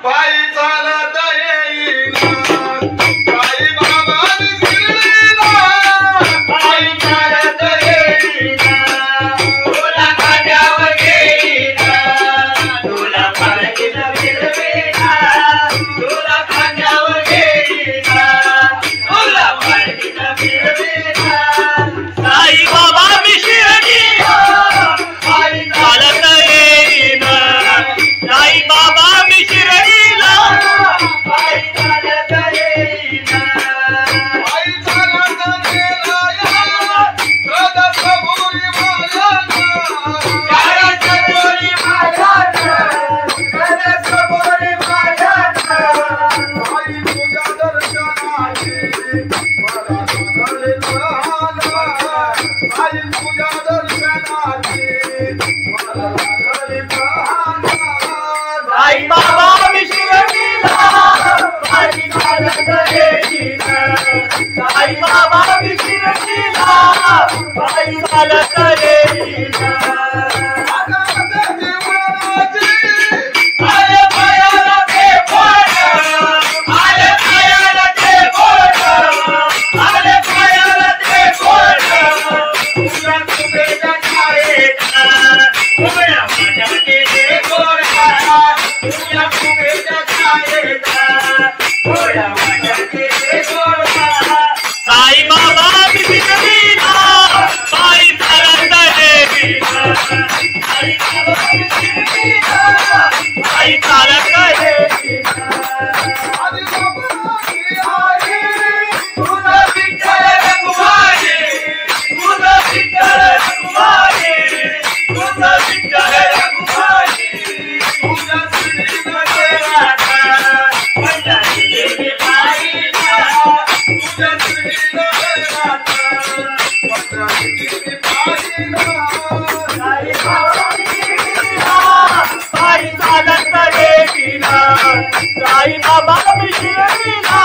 पायी चालत येईना साई बाबा शिर्डीला पायी चालत येईना तुला खांद्यावर घेईना तुला पालखीत फिरवीना तुला खांद्यावर घेईना तुला पालखीत फिरवीना साई बाबा मी शिर्डीला पायी चालत येईना साई बाबा मी शिर्डीला पायी चालत येईना पायी चालत गेला या सदसभोरी माझ्याना सदसभोरी माझ्याना सदसभोरी माझ्याना पायी तुझ्या दर्शनाची मला लागले प्रहाना पायी तुझ्या दर्शनाची मला लागले प्रहाना साई बाबा मी शिर्डीला पायी चालत येईना साई बाबा मी शिर्डीला पायी चालत येईना आले पायाला ते बोट आले पायाला ते बोट आले पायाला ते बोट तुला तुझ्या छायेचा उभ्या माझ्या केले गोरा तुला तुझ्या छायेचा उभ्या माझ्या केले गोरा साई बाबा मी शिर्डीला पायी चालत येईना साई बाबा मी शिर्डीला पायी चालत येईना आदि बाबाची आई तुझा विठ्ठल रघुमाई तुझा विठ्ठल रघुमाई तुझा विठ्ठल रघुमाई तुझा श्री राधा पंजाबी देवी पाहिला तुझा श्री राधा पंजाबी देवी पाहिला साई बाबा मी शिर्डीला पायी चालत येईना साई बाबा मी शिर्डीला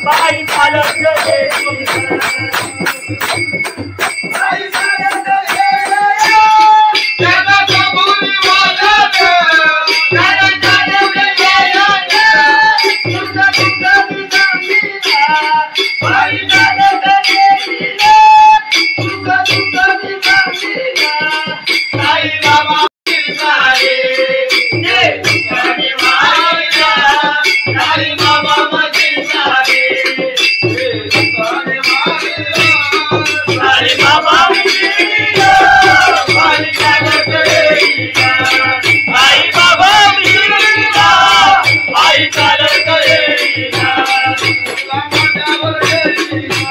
पायी चालत येईना पायी चालत येईना त्याला कबुली वाजाना त्याला काढवले यायना तुझा तुझा निजामीना पायी चालत येईना तुझा तुझा निजामीना साई बाबा शिरसाई जय तुझ्याने मायला साई बाबा शिरसाई जय तुझ्याने मायला साई बाबा शिर्डीला पायी चालत येईना साई बाबा शिर्डीला पायी चालत येईना तुला खांद्यावर घेईना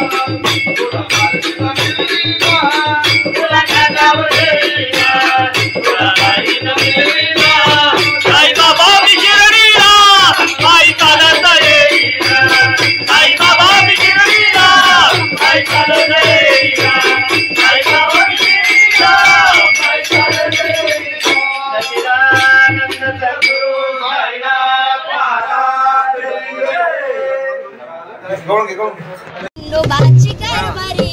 तुला पालखीत फिरवीना तुला खांद्यावर घेईना तुला पालखीत फिरवीना साई बाबा मी शिर्डीला पायी चालत येईना साई बाबा मी शिर्डीला पायी चालत येईना साई बाबा मी शिर्डीला पायी चालत येईना सच्चिदानंद सद्गुरु साईनाथ महाराज की जय खंडोबाची कारभारी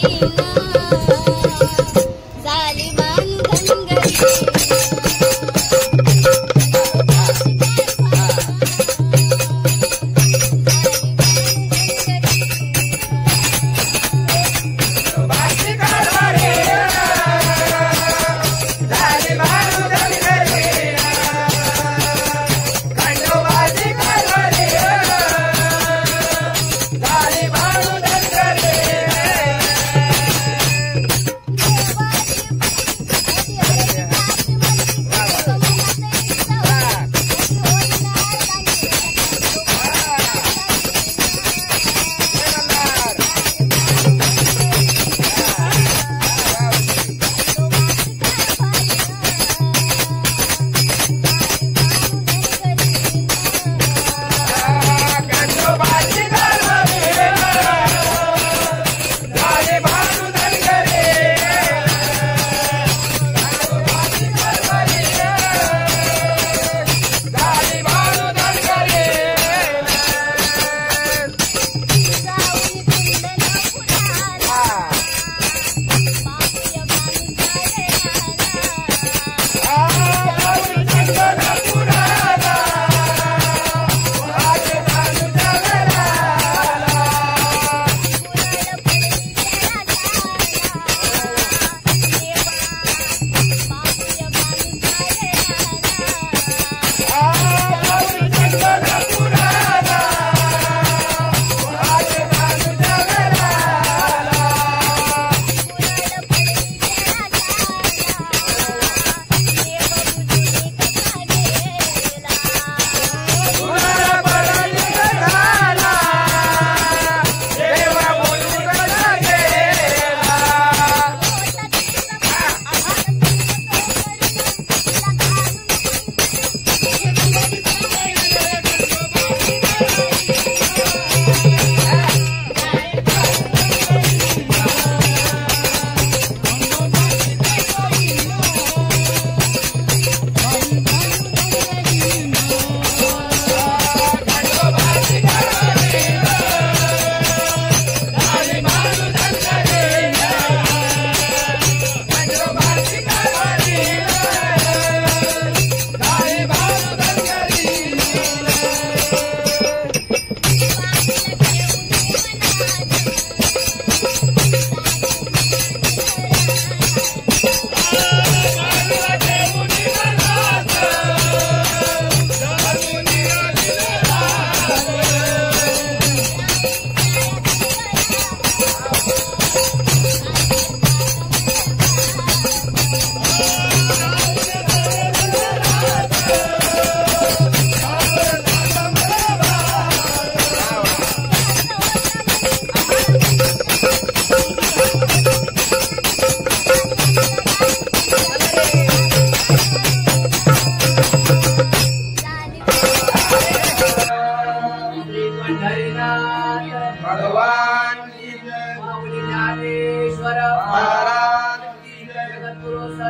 झाली बांधन घरी खंडोबाची कारभारी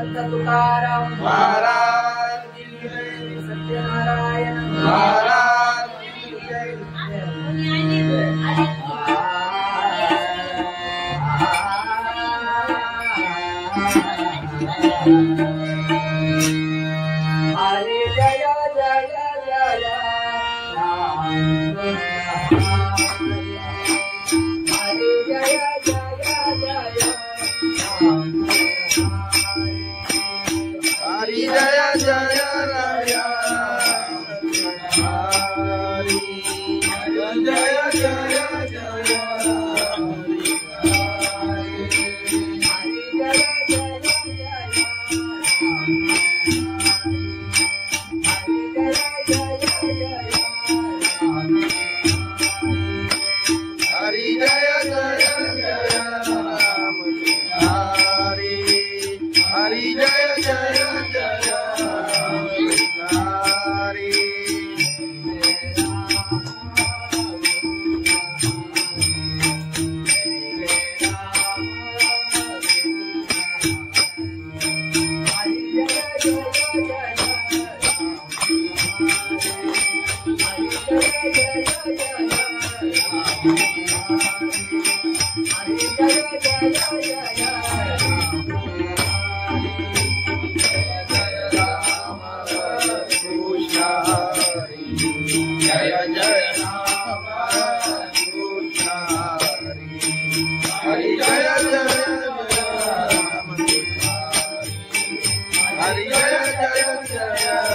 संत तुकाराम महाराज सत्यनारायण महाराज हरे जय जय जय राम हरे जय जय जय राम हरि जय जय राय हरि जय जय जय हरि जय जय जय राम हरि हरि जय जय जय हरि जय जय राम कृष्ण हरि जय जय राम हरि जय जय जय राम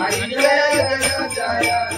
हरि जय जय जय राम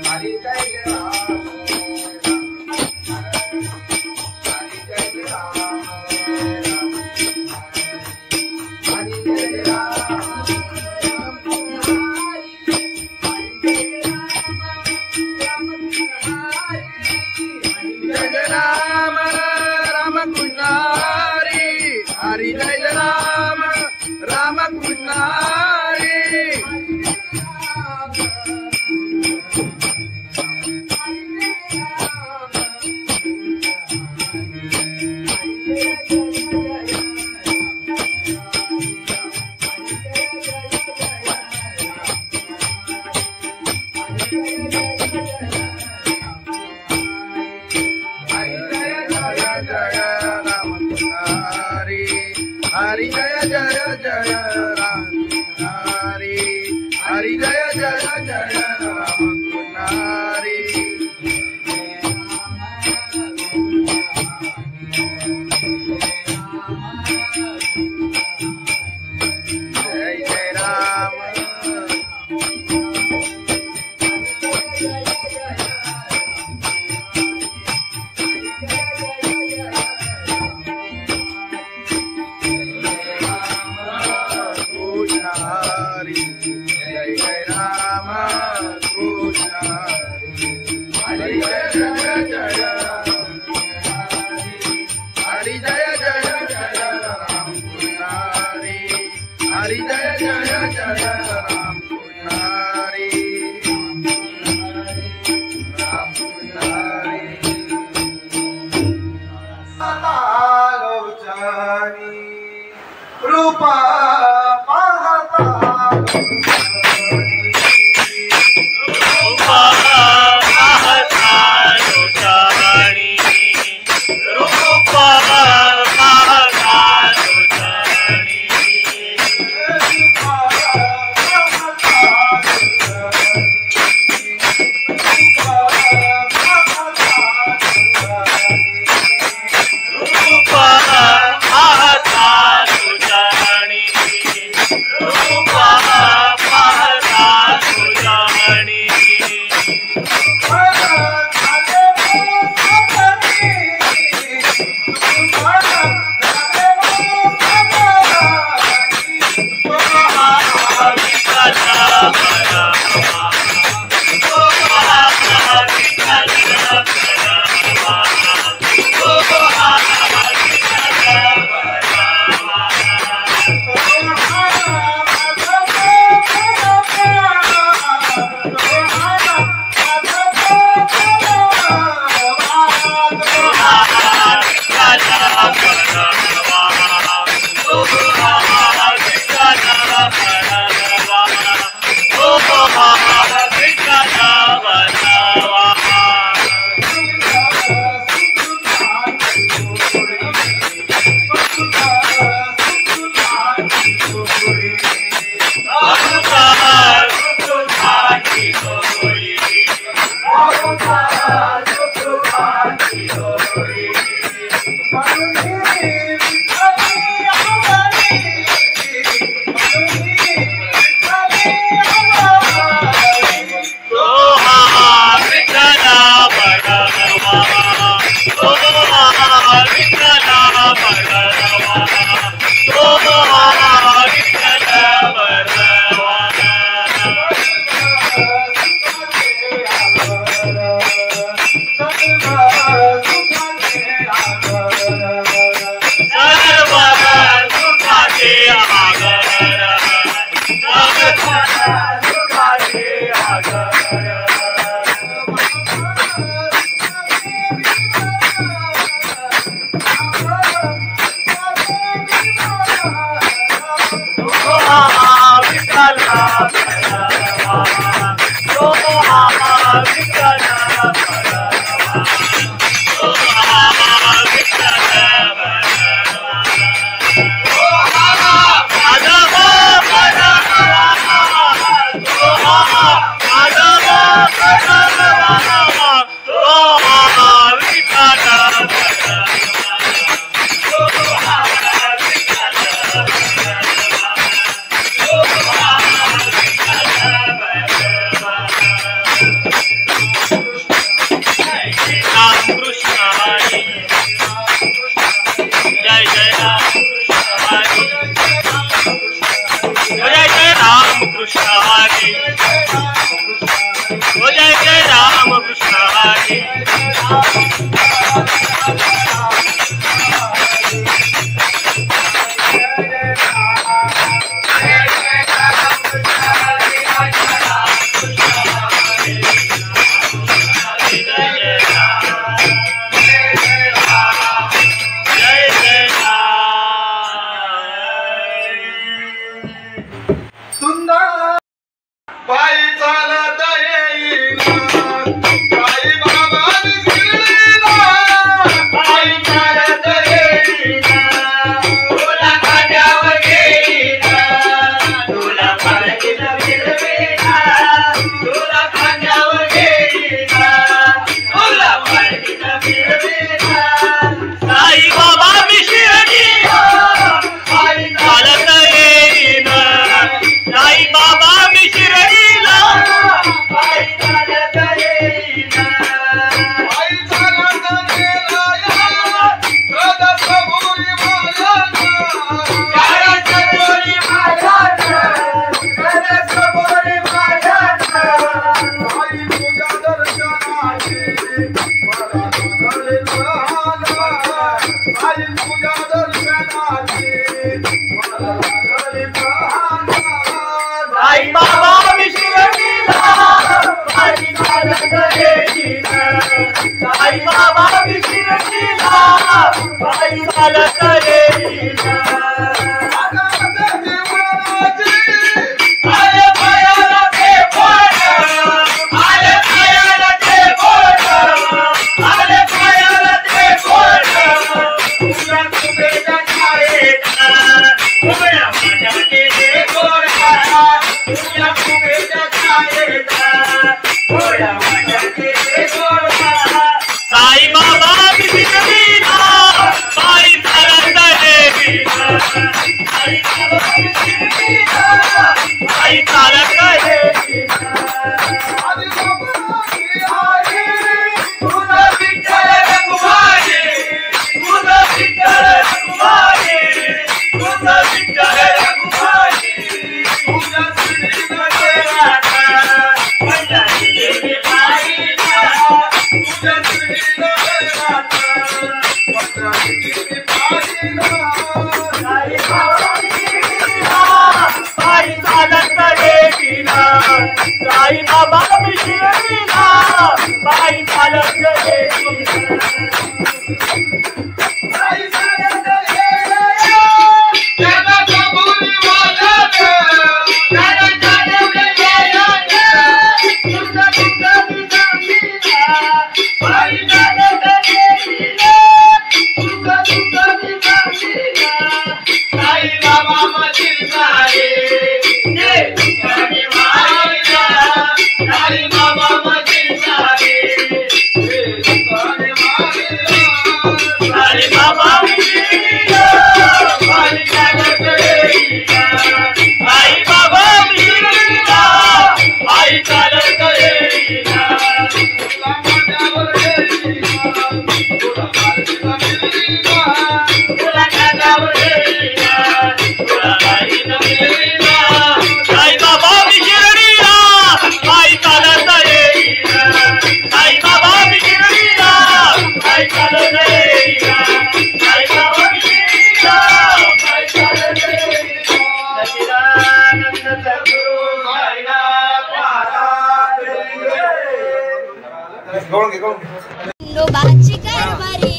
हरि जय राम राम कृष्ण हरि हरि जय राम राम कृष्ण हरि हरि जय राम राम कृष्ण हरि हरि जय जय जय राम हरि हरि जय जय जय राम हरि जय जय राम जय राम पुनारी राम पुनारी लोचनी रूपा पाहता बाबा विशिरतीला बाई चालत येईना आले पायाला ते बोट आले पायाला ते बोट आले पायाला ते बोट तुझ्या कुबेच्या छायेत उभ्या माझ्याने ते गोडा तुझ्या कुबेच्या छायेत उभ्या माझ्याने ते गोडा साई बाबा विशिरतीला बाई चालत येईना साई बाबा विशिरतीला बाई चालत येईना तुझा विठ्ठल रघुमाई तुझा विठ्ठल रघुमाई तुझा विठ्ठल रघुमाई तुझा श्रीनगराचा पंढरी देवी बाईला तुझा श्रीनगराचा पंढरी देवी बाईला साई बाबा विशिरतीला बाई चालत येईना साई बाबा विशिरतीला बाई चालत येईना साई चालत येईना त्याला कबुली वाजत त्याला चालवले येईना तुझा तुझा विजामीला बाई चालत येईना तुझा तुझा विजामीला साई बाबा मधील सारे जे तुझ्याने मारिला साई बाबा मधील सारे जे तुझ्याने मारिला साई बाबा विशिरतीला बाई चालत येईना साई बाबा विशिरतीला बाई चालत येईना तुला माझ्यावर येईना तुला माझ्यावर येईना तुला माझ्यावर येईना तुला बाईला येईना साई बाबा विशिरतीला बाई चालत येईना साई बाबा विशिरतीला बाई चालत येईना साई बाबा विशिरतीला बाई चालत येईना सच्चिदानंद सद्गुरु साईनाथ महाराज खंडोबाची कारभारी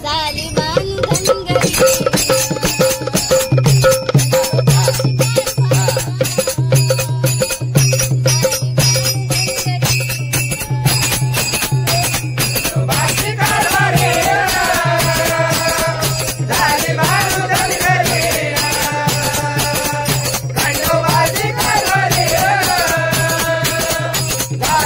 जालिमान धनगरी Bye.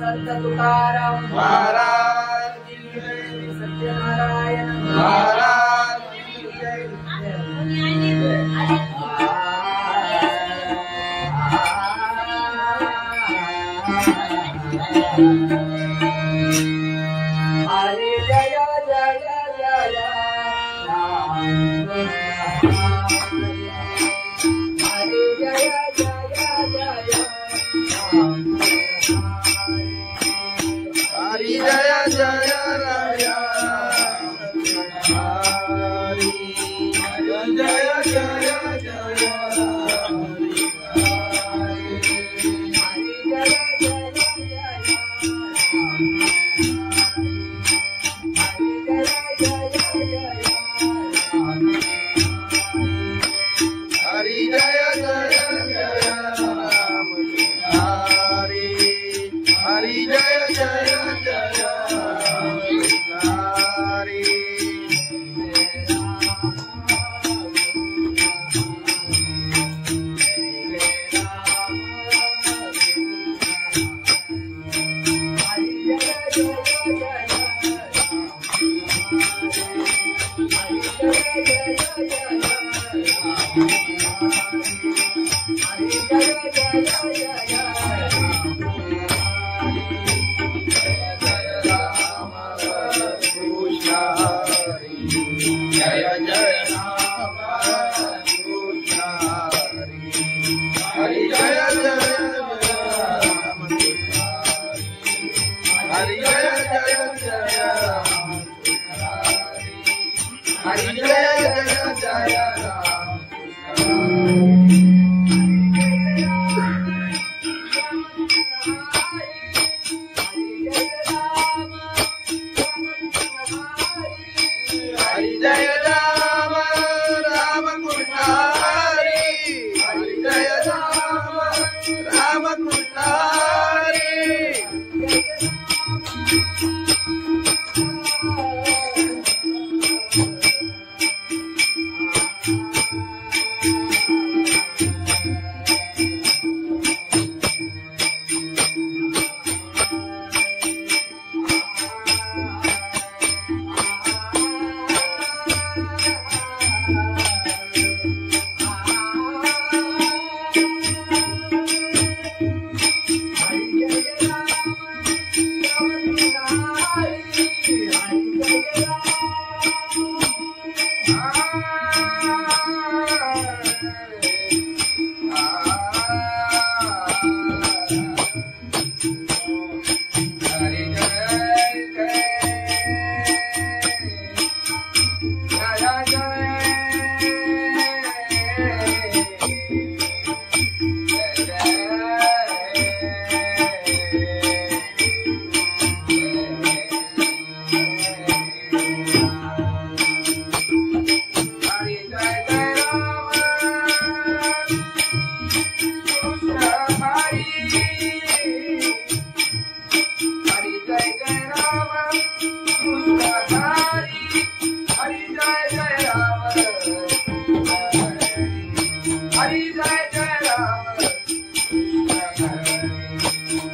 संत तुकाराम महाराज की जय, सत्यनारायण महाराज की जय। हरे जय जय जय राम हरे जय जय जय राम हरि जय जय राया हरि जय जय जय हरि जय जय जय राम हरि हरि जय जय जय राम हरि जय जय राम कृष्ण हरि जय जय राम हरि जय जय जय राम हरि जय जय जय राम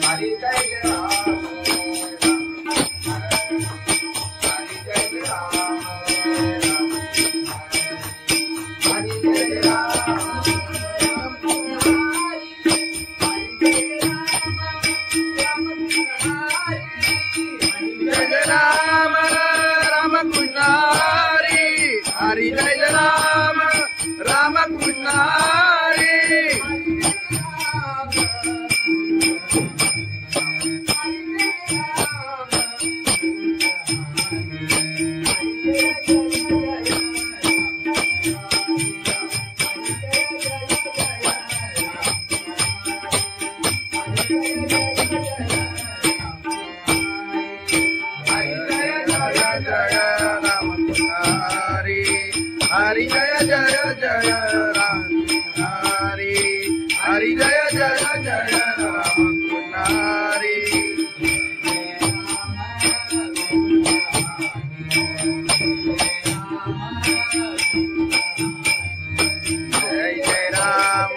हरि जय राम राम कृष्ण हरि हरि जय राम राम कृष्ण हरि हरि जय राम राम कृष्ण हरि हरि जय जय जय राम हरि हरि जय जय जय राम हरि जय जय राम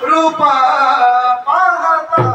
रूपा पाहता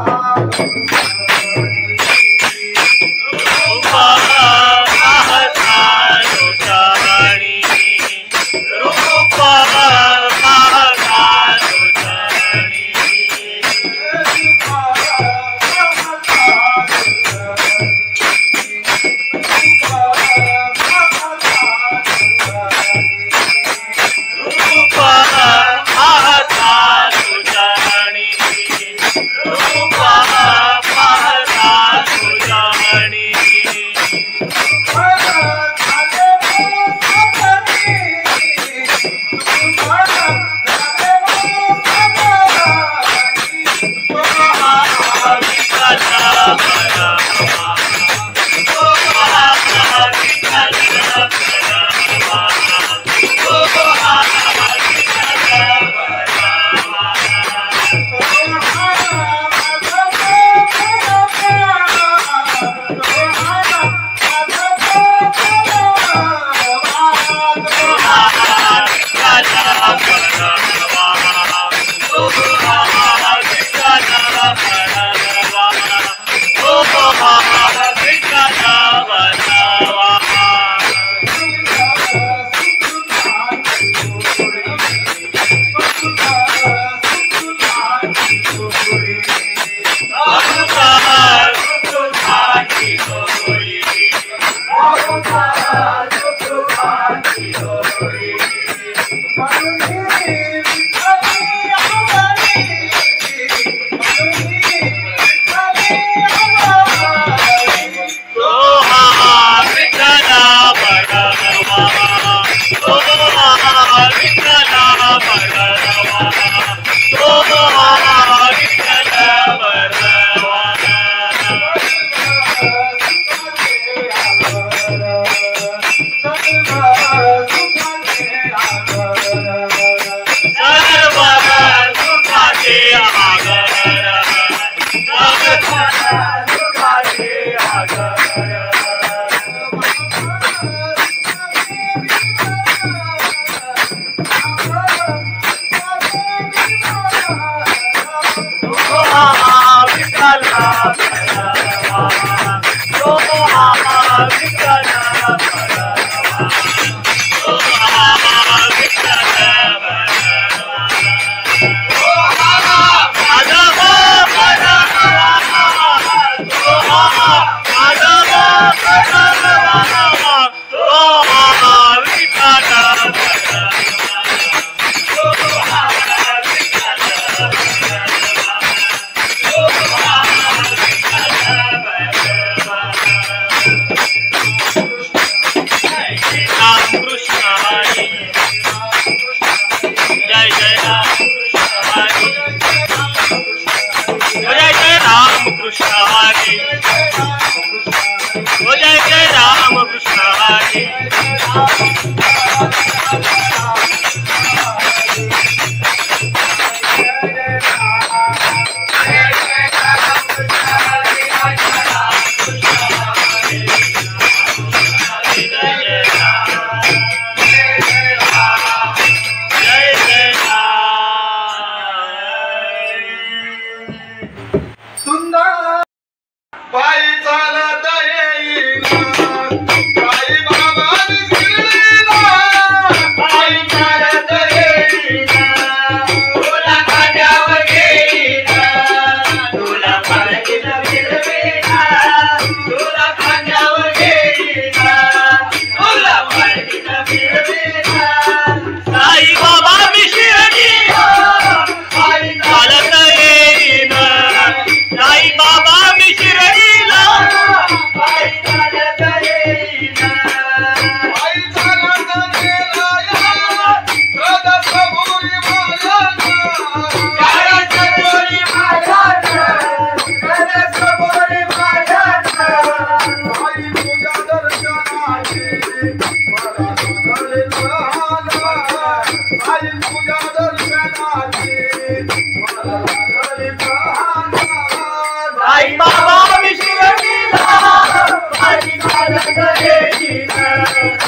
बाबा मिश्र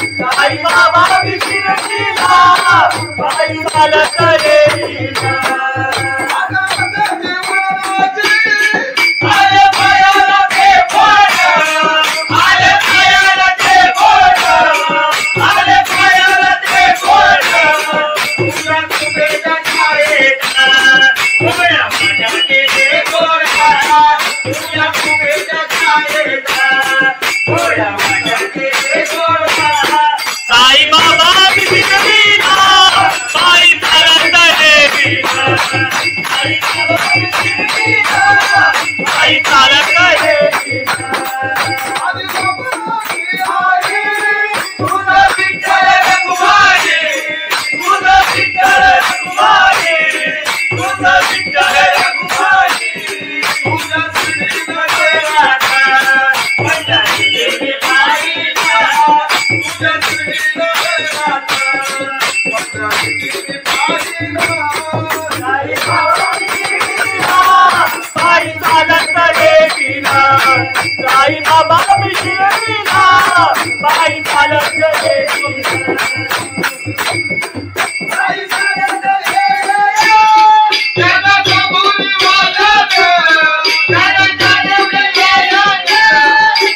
साई बाबा विशिरणीला बाई चालत येईना आले पायाला ते पोट आले पायाला ते पोट आले पायाला ते पोट तुला कुबेच्या छायेचा उभ्या माझ्याचे ते गोरा तुला कुबेच्या छायेचा उभ्या माझ्याचे ते गोरा साई बाबा विशिरणीला बाई चालत येईना साई बाबा विशिरणीला बाई चालत येईना तुझं विठ्ठल रघुमाई तुझं विठ्ठल रघुमाई तुझं विठ्ठल रघुमाई तुझं श्रीनाथ माझ्या देवी बाईला तुझं श्रीनाथ माझ्या देवी बाईला साई बाबा विशिरणीला बाई चालत येईना साई बाबा विशिरणीला बाई चालत येईना साई चालत येईना त्याला कबुली वाजत त्याला चालवलं येईना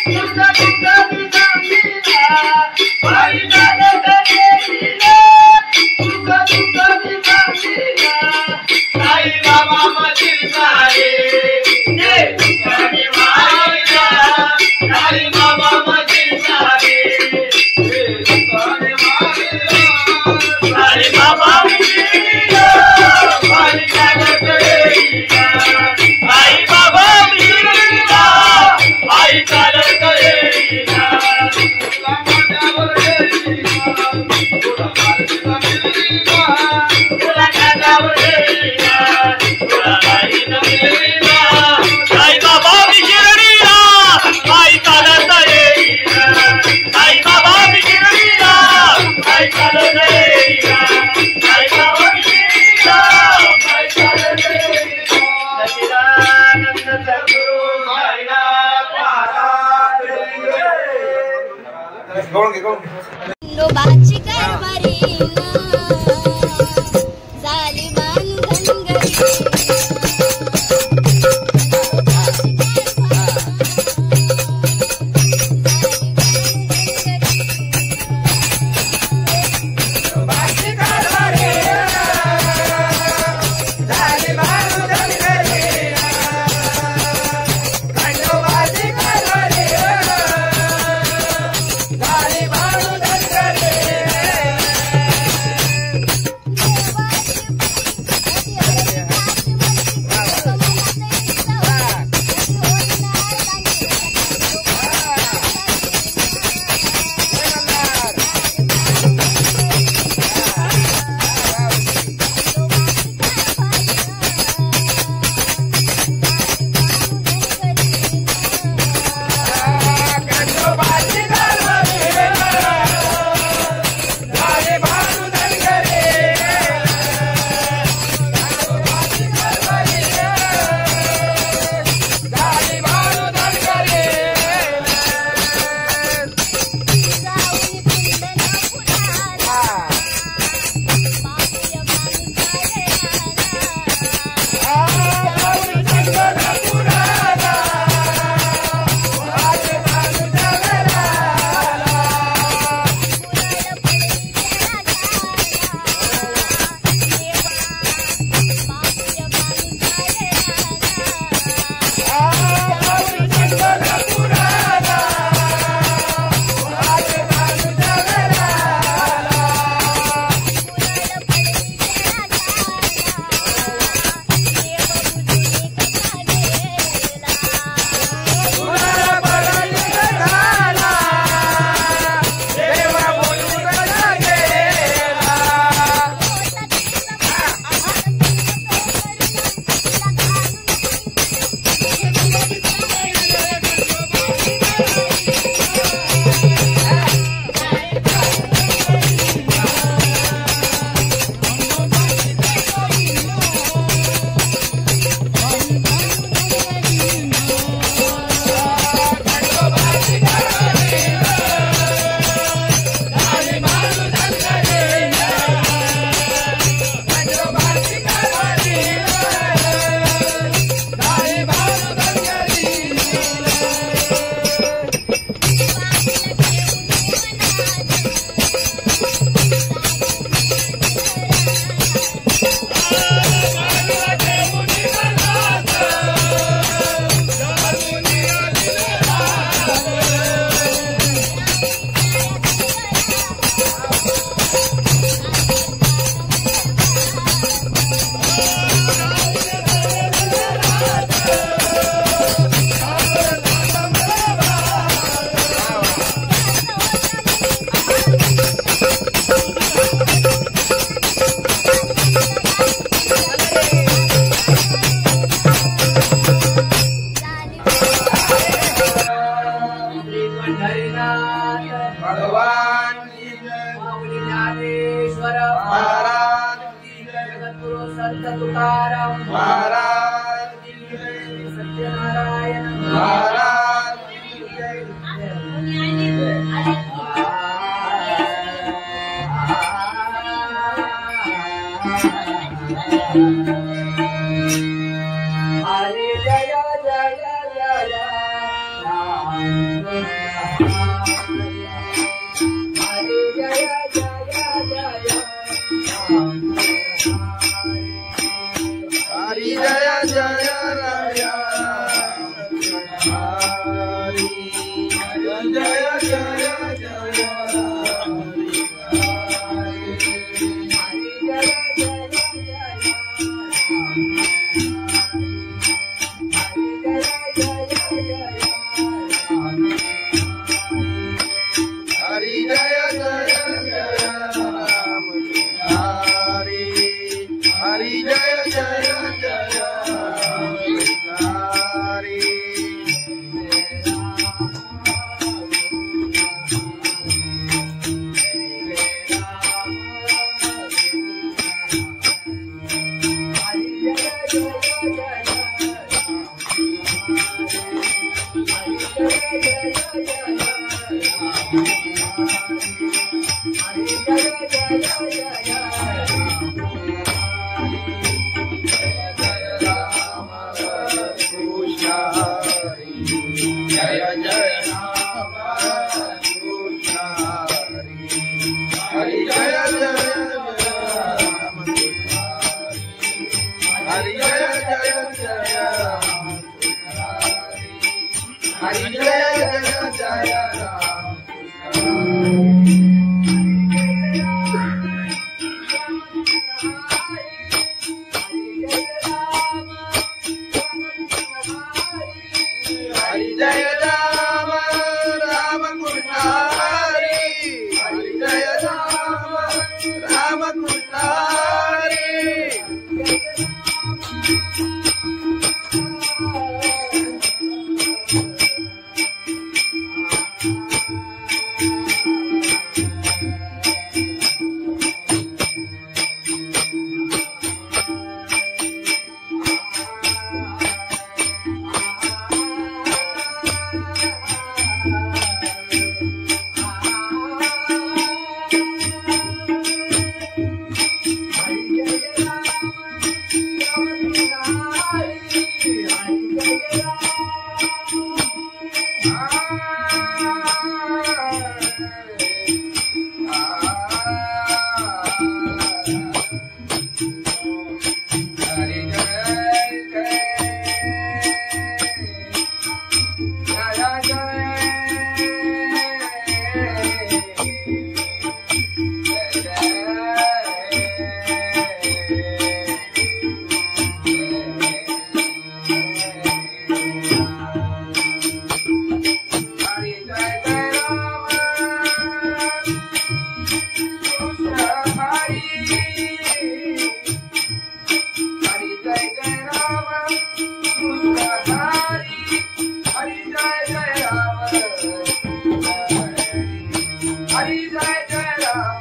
तुझं तुझं सांगीना बाई चालत येईना तुझं तुझं सांगीना साई बाबा मशील सारे ये तुझी माईला साई बाबा मशील सारे ये तुझी माईला साई बाबा विशिरणीला बाई चालत येईना साई बाबा विशिरणीला बाई चालत येईना तुला माझ्यावर येईना तुला माझ्यावर येईना तुला माझ्यावर येईना तुला बाईनं मिळवीना साई बाबा विशिरणीला बाई चालत येईना साई बाबा विशिरणीला बाई चालत येईना साई बाबा विशिरणीला बाई चालत येईना सच्चिदानंद सद्गुरु साईनाथ महाराज खंडोबाची कारभारीना झाली बांधनगरी Bye. तुकाराम महाराज की जय, सत्यनारायण महाराज की जय। हरे जय जय जय राम हरे जय जय जय राम हरि जय जय राय हरि जय जय जय हरि जय जय जय राम हरि हरि जय जय जय हरि जय जय राम कृष्ण हरि जय जय राम हरि जय जय राम हरि जय जय राम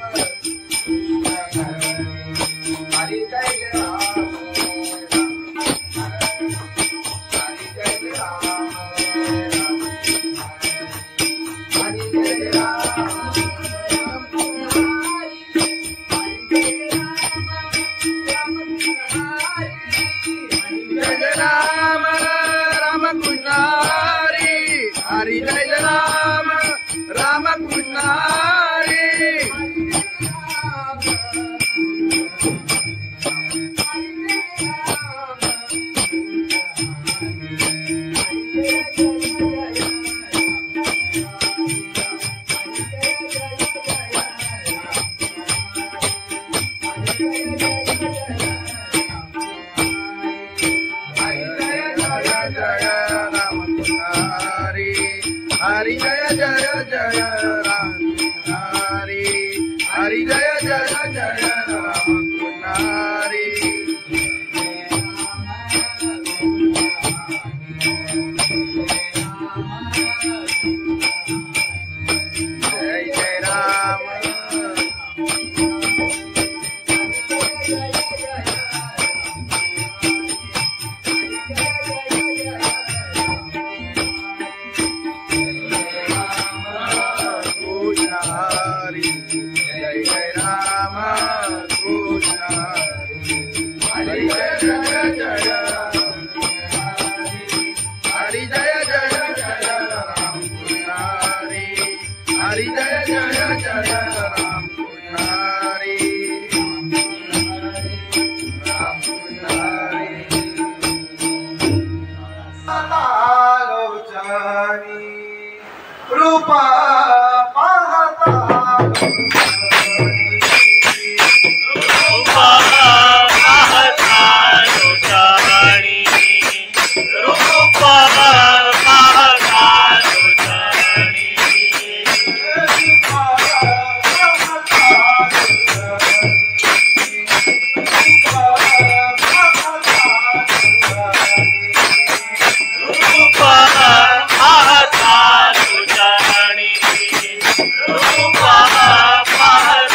हरि जय राम राम कृष्ण हरि हरि जय राम राम कृष्ण हरि हरि जय राम राम कृष्ण हरि हरि जय जय जय राम हरि हरि जय जय जय राम हरि जय जय राम हरी जय जय राम कृष्ण हरी जय जय जय हरि जय जय जय राम कृष्ण हरि जय जय जय राम कृष्ण राम कृष्ण लोचनी रूपा पाहता रूपा पाहता लोचनी रूपा पाहता लोचनी रूपा पाहता लोचनी रूपा पाहता लोचनी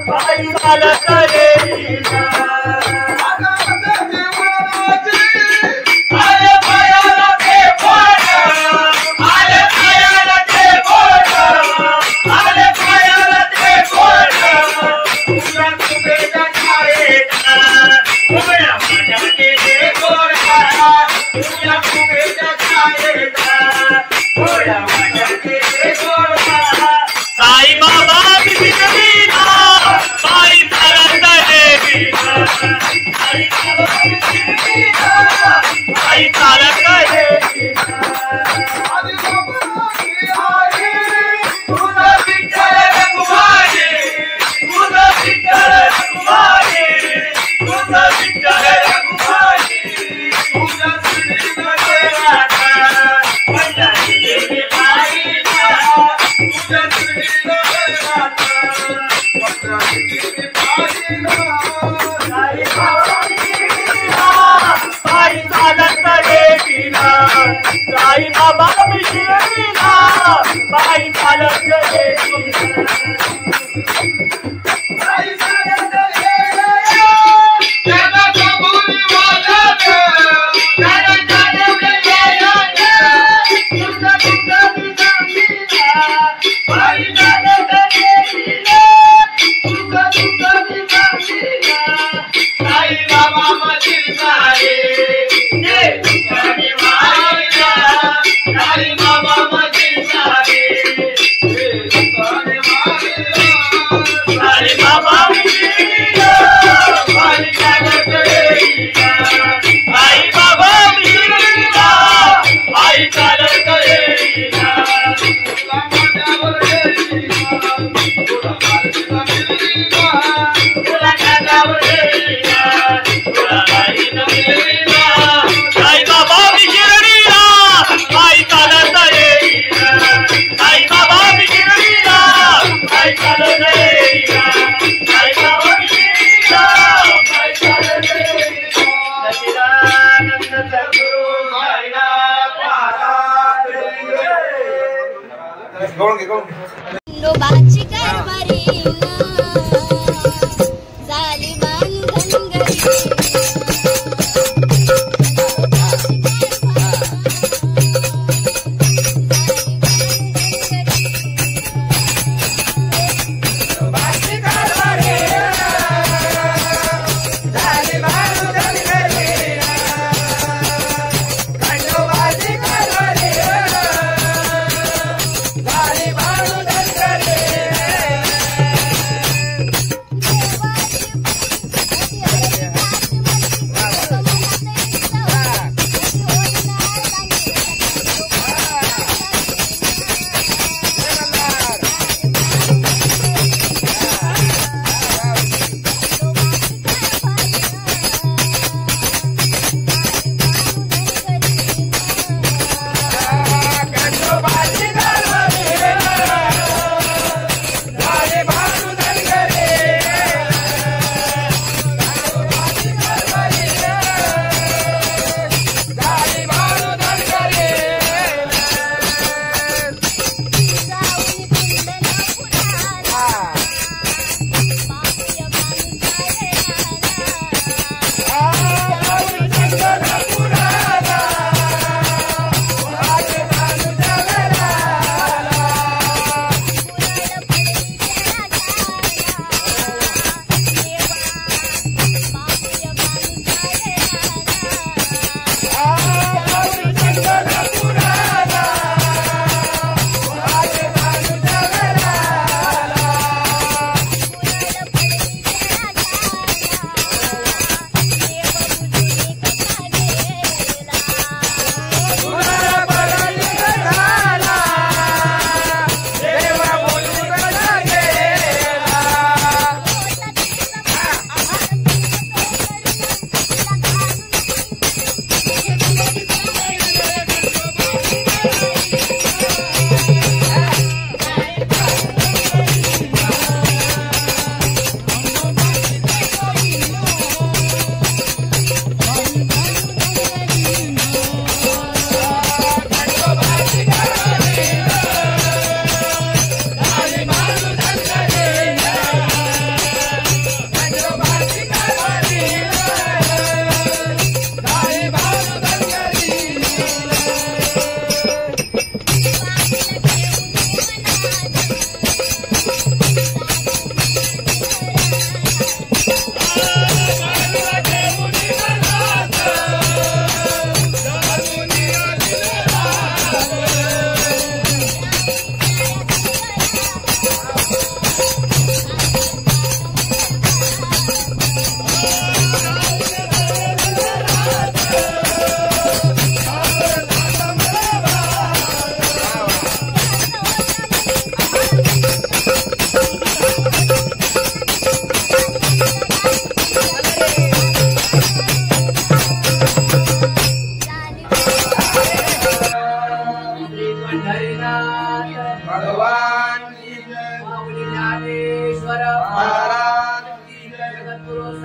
Bye. चालत येईना आले पायाला ते बोट आले पायाला ते बोट आले पायाला ते बोट तुझ्या कुबेच्या छायेत उभ्या माझ्याचे ते गोड तुझ्या कुबेच्या छायेत उभ्या माझ्याचे ते गोड साई बाबा बिगडीना साई चालत येईना साई बाबा बिगडीना साई चालत येईना तुझा विठ्ठल रघुमाई तुझा विठ्ठल रघुमाई तुझा विठ्ठल रघुमाई तुझा श्रीनाथ पंजाबी देवी पाहिला तुझा श्रीनाथ पंजाबी देवी पाहिला साई बाबा बिगडीना साई चालत येईना साई बाबा बिगडीना साई चालत येईना साई चालत येईना त्याला कबूल वाजत त्याला चालत येईना तुझा तुझा बिगडीना साई चालत येईना तुझा तुझा बिगडीना साई बाबा मजीद साई साई बाबा मजीद साई साई बाबा बिगडीना साई चालत येईना साई बाबा बिगडीना साई चालत येईना तुला माझ्यावर येईना तुला माझ्यावर येईना तुला माझ्यावर येईना तुला माझ्यावर येईना साई बाबा बिगडीना साई चालत येईना साई बाबा बिगडीना साई चालत येईना साई बाबा बिगडीना साई चालत येईना सच्चिदानंद सद्गुरु साईनाथ महाराज खंडोबाची कारभारीना झाली बांधनगरी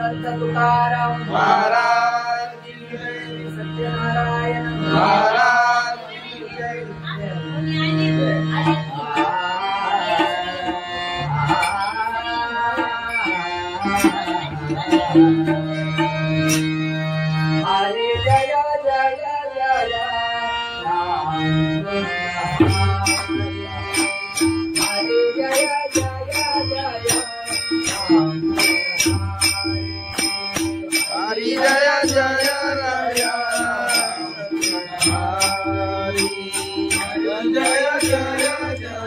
समर्थ तुकाराम महाराज की जय, सत्यनारायण महाराज की जय. हरे जय जय जय राम हरे जय जय जय राम हरि जय जय राया, हरि जय जय जय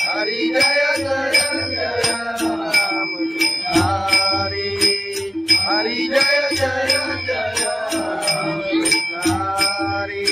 हरि जय जय जय राम हरि, हरि जय जय जय हरि.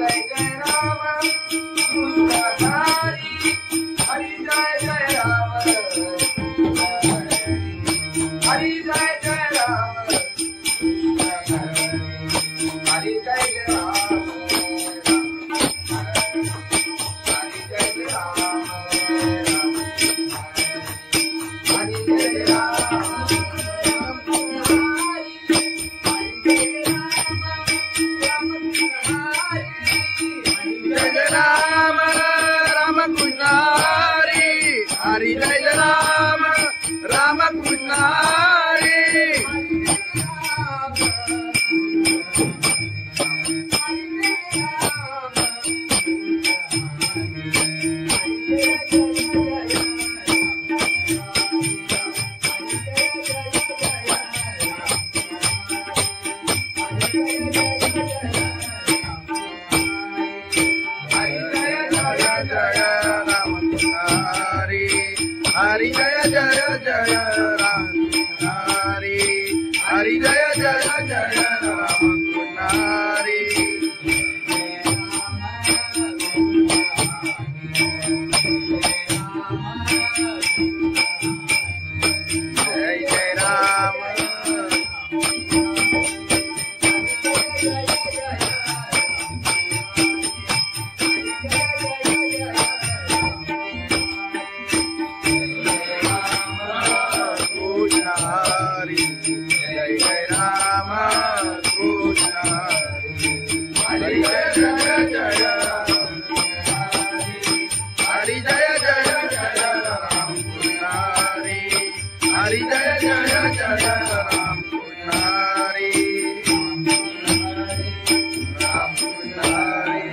जय जय राम कृष्ण हरि, हरि जय जय राम हरि जय जय जय राम हरि जय जय जय राम. हरि जय राम राम कृष्ण हरि, हरि जय राम राम कृष्ण हरि. हरि जय राम राम कृष्ण हरि. हरि जय जय जय राम हरि, हरि जय जय जय राम हरि. जय जय राम हरि जय जय जय हरि जय जय जय राम पुजारी हरि जय जय जय राम पुजारी राम पुजारी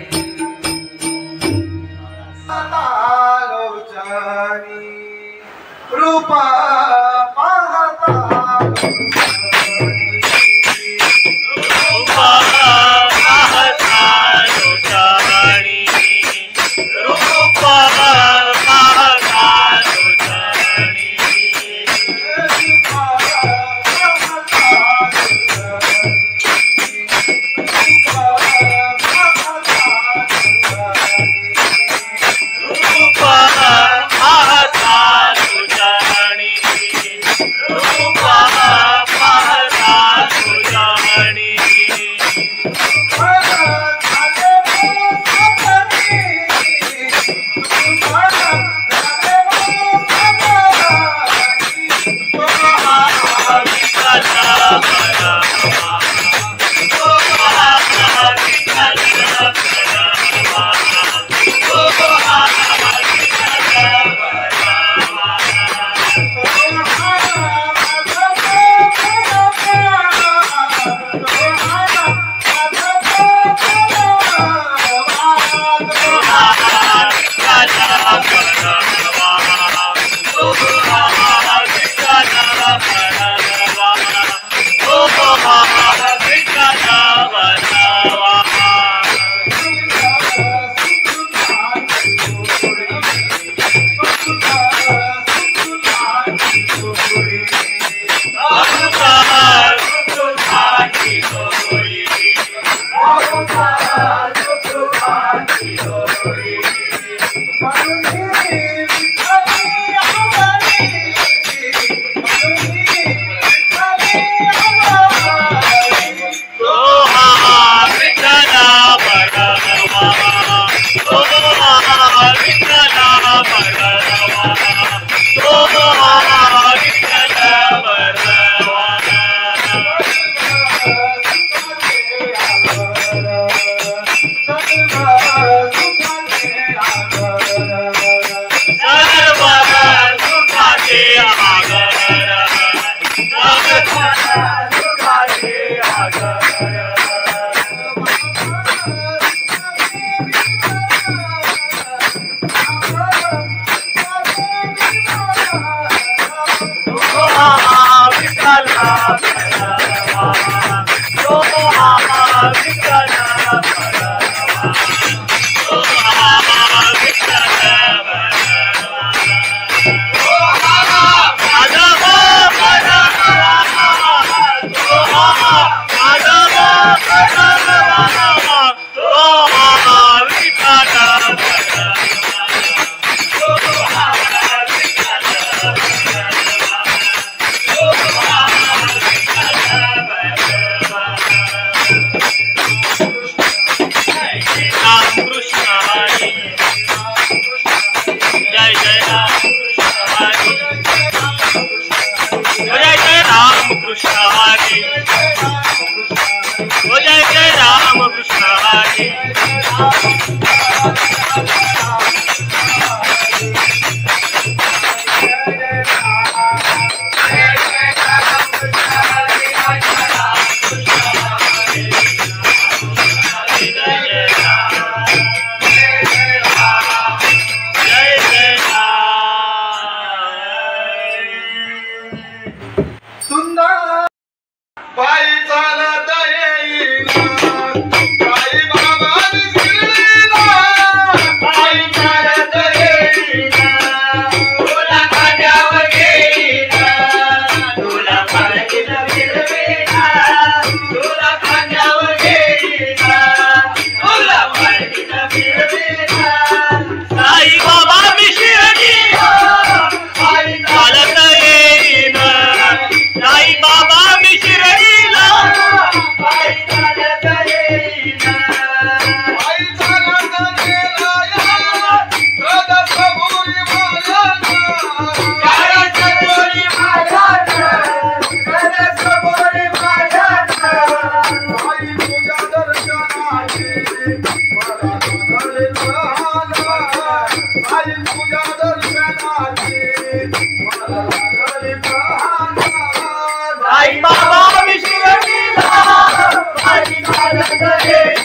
लोचनी रूपा पाहता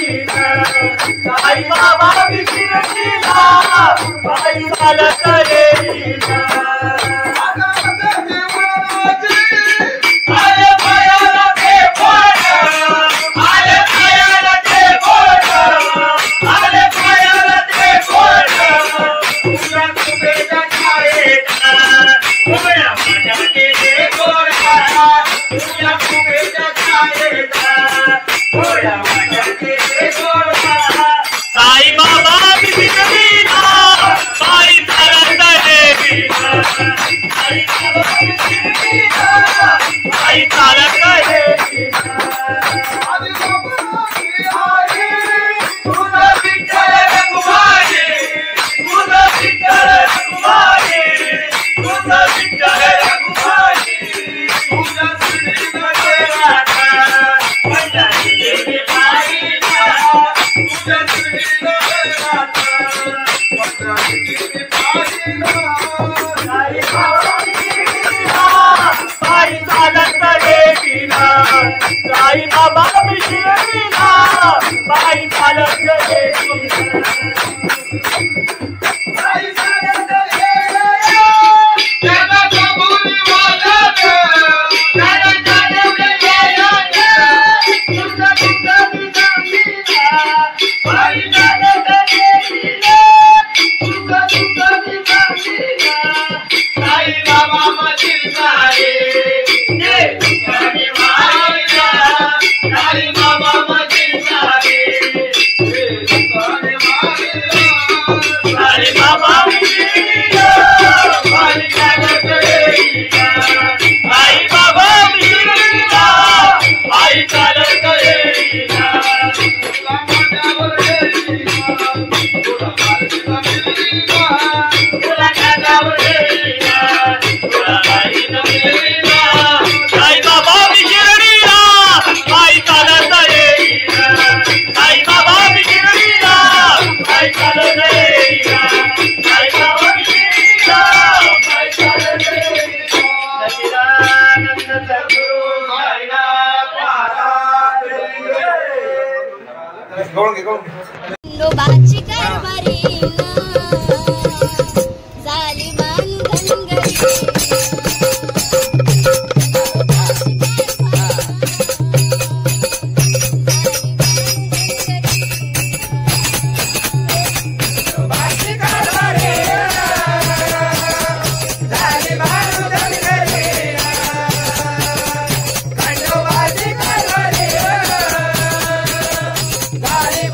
साई बाबा विशिरला बाई चालत येईना आले पायाला ते बोट आले पायाला ते बोट आले पायाला ते बोट तुझ्या कुबेच्या छायेचा उभ्या माझ्याचे ते गोडा तुझ्या कुबेच्या छायेचा उभ्या माझ्याचे ते गोडा साई बाबा विशिरला बाई चालत येईना साई बाबा विशिरला बाई चालत येईना तुझा विठ्ठल रघुमाई तुझा विठ्ठल रघुमाई तुझा विठ्ठल रघुमाई तुझा श्रीनगर राधा पंढरीचे पायीला तुझा श्रीनगर राधा पंढरीचे पायीला साई बाबा विशिरला बाई चालत येईना साई बाबा विशिरला बाई चालत येईना बाई चालत येईना त्याला कबुली वालत त्याला चालवलं येईना तुझा तुझा विसामीला बाई चालत येईना तुझा तुझा विसामीला साई बाबा मधील सारे ये तुझ्याने वाहिला साई बाबा मधील सारे ये तुझ्याने वाहिला साई बाबा विशिरला बाई चालत येईना साई बाबा विशिरला बाई चालत येईना तुला माझ्यावर येईना तुला माझ्या मिळीना तुला माझ्यावर येईना तुला माझ्या मिळीना साई बाबा विशिरला बाई चालत येईना साई बाबा विशिरला बाई चालत येईना साई बाबा विशिरला बाई चालत येईना सच्चिदानंद सद्गुरु साईनाथ महाराज नोबाची कारभारीना झाली बांधनगरी Bye.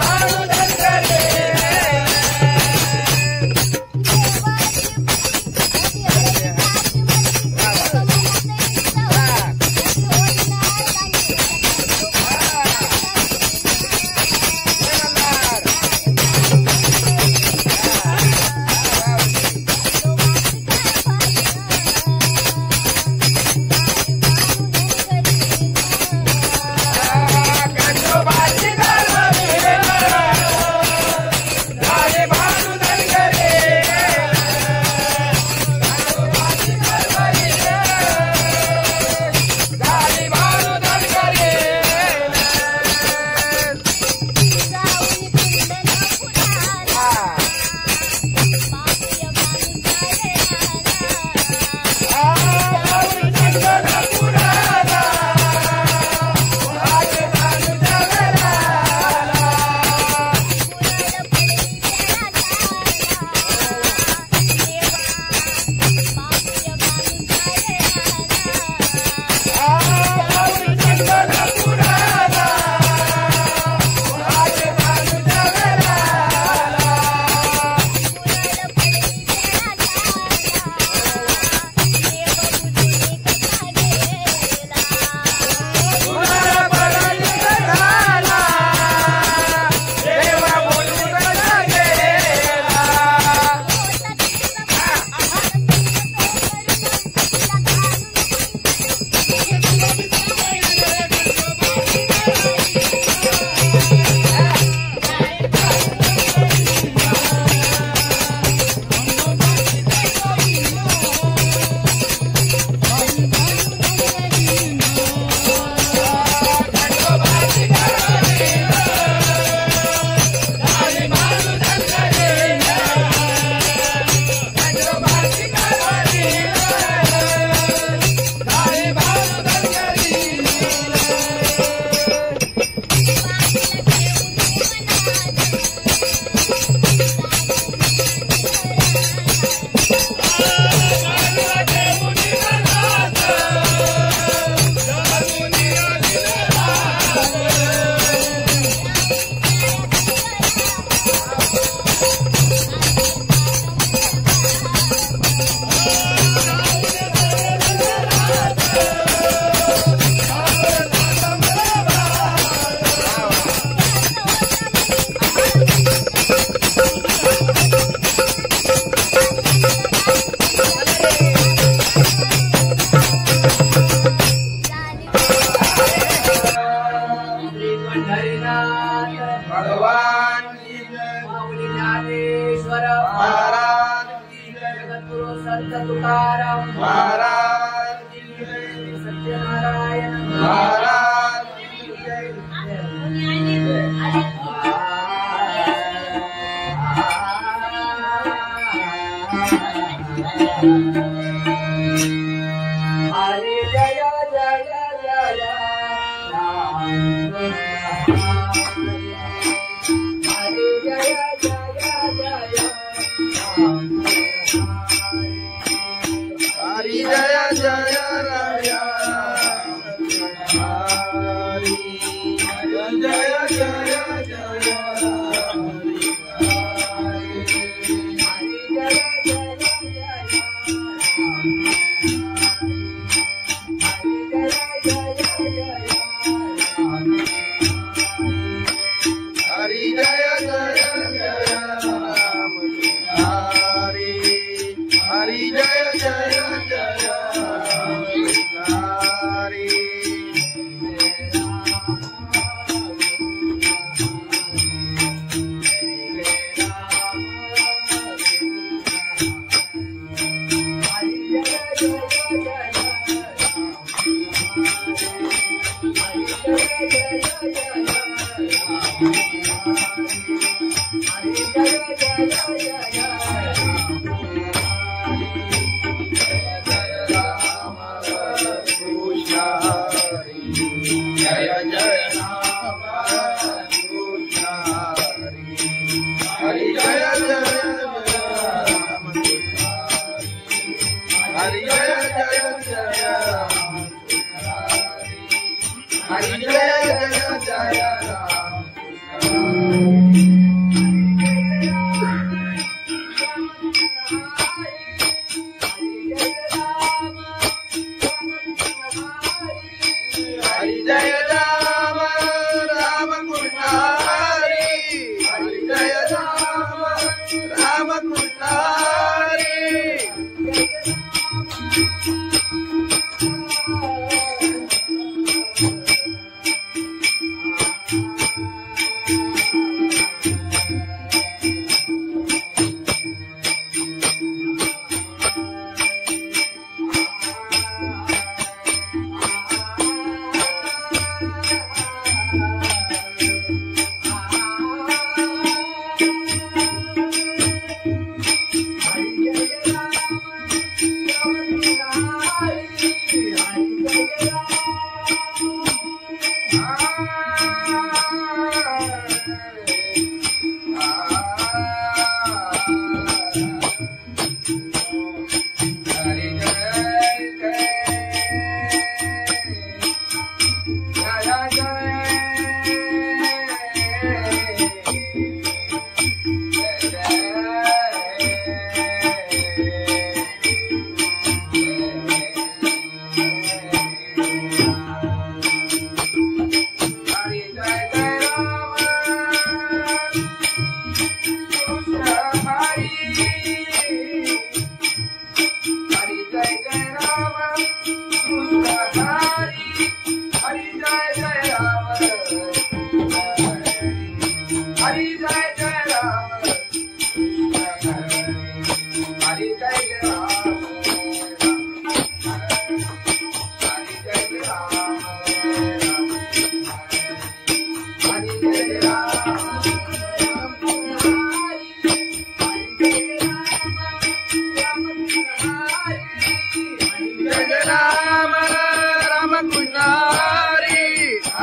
भगवान की जय माऊली ज्ञानेश्वर महाराज की जय जगद्गुरु संत तुकाराम महाराज की जय सत्यनारायण महाराज की जय हरे जय जय जय राम हरे जय जय जय राम हरि जय जय राया हरि जय जय जय हरि जय जय जय राम हरि हरि जय जय जय हरि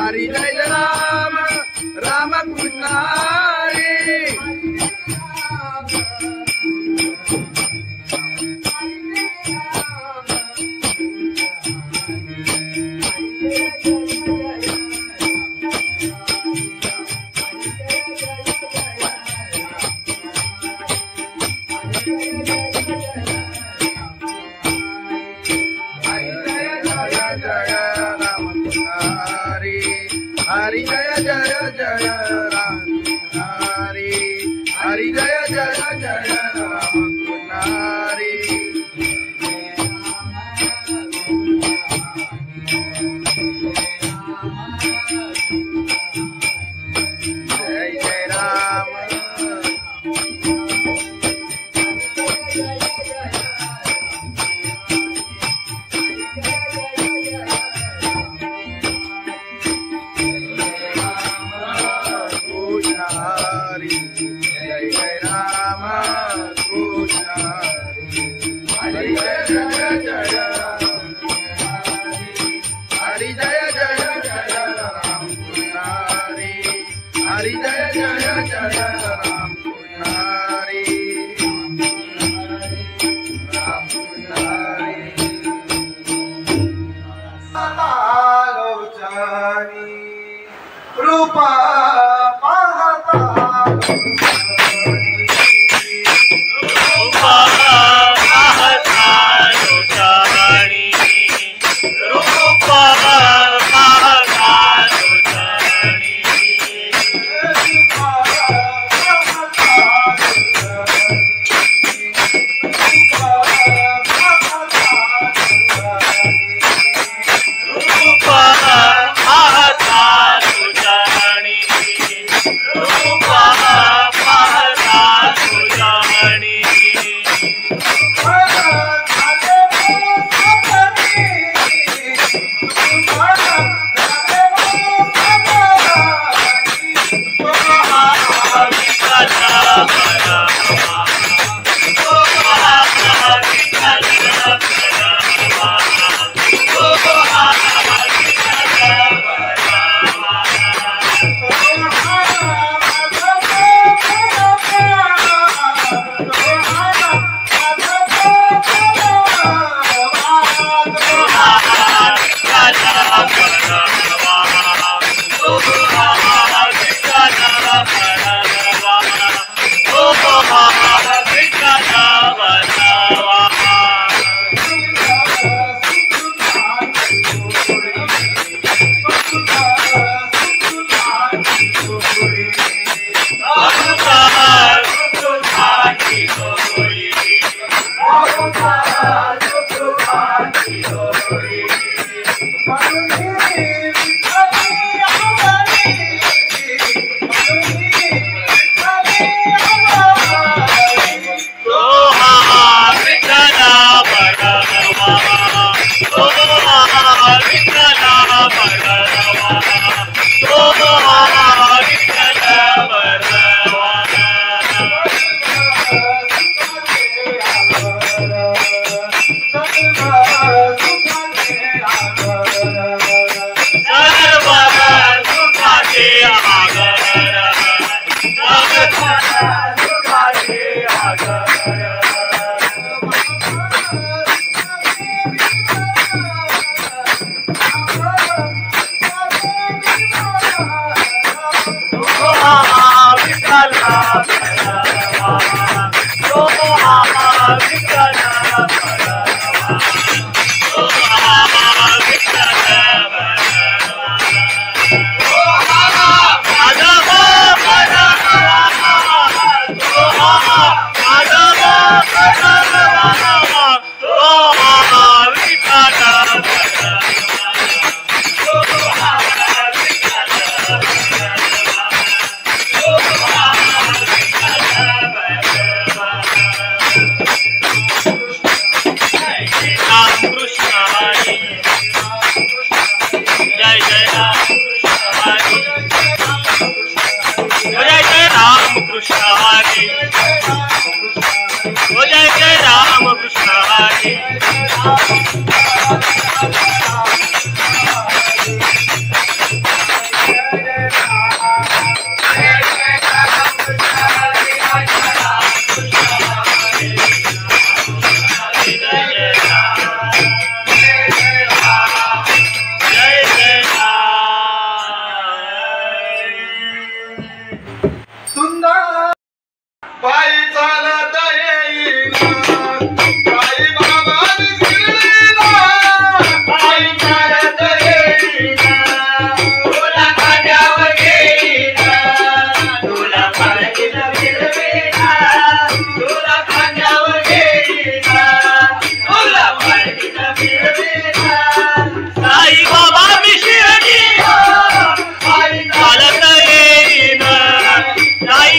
हरि जय राम राम कृष्ण हरि हरी जय जय राम कृष्ण हरी जय जय जय राम हरी जय जय जय राम कृष्ण हरी जय जय जय राम कृष्ण राम कृष्ण लोचनी रूपा पाहता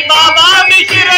बाबा मिश्र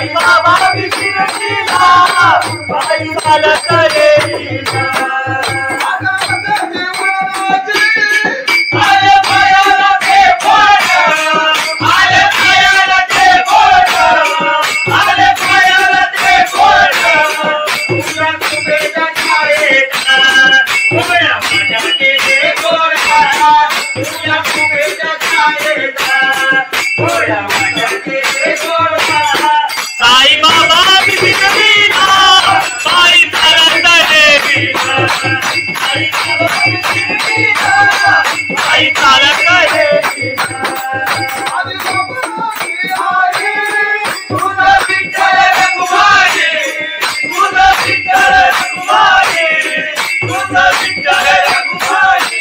साई बाबा शिरडीला पायी चालत येईना आले पायाला ते बोट आले पायाला ते बोट आले पायाला ते बोट तुझ्या तुझ्या छायेचा उभ्या माझ्या केले गोळा तुझ्या तुझ्या छायेचा उभ्या माझ्या केले गोळा साई बाबा शिरडीला पायी चालत येईना साई बाबा शिरडीला पायी चालत येईना तुझा विठ्ठल रघुमाई तुझा विठ्ठल रघुमाई तुझा विठ्ठल रघुमाई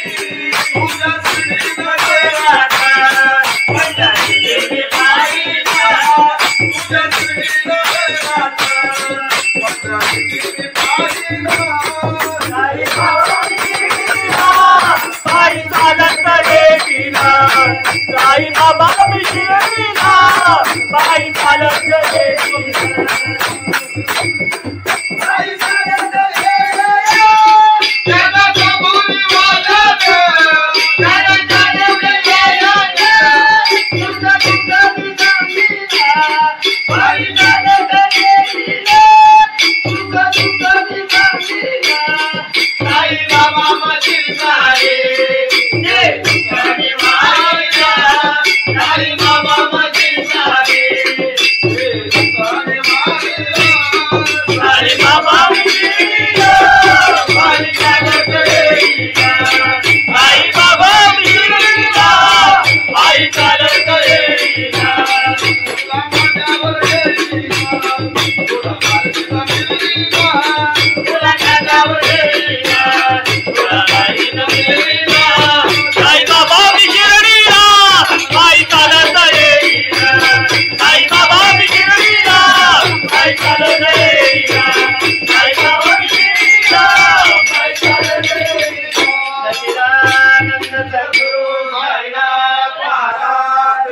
तुझा श्रीमध्ये राधा पंढरी देवी बाईला तुझा श्रीमध्ये राधा पंढरी देवी बाईला साई बाबा शिरडीला पायी चालत येईना साई बाबा शिरडीला पायी चालत येईना साई चालत येईना त्याला कबुली वाजत त्याला जाणवले याया तुझा तुझा दिसामीला पायी चालत येईना तुझा तुझा दिसामीला साई बाबा मधील सारे जे तुझ्याने वाहिला साई बाबा मधील सारे जे तुझ्याने वाहिला साई बाबा शिरडीला पायी चालत येईना साई बाबा शिरडीला पायी चालत येईना तुला माझ्यावर येईना तुला माझ्यावर येईना तुला माझ्यावर येईना तुला माझ्यावर येईना साई बाबा शिरडीला पायी चालत येईना साई बाबा शिरडीला पायी चालत येईना साई बाबा शिरडीला पायी चालत येईना सच्चिदानंद सद्गुरु साईनाथ महाराज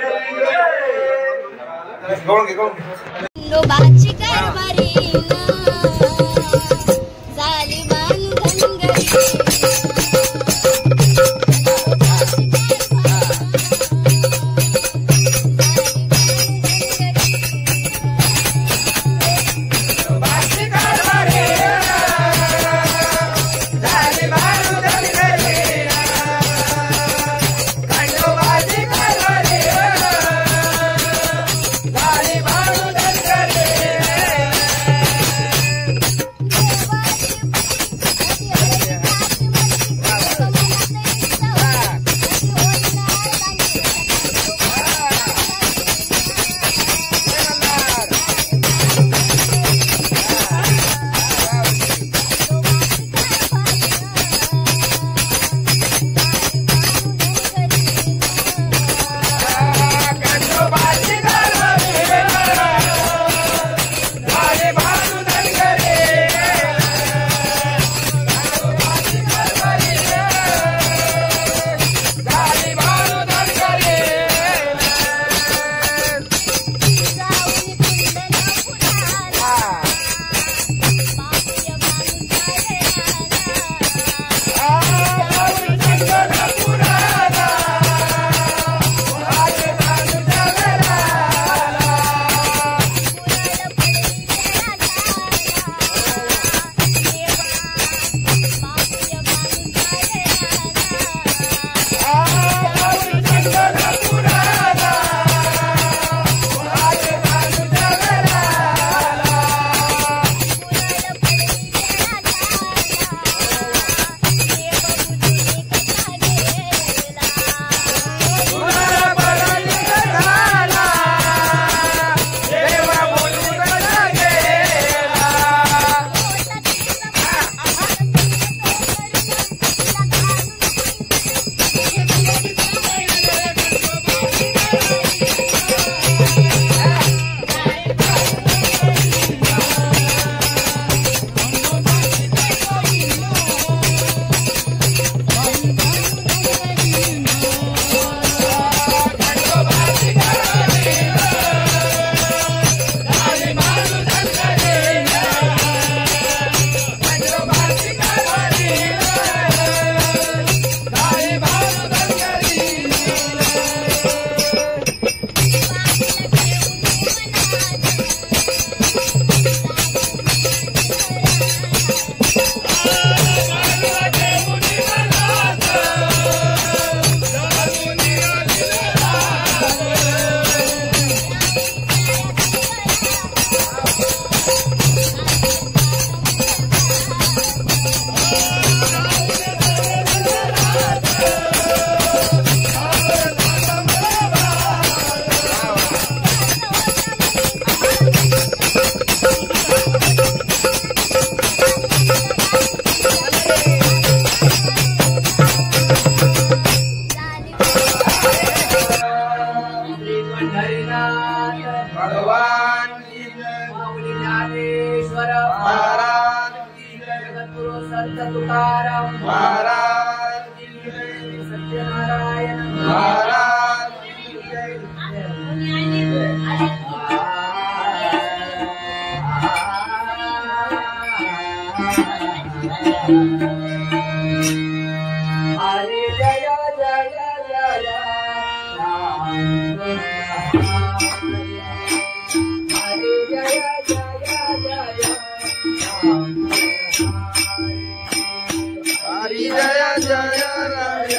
नोबाची कारभारीना झाली बांधनगरी Bye. तुकाराम महाराज की जय, सत्यनारायण महाराज की जय। हरि जय जय जय राम हरि जय जय जय राम हरि जय जय राया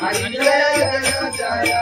हरि जय जय जय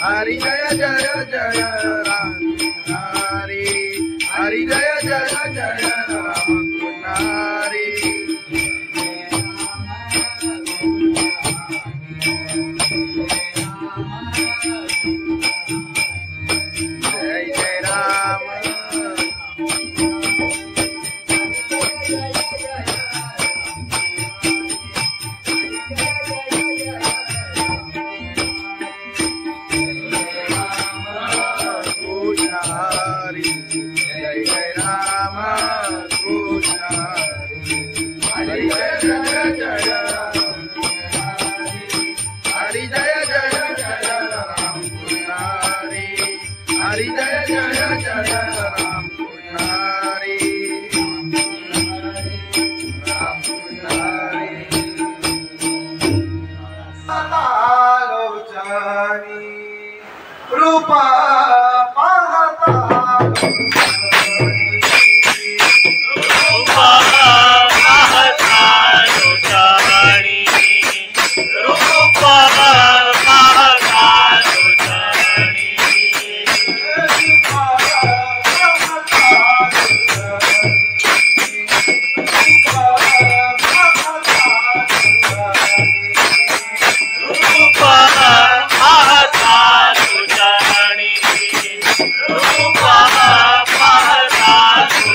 हरि जय जय जय राम हरि हरि जय जय जय राम हरि दर्शनी रूपा पाहता रूपा पाहता लोचनी रूपा पाहता लोचनी रूपा पाहता लोचनी रूपा पाहता लोचनी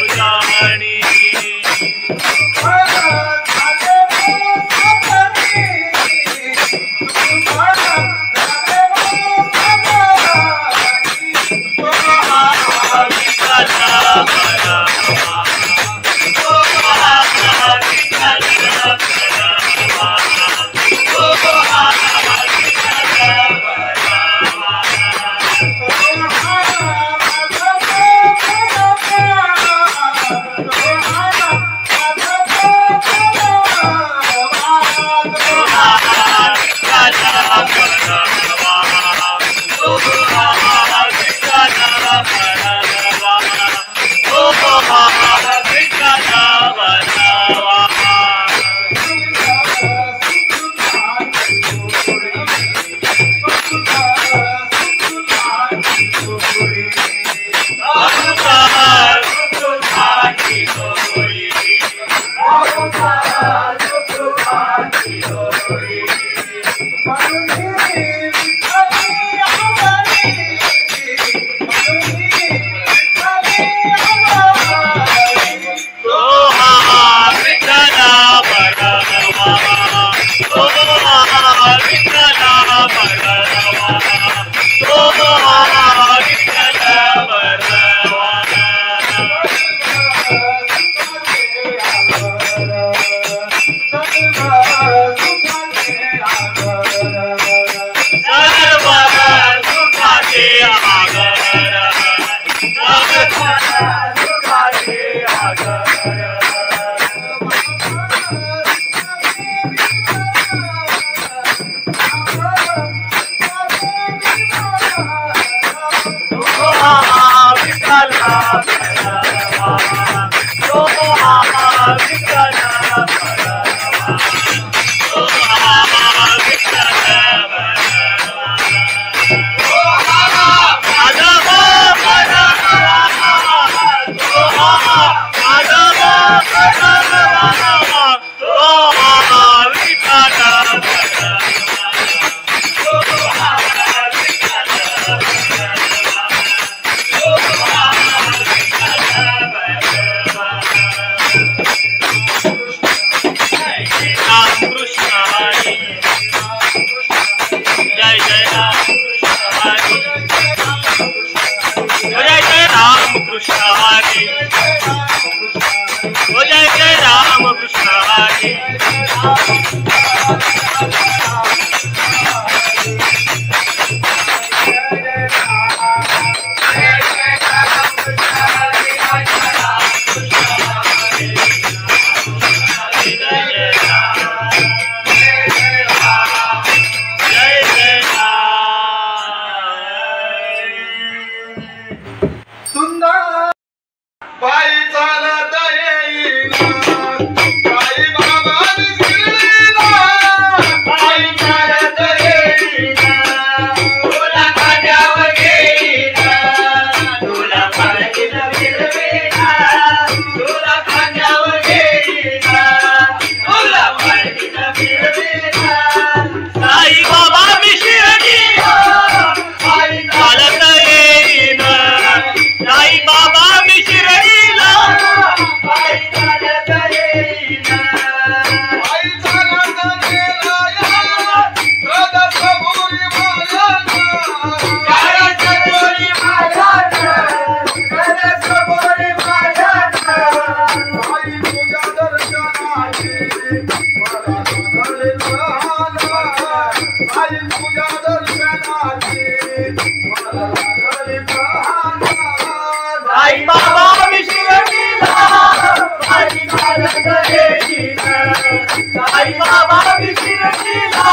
साई साई बाबा शिर्डीला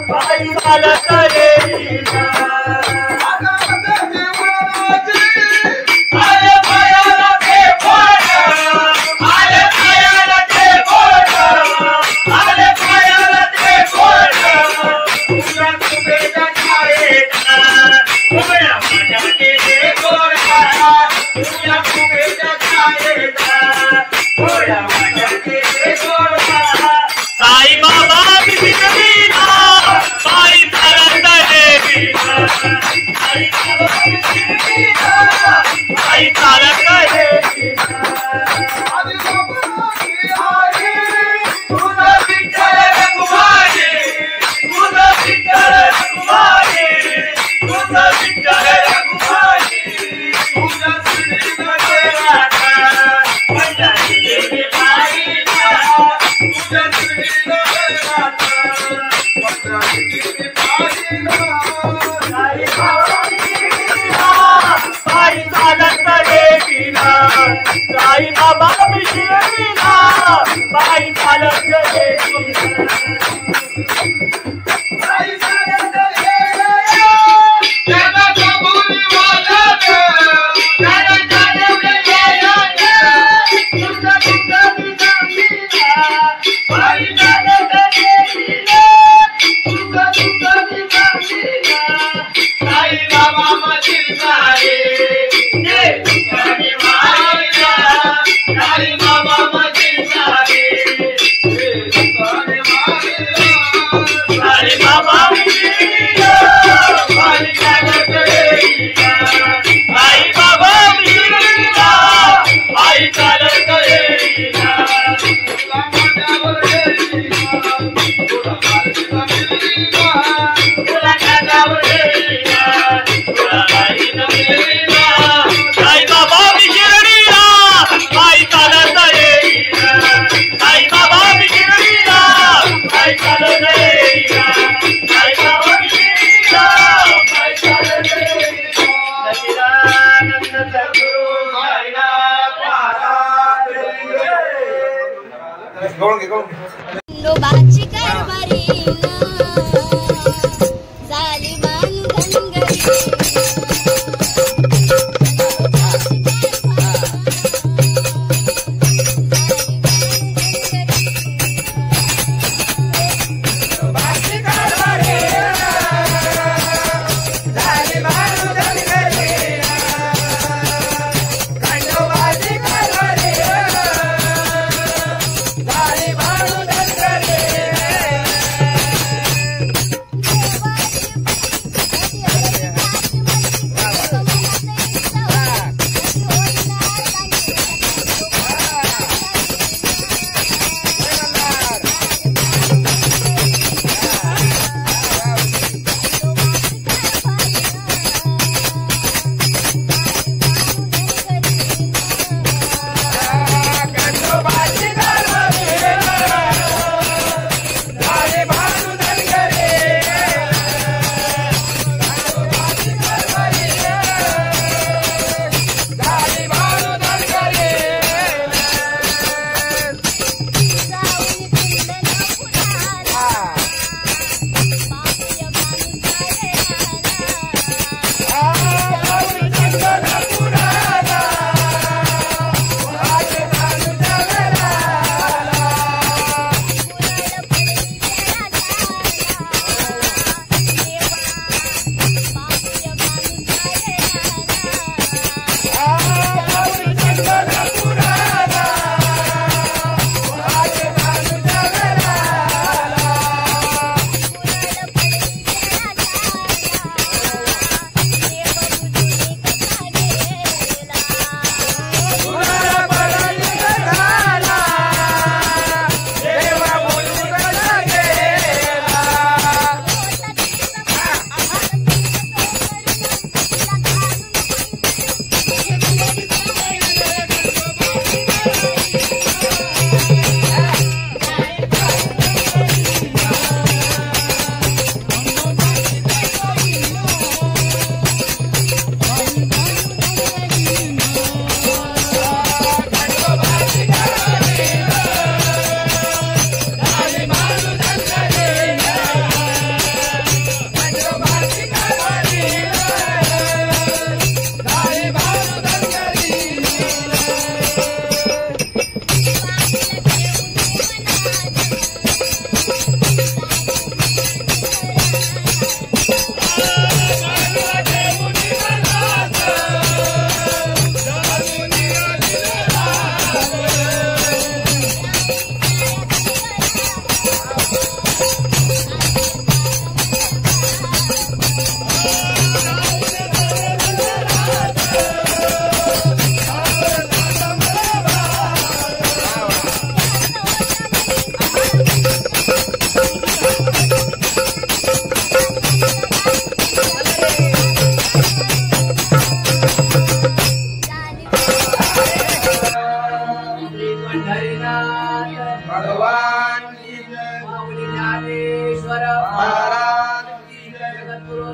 पायी चालत येईना आले पायाला ते बोट आले पायाला ते बोट आले पायाला ते बोट तुझ्या तुझ्या छायेत उभ्या माझ्या केले गोडा तुझ्या तुझ्या छायेत उभ्या माझ्या केले गोडा साई बाबा शिर्डीला पायी चालत येईना साई बाबा शिर्डीला पायी चालत येईना तुझा विठ्ठल रघुमाई तुझा विठ्ठल रघुमाई तुझा विठ्ठल रघुमाई तुझा श्रीनाथ पंढरी देवी पायीला तुझा श्रीनाथ पंढरी देवी पायीला साई बाबा शिर्डीला पायी चालत येईना साई बाबा शिर्डीला पायी चालत येईना साई चालत येईना त्याला कबुली वाजत त्याला चालवले येईना तुझा तुझा सांगीना पायी चालत येईना तुझा तुझा सांगीना साई बाबा मशील सारे जे तुझ्याने मारिला साई बाबा मशील सारे जे तुझ्याने मारिला साई बाबा शिर्डीला पायी चालत येईना साई बाबा शिर्डीला पायी चालत येईना तुला माझ्यावर येईना तुला माझ्यावर येईना तुला माझ्यावर येईना तुला माझ्यावर येईना साई बाबा शिर्डीला पायी चालत येईना साई बाबा शिर्डीला पायी चालत येईना साई बाबा शिर्डीला पायी चालत येईना सच्चिदानंद सद्गुरु साईनाथ महाराज खंडोबाची कारभारीना झाली बांधनगरी Bye.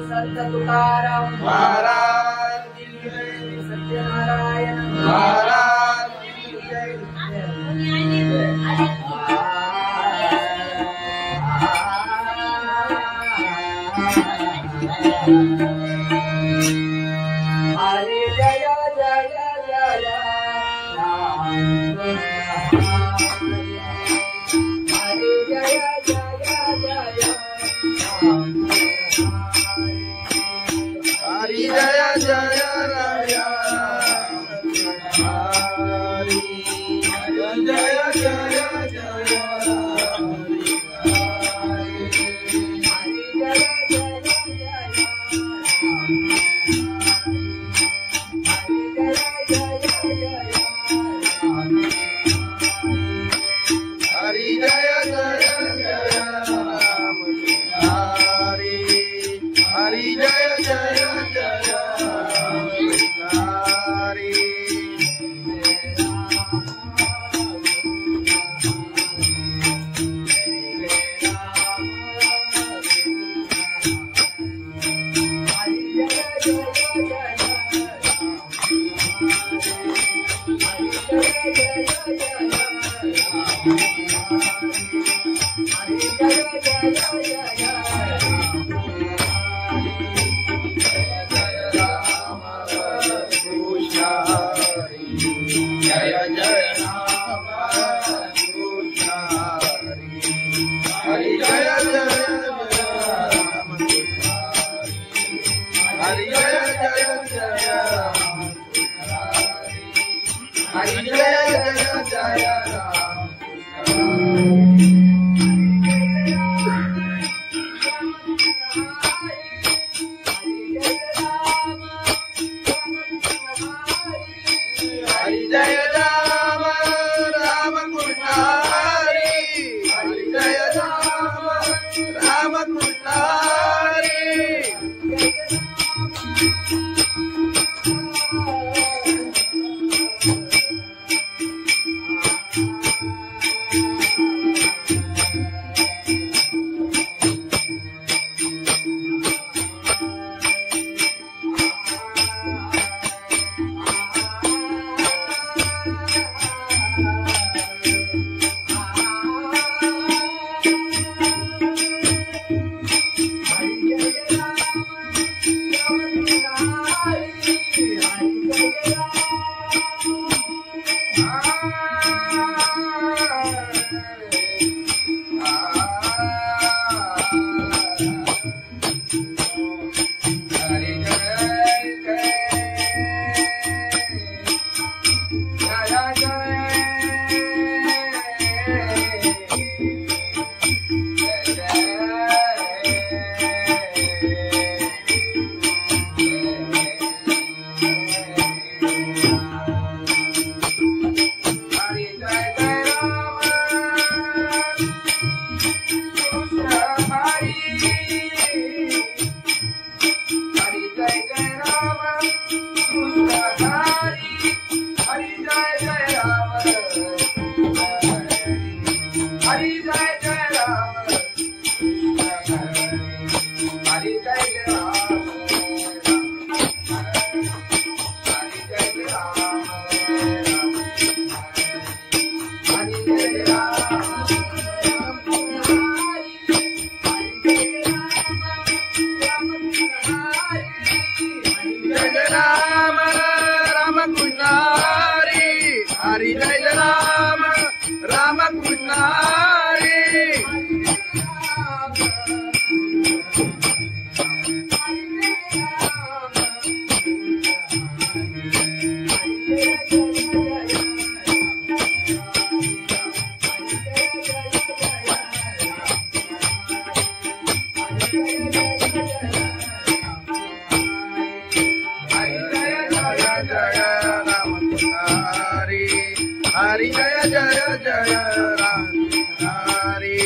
संत तुकाराम महाराज की जय, सत्यनारायण महाराज की जय। हरे जय जय जय राम हरे जय जय जय राम हरि जय जय राया हरि जय जय जय हरि जय जय जय राम हरि हरि जय जय जय हरि जय जय राम कृष्ण हरि जय जय राम हरि जय जय जय राम हरि जय जय जय राम हरि जय राम राम कृष्ण हरि हरि जय राम राम कृष्ण हरि हरि जय राम राम कृष्ण हरि हरि जय जय जय राम हरि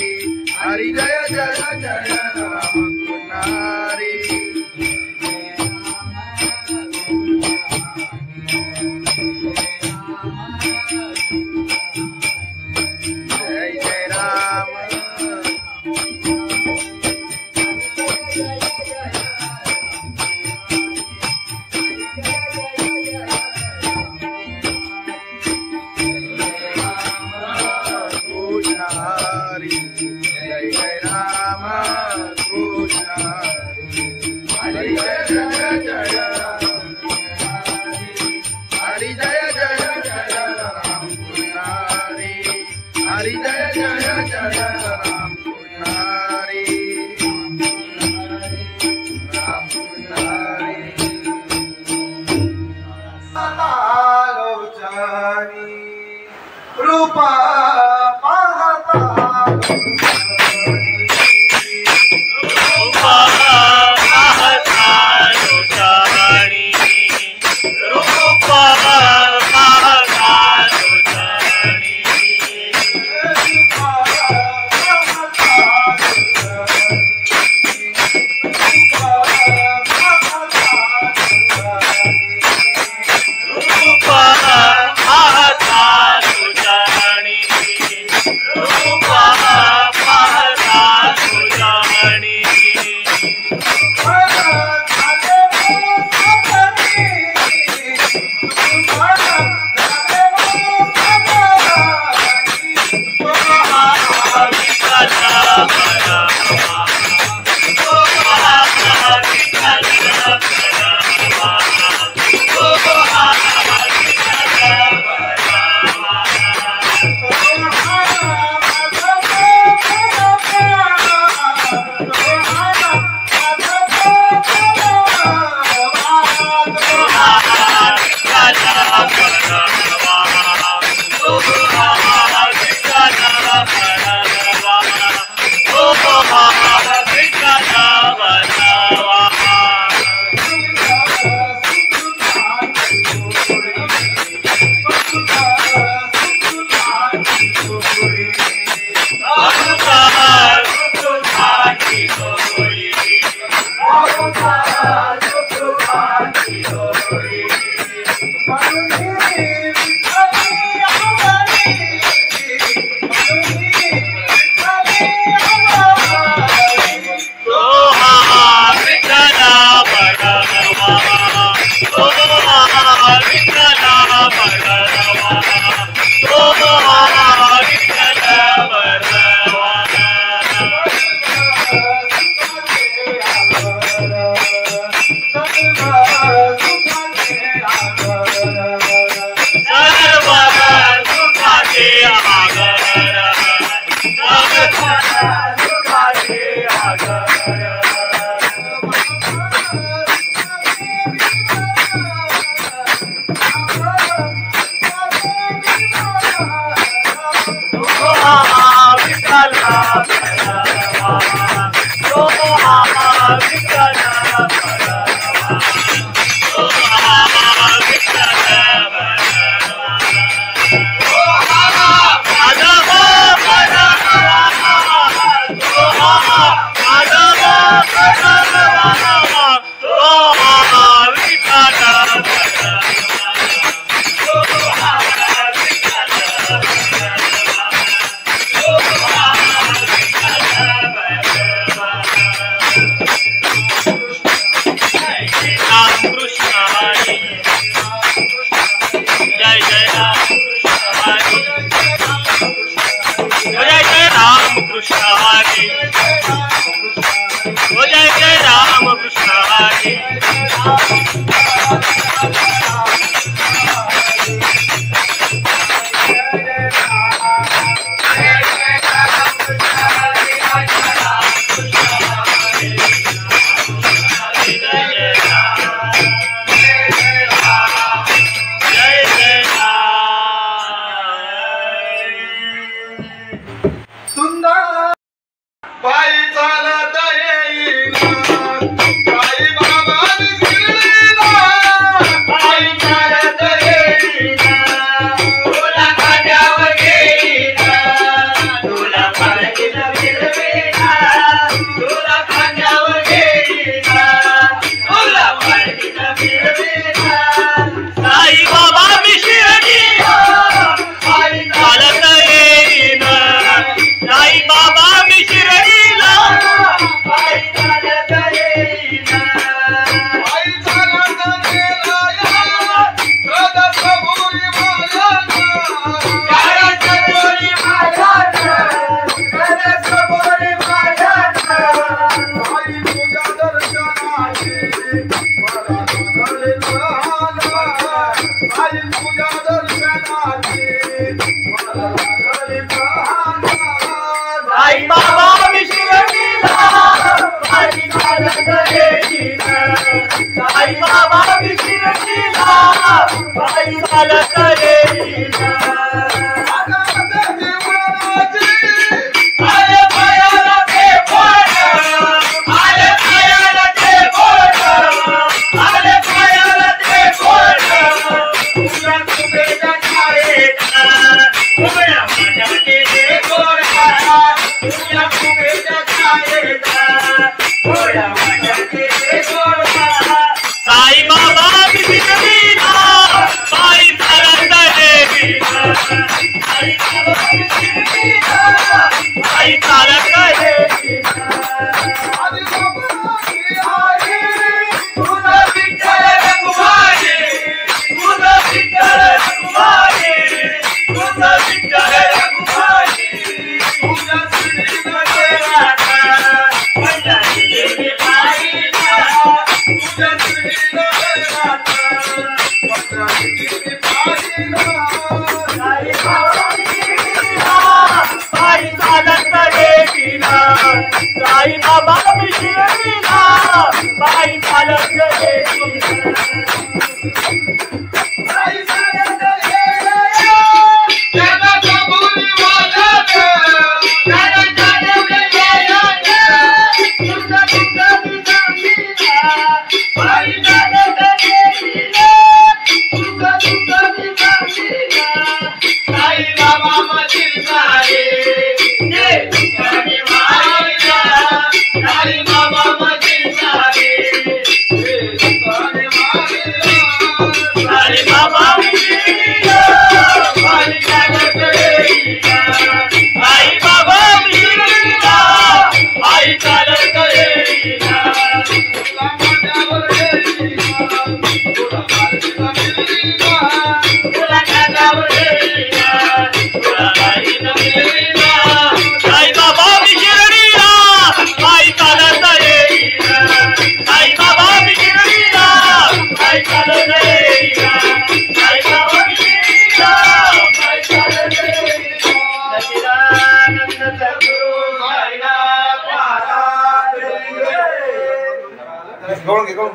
हरि जय जय जय राम हरि जय जय राम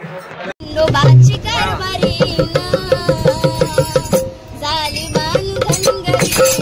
खंडोबाची कारभारी झाली बांधनगरी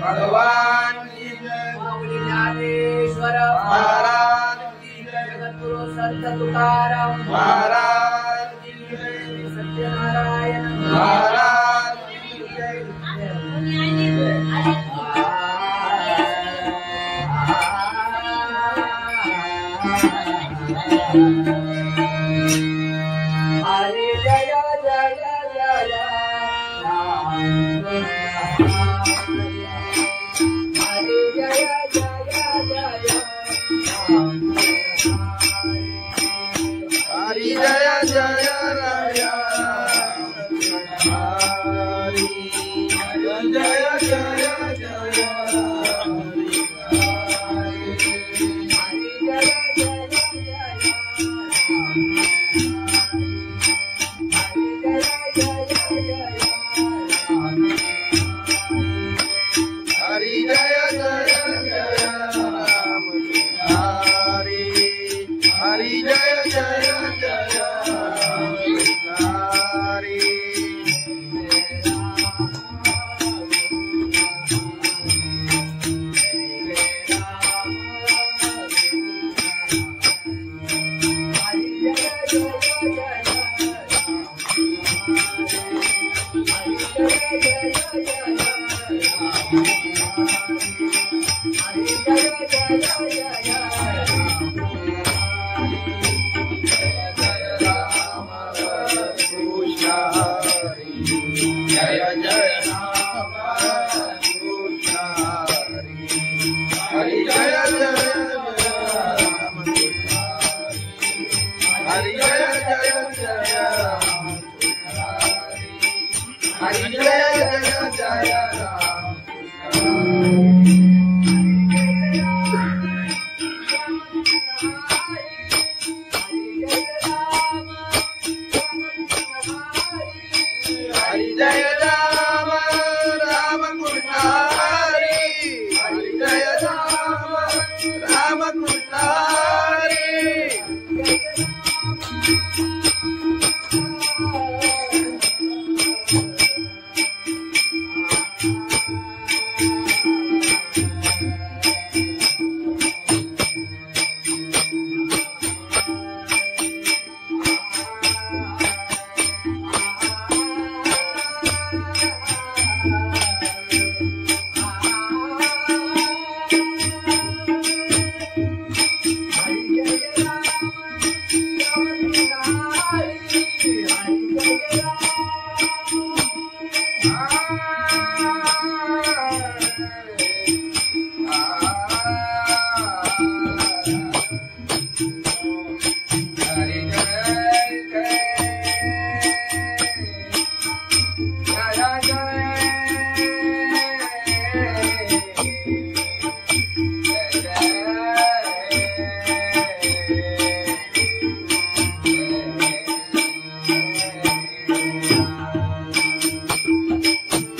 भगवान की जय। माऊली ज्ञानेश्वर महाराज की जय। जगद्गुरु संत तुकाराम महाराज की जय। सत्यनारायण महाराज की जय। हरे जय जय जय राम हरे जय जय जय राम हरि जय जय राया हरि जय जय जय जय हरि जय जय जय राम हरि हरि जय जय जय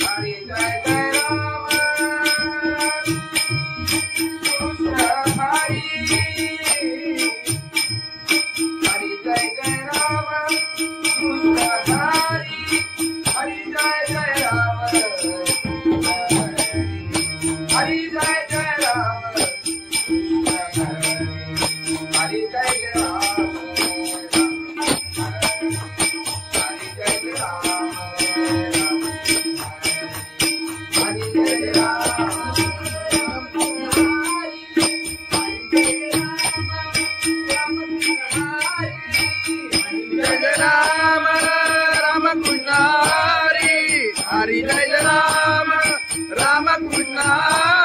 हरि जय जय राम कृष्ण हरि जय जय राम हरि जय जय जय राम हरि जय जय जय राम हरि जय राम राम कृष्ण हरि हरि जय राम राम कृष्ण हरि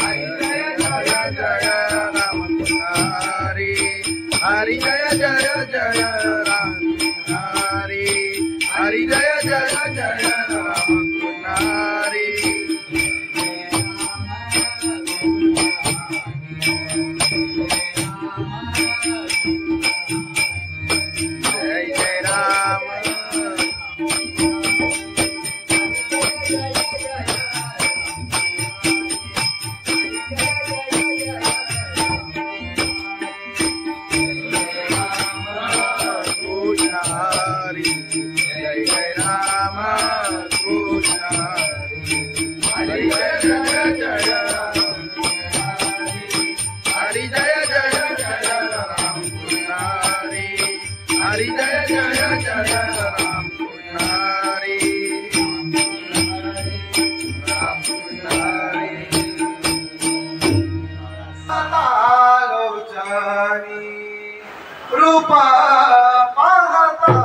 हरि जय राम राम कृष्ण हरि हरि जय जय जय राम हरि हरि जय जय जय राम हरि जय जय रूपा पाहता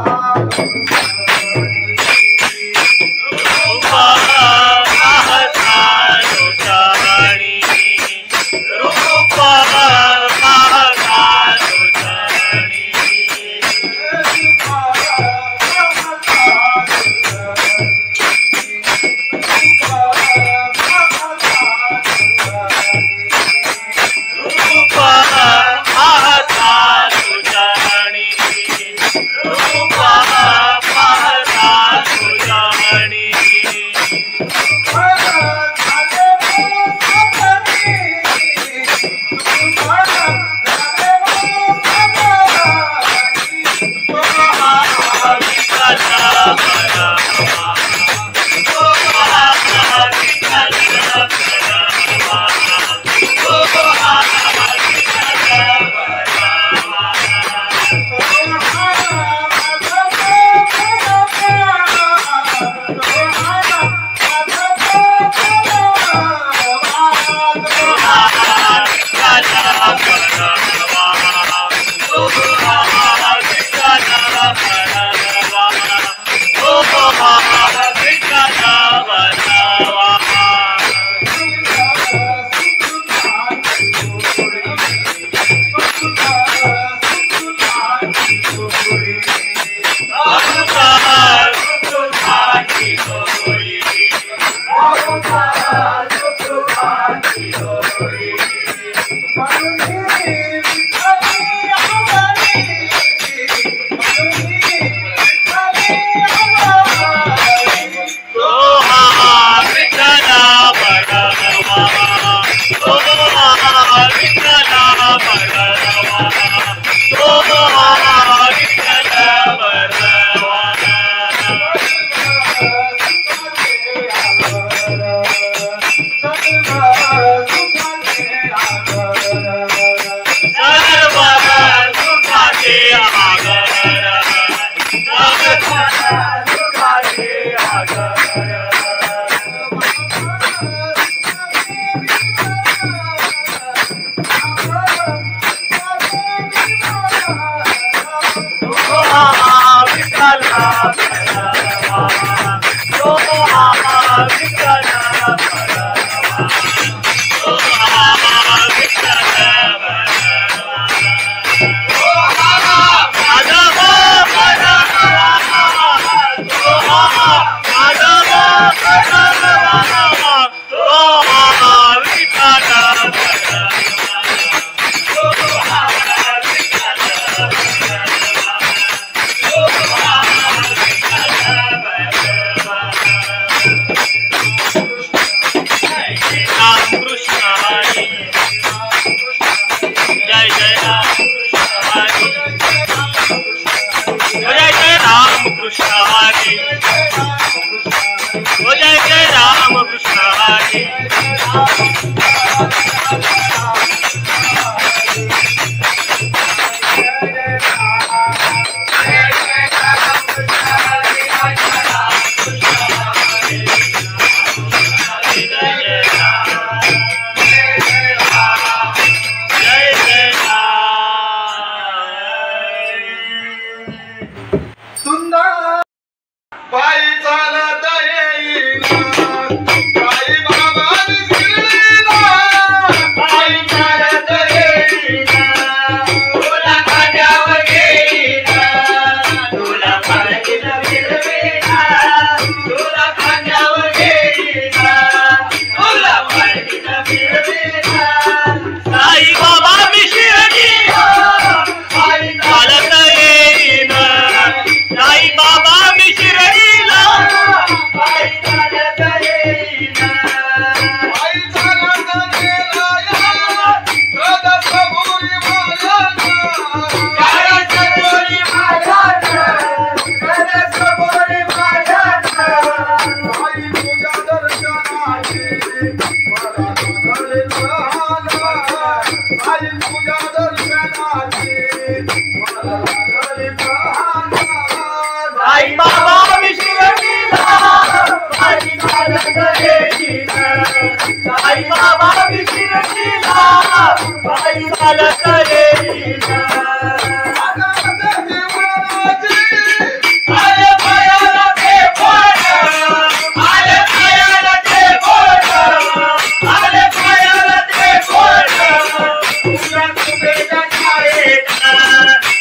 बाई चालत येईना बाई बाबा साई बाबा विश्वलीला बाई चालत येईना साई बाबा विश्वलीला बाई चालत येईना आले पायाला ते बोल आले पायाला ते बोल आले पायाला ते बोल तुझ्या कुबेच्या छायेचा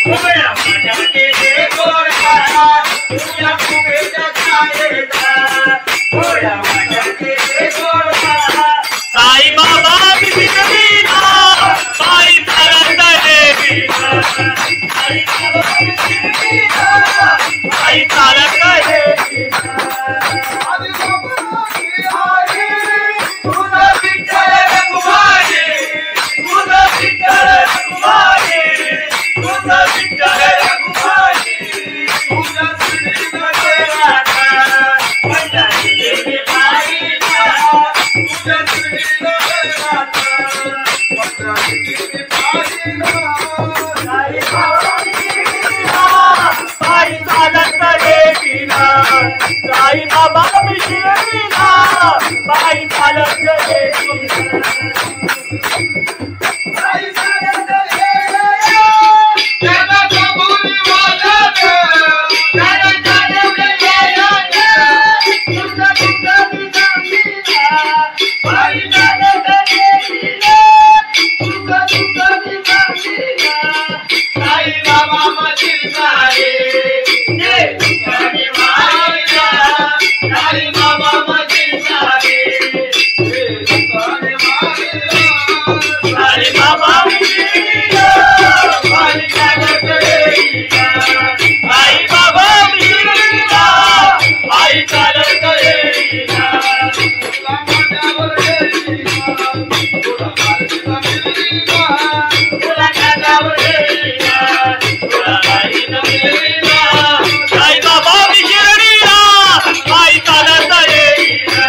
उभ्या माझ्या केले गोळा तुझ्या कुबेच्या छायेचा उभ्या माझ्या केले गोळा साई बाबा विश्वलीला बाई चालत येईना साई बाबा विश्वलीला बाई चालत येईना तुझा विठ्ठल रघुमाई तुझा विठ्ठल रघुमाई तुझा विठ्ठल रघुमाई तुझा श्रीमध्ये राधा पंढरी देवी बाईला तुझा श्रीमध्ये राधा पंढरी देवी बाईला साई बाबा विश्वलीला बाई चालत येईना साई बाबा विश्वलीला बाई चालत येईना साई चालत येईना त्याला कबुली वाजत त्याला जाणवले येईना तुझा तुझा दिसला बाई चालत येईना तुझा तुझा दिसला साई बाबा मधील सारे जे तुझ्याने वाहिला साई बाबा मधील सारे जे तुझ्याने वाहिला साई बाबा विश्वलीला बाई चालत येईना साई बाबा विश्वलीला बाई चालत येईना तुला माझ्यावर येईना तुला माझ्यावर येईना तुला माझ्यावर येईना तुला बाईला येईना साई बाबा विश्वलीला बाई चालत येईना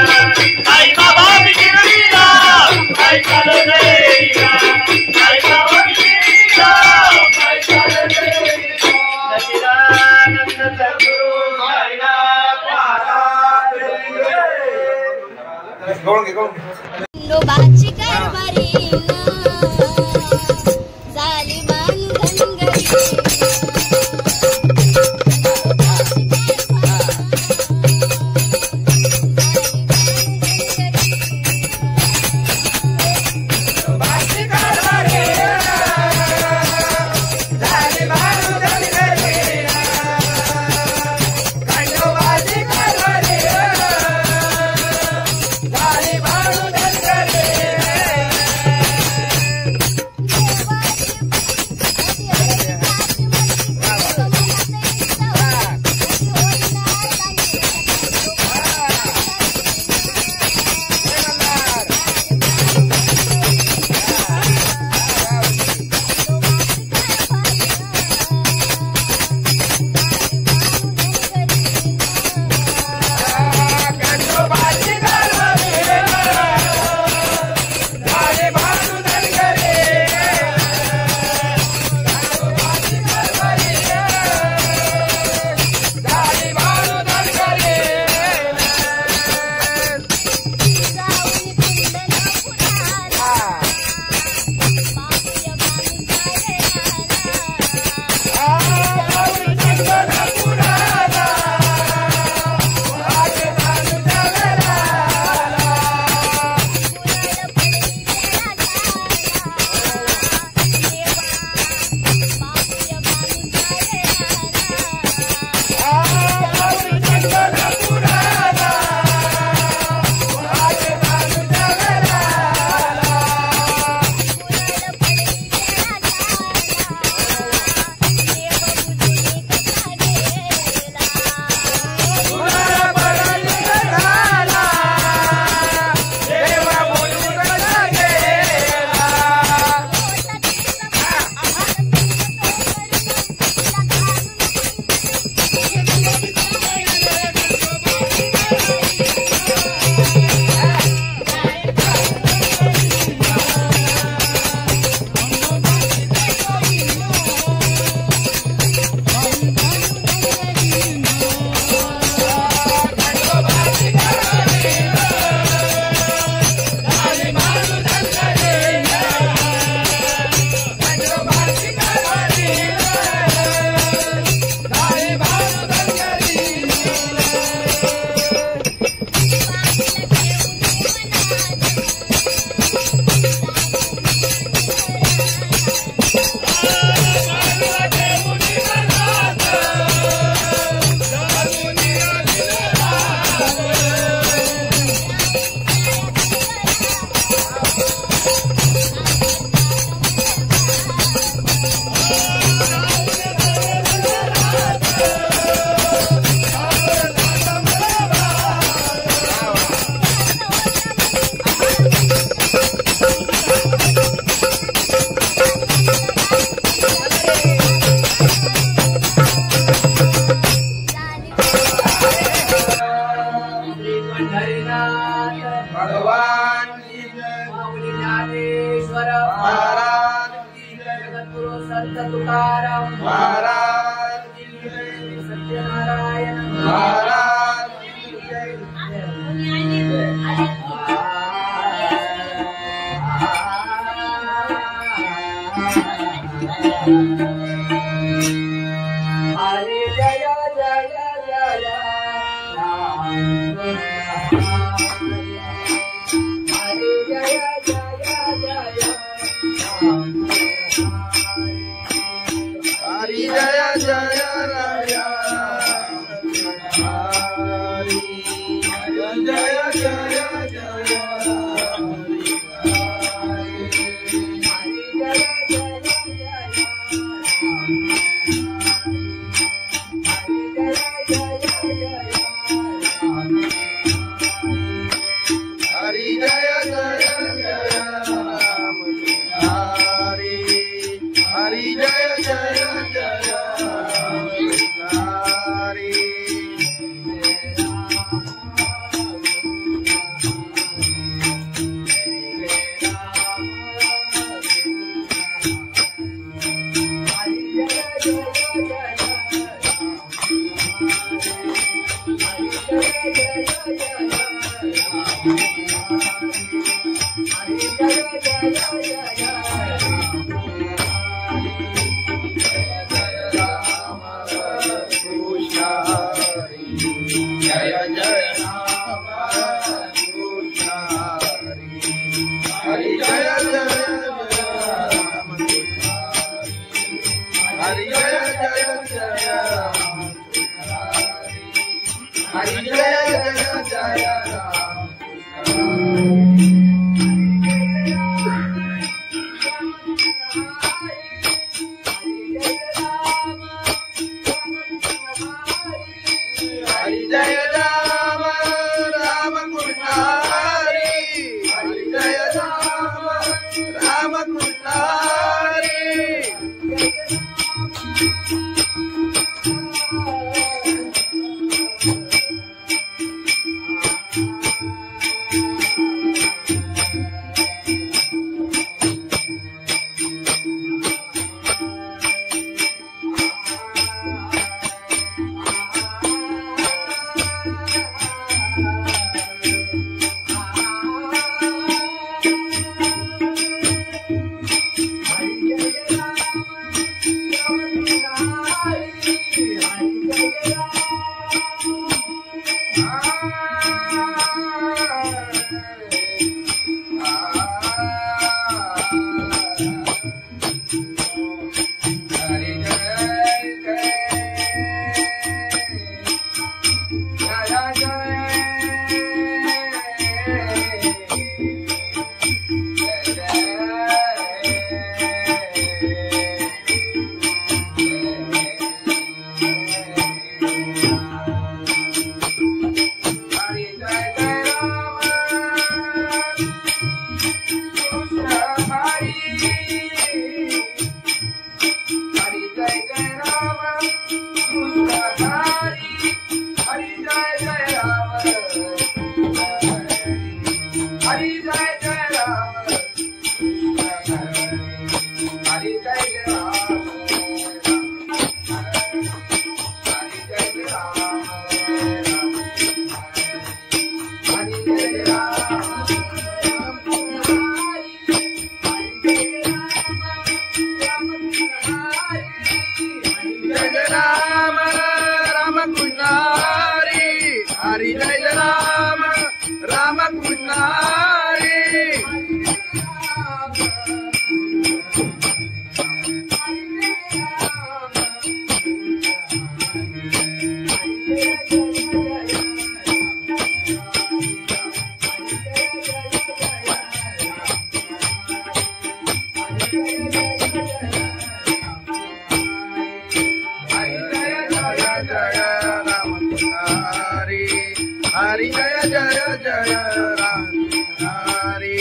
साई बाबा विश्वलीला बाई चालत येईना साई बाबा विश्वलीला बाई चालत येईना सच्चिदानंद सद्गुरु साईनाथ महाराज खंडोबाची कारभारी झाली बांधनगरी Bye. तुकाराम महाराज की जय, सत्यनारायण महाराज की जय। हरे जय जय जय राम हरे जय जय जय राम हरि जय जय राजा हरि जय जय जय हरि जय जय जय राम हरि हरि जय जय जय राम हरि हरि जय जय जय राम हरि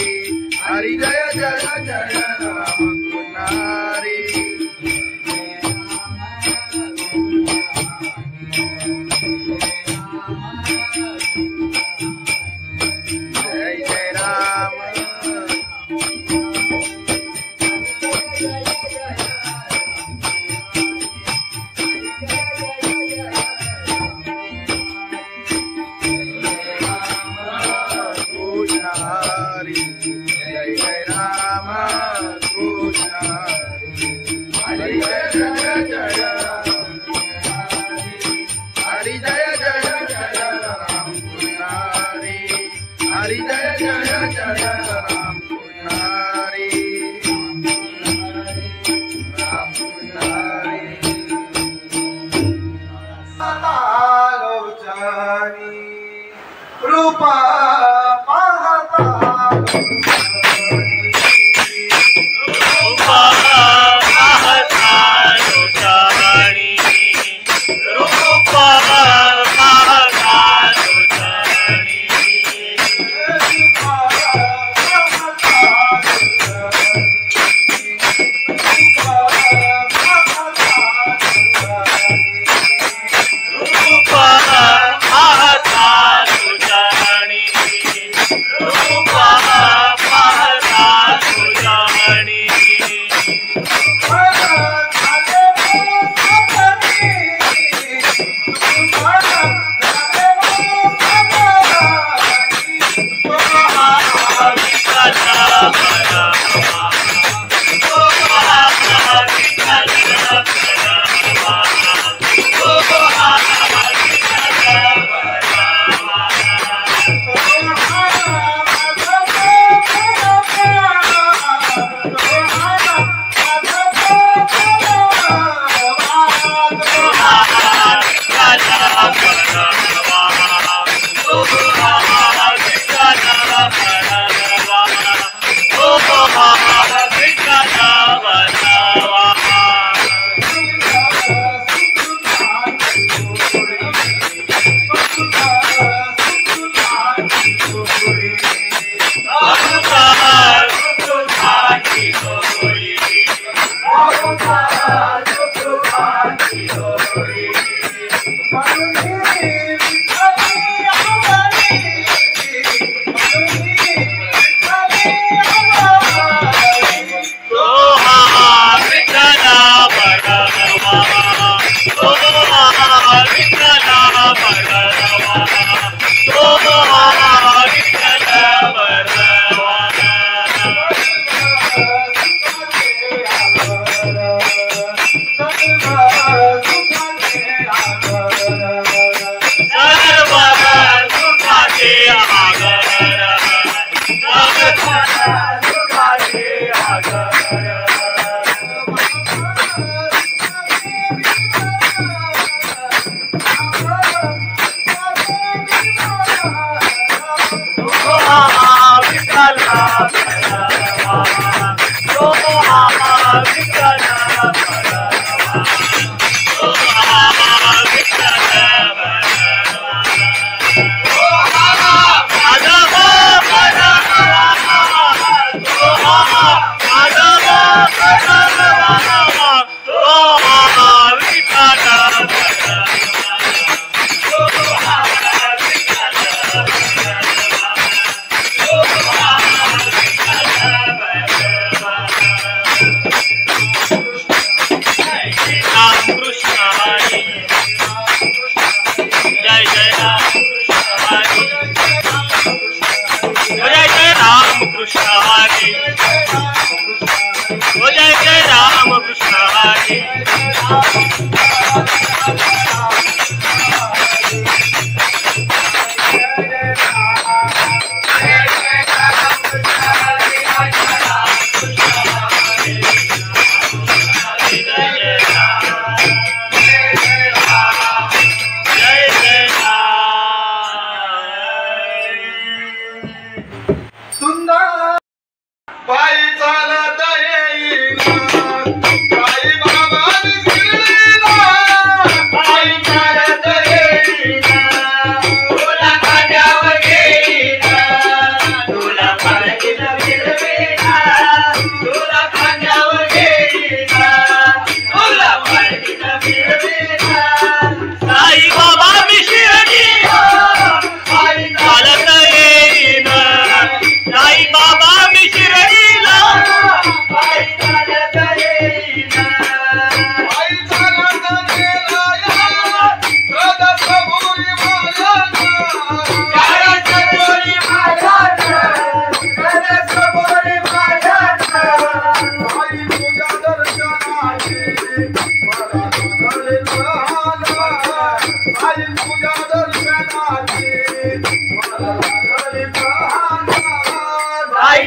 हरि जय जय जय राम हरि जय जय राम रूप पाहता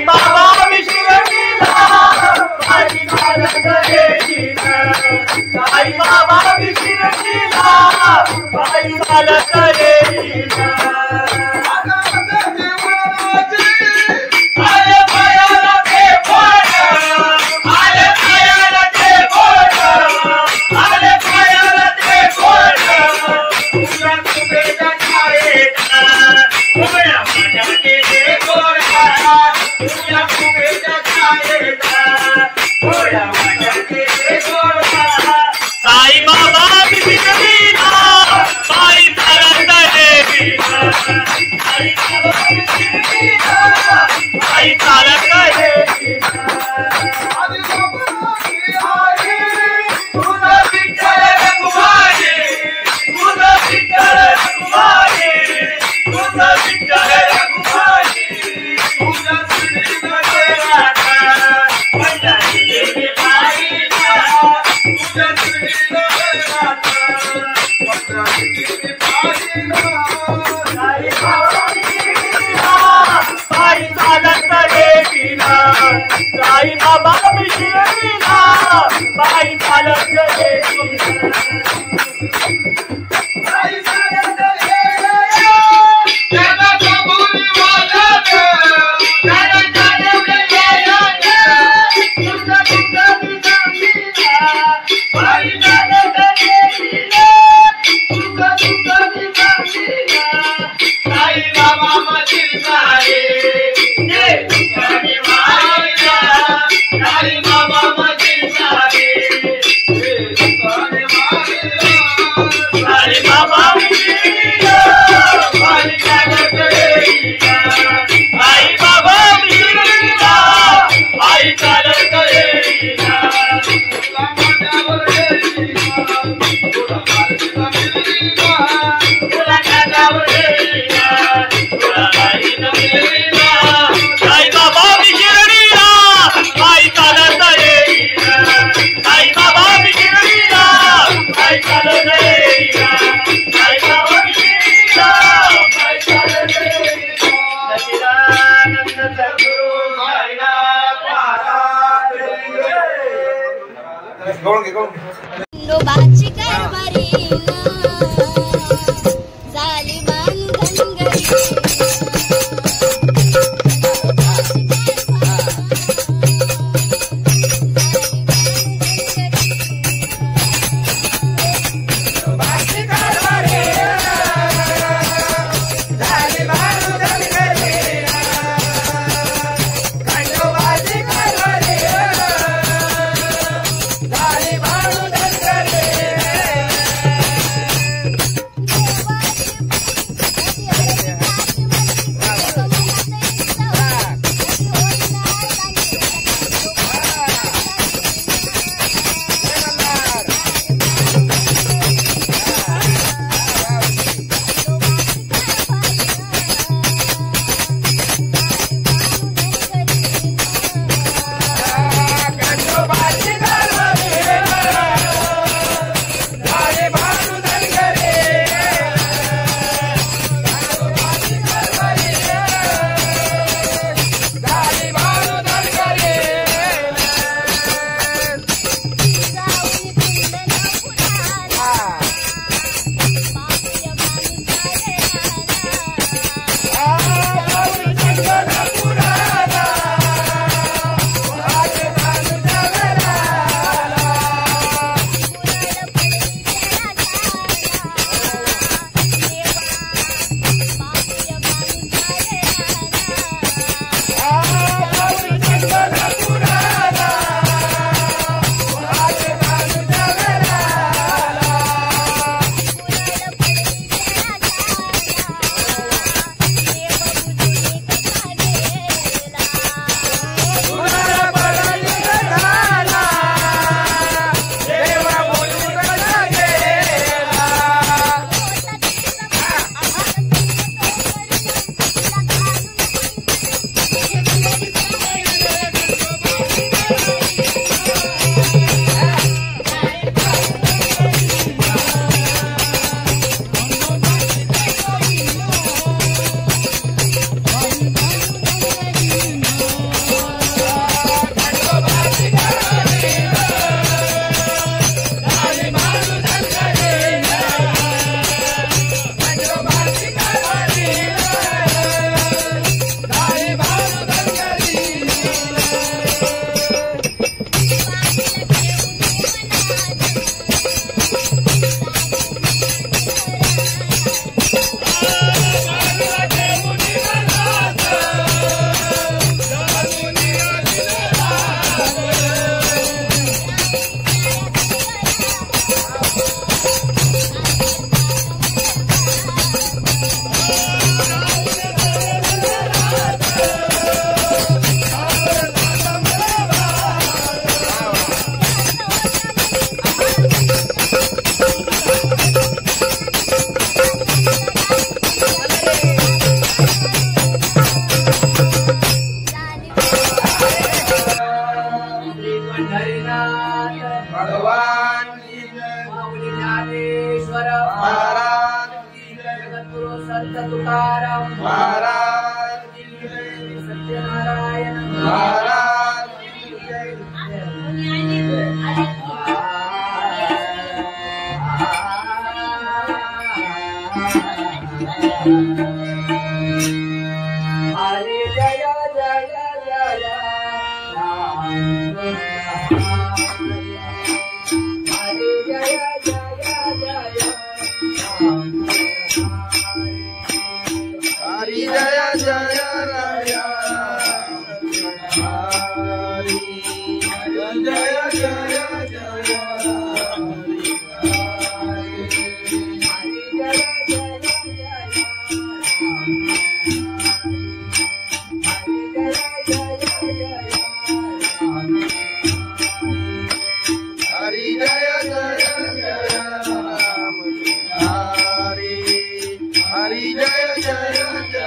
बाबा विठ्ठल रघुमाई तुझा विठ्ठल रघुमाई तुझा श्री पंढरी देवी पाहिला तुझा श्री पंढरी देवी पाहिला साई चालत गेलीला साई बाबा शिर्डीला बाई चालत गेलीला साई चालत गेलीला त्याला कबुली वाजत त्याला चालवले तुझा तुझा दिसामीला बाई चालत गेलीला तुझा तुझा दिसामीला साई बाबा मशील सारे साई बाबा मशील सारे साई बाबा मिशिरा बाई चालत गेलीला साई बाबा मिशिरा बाई चालत गेलीला तुला माझ्यावर गेलीला तुला माझ्यावर गेलीला तुला माझ्यावर गेलीला तुला माझ्यावर गेलीला साई बाबा मिशिरा बाई चालत गेलीला साई बाबा मिशिरा बाई चालत गेलीला साई बाबा मिशिरा बाई चालत गेलीला सच्चिदानंद सद्गुरु साईनाथ महाराज खंडोबाची कारभारी झाली बांधनगरी झाली बाळू समर्थ तुकाराम महाराज की जय, सत्यनारायण महाराज की जय. हरे जय जय जय राम हरे जय जय जय राम हरि जय जय राया हरि जय जय जय हरि जय जय जय राम हरि हरि जय जय जय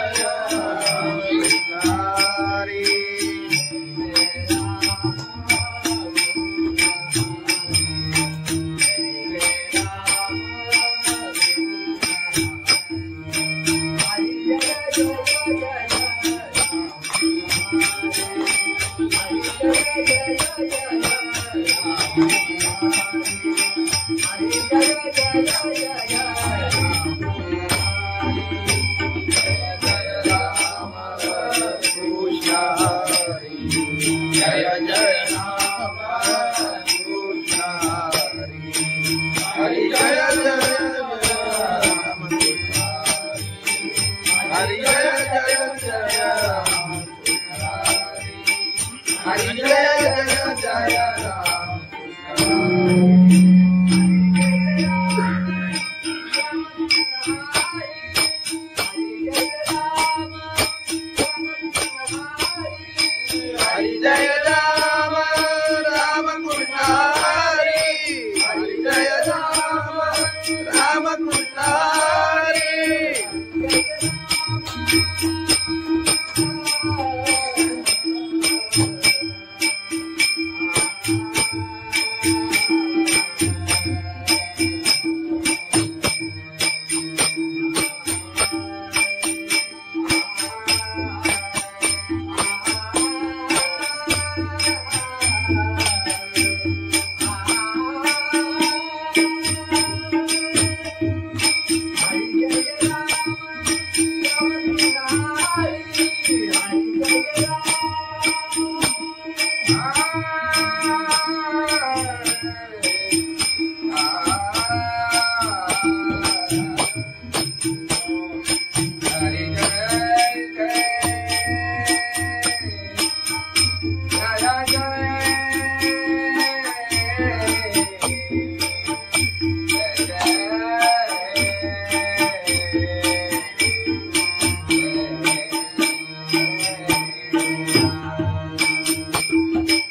हरि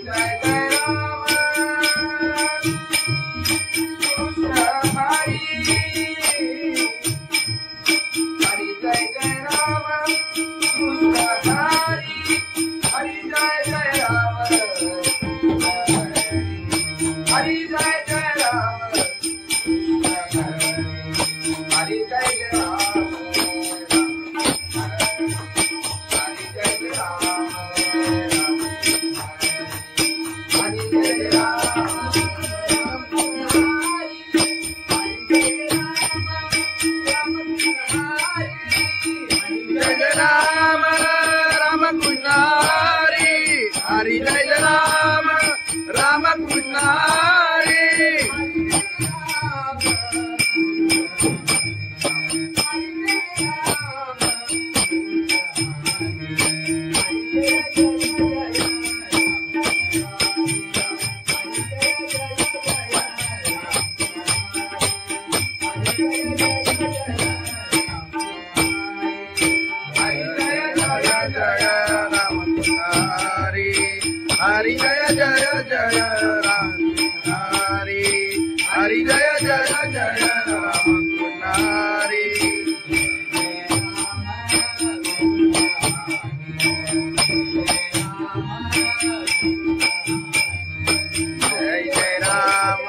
जय जय राम कृष्ण हरि जय जय राम हरि जय जय जय राम हरि जय जय जय राम हरि जय राम राम कृष्ण हरि हरि जय राम राम कृष्ण हरि हरि जय राम राम कृष्ण हरि हरि जय जय जय राम हरि हरि जय जय जय राम हरि जय जय राम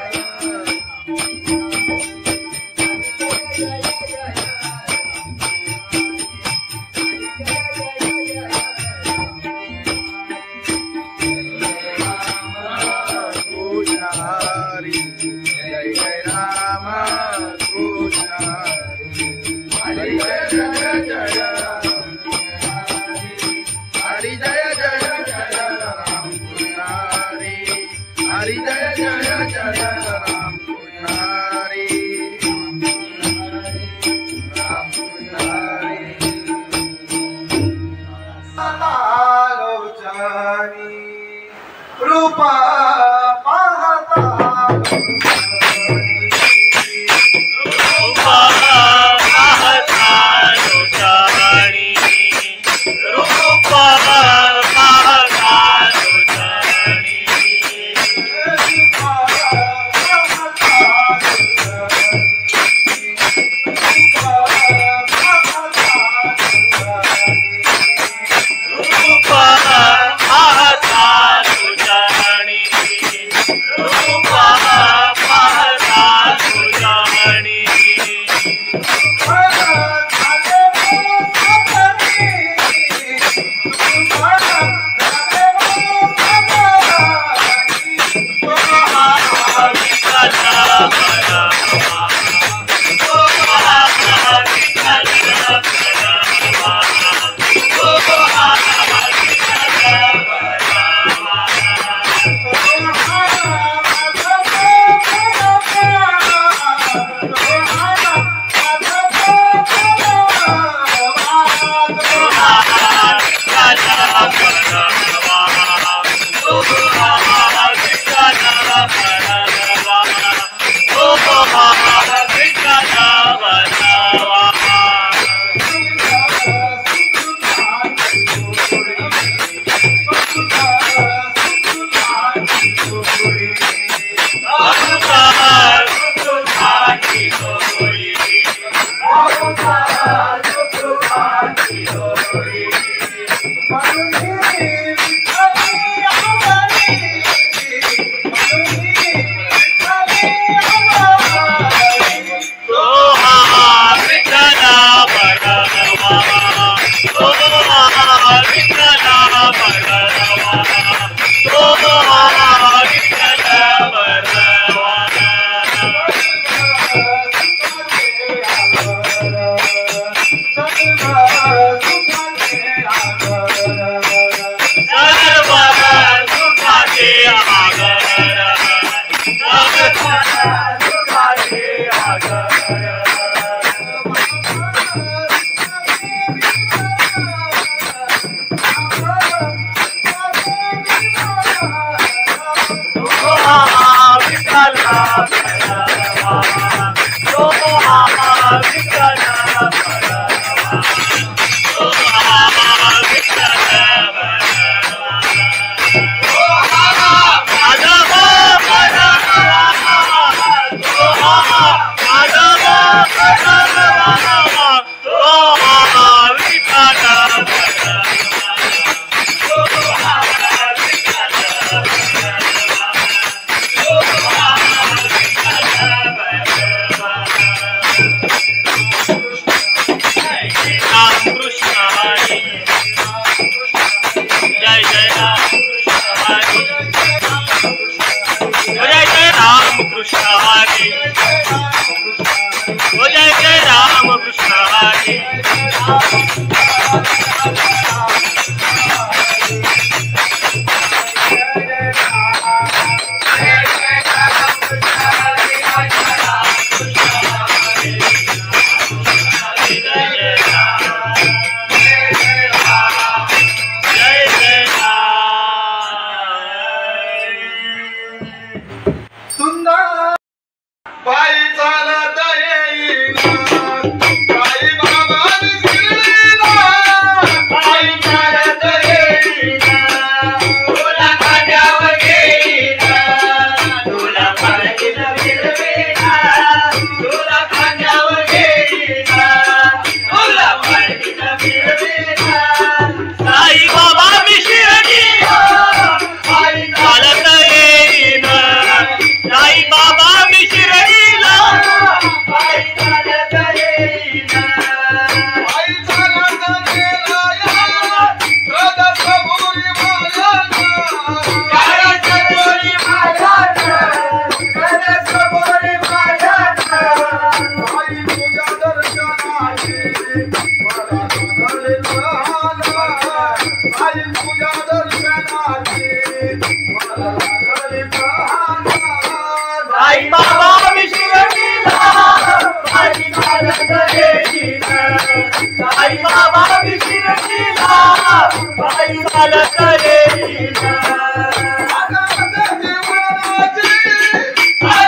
आई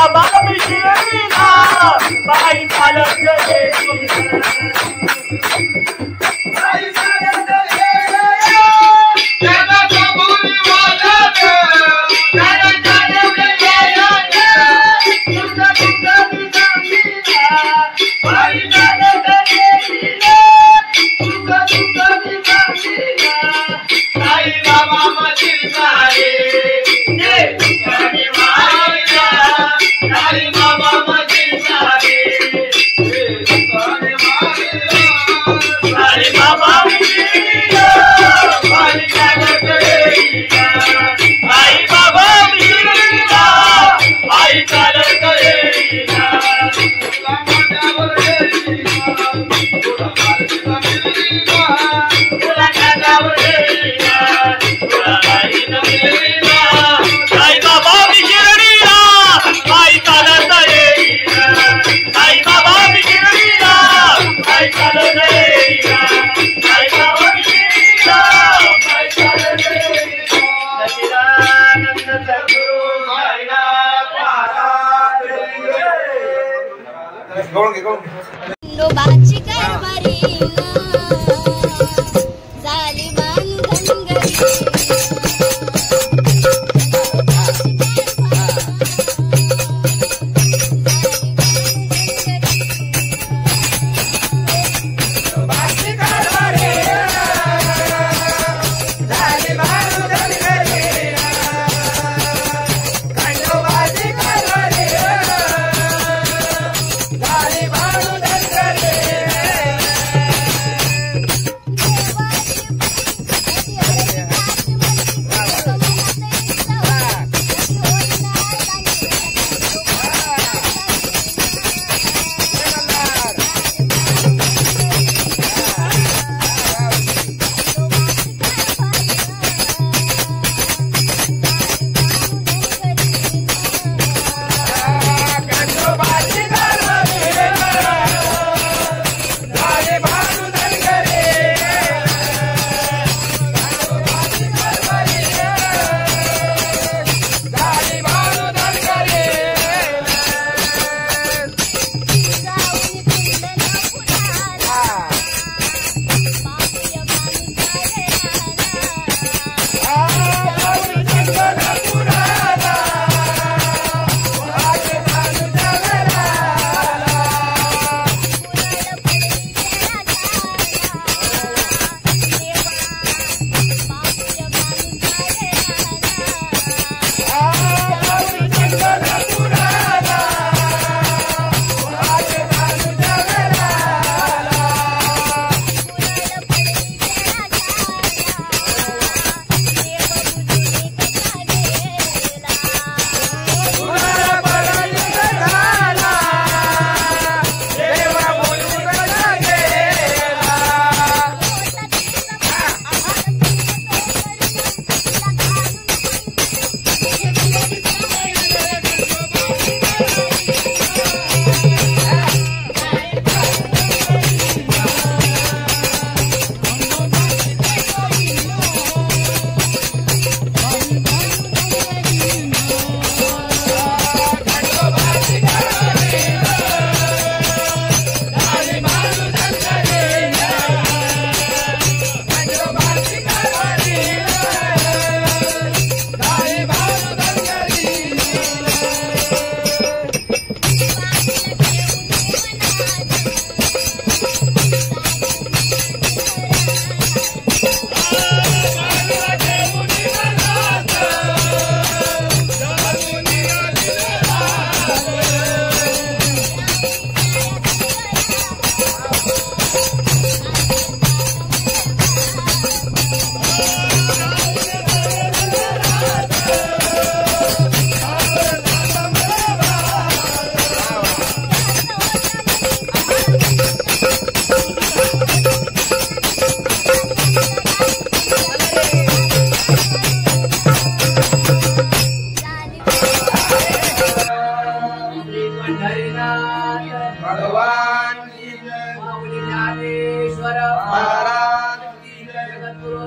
बाबा शिर्डीला बाई चालत गेली बाई चालत गेली त्याला कबुली वाजत त्याला चालत गेली तुझा तुझा तुझा बाई चालत गेली तुझा तुझा तुझा साई बाबा मशीन सारे नोबाची कारभारीना झाली बांधनगरी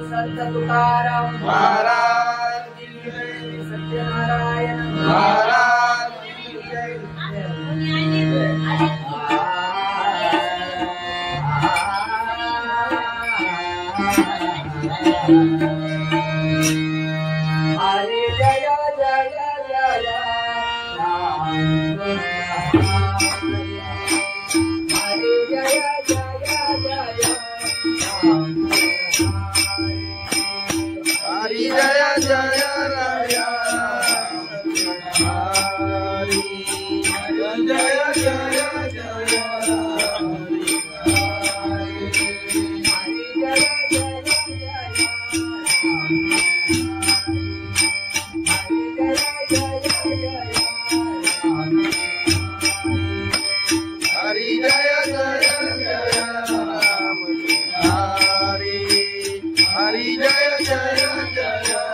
तुकाराम महाराज की जय, सत्यनारायण महाराज की जय। हरि जय जय जय राम हरि जय जय जय राम हरि जय जय राय हरि जय जय जय हरि जय जय जय राम हरि हरि जय जय जय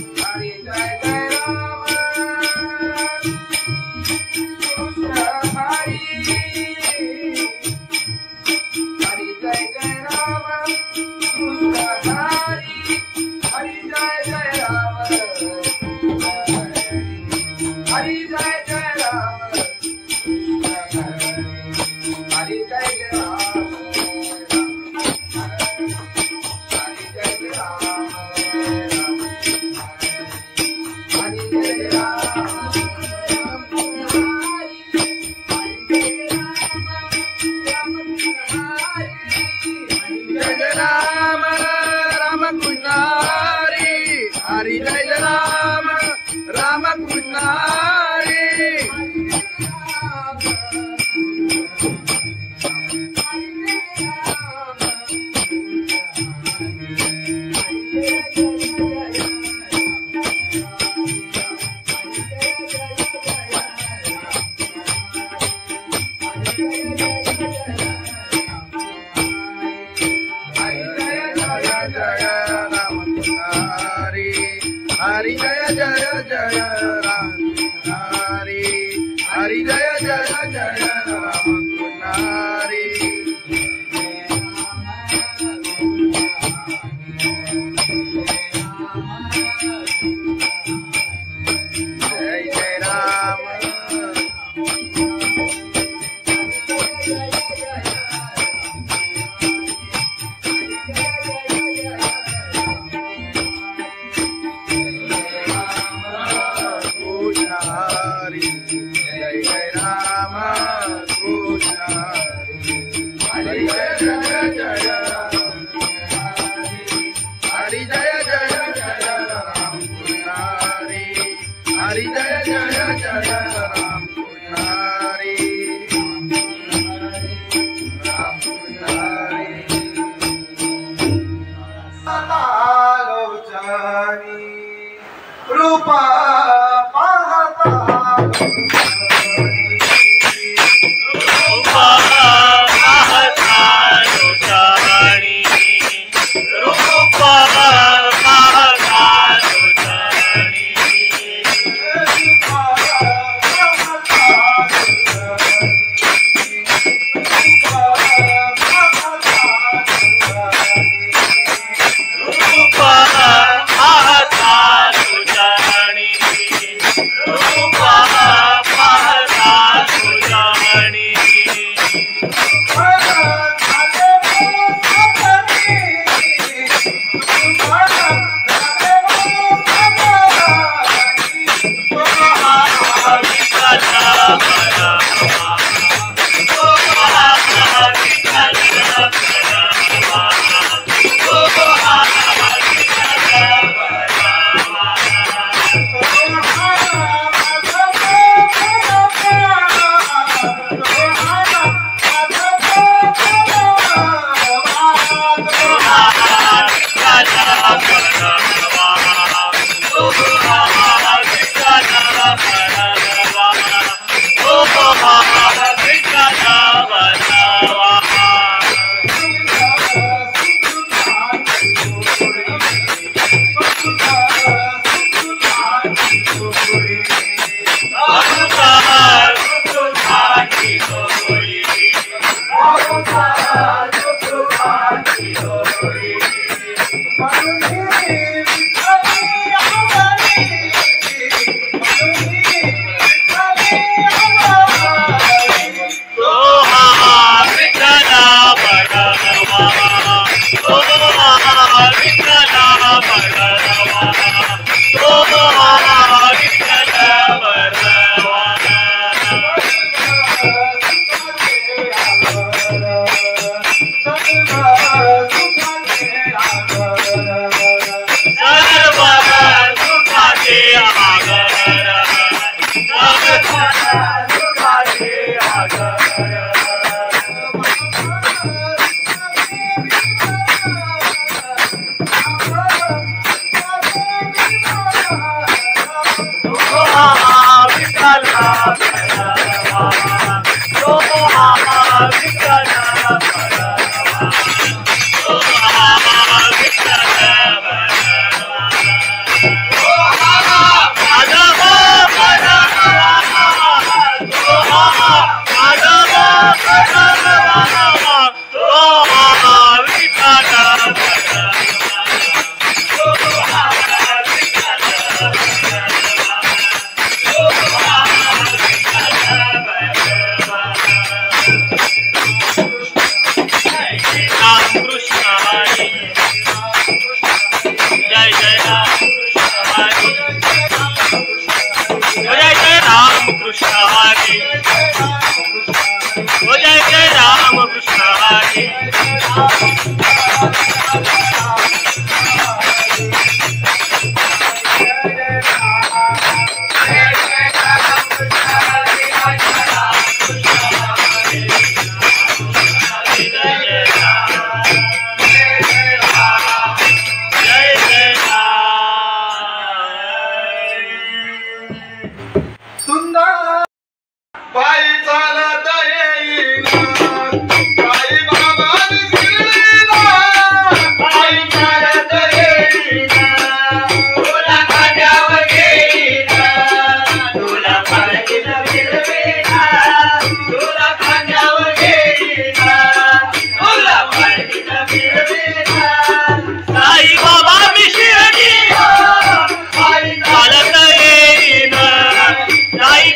हरि जय जय राम कृष्ण हरि जय जय राम हरि जय जय राम हरि जय जय राम हरि जय राम राम कृष्ण हरि हरि जय राम राम कृष्ण हरि हरि जय राम राम कृष्ण हरि हरि जय जय जय राम रूपा पाहता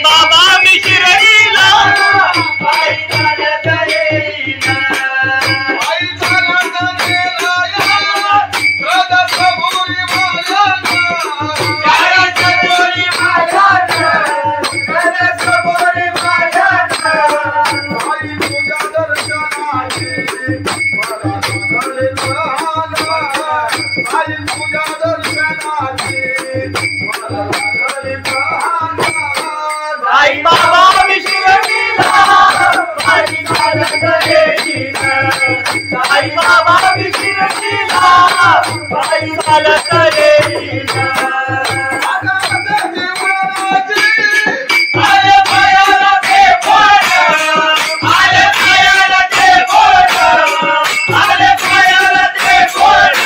बाबा मिश्रीला साई बाबा विशिरतीला बाई चालत येईना आले पायाला ते बोट आले पायाला ते बोट आले पायाला ते बोट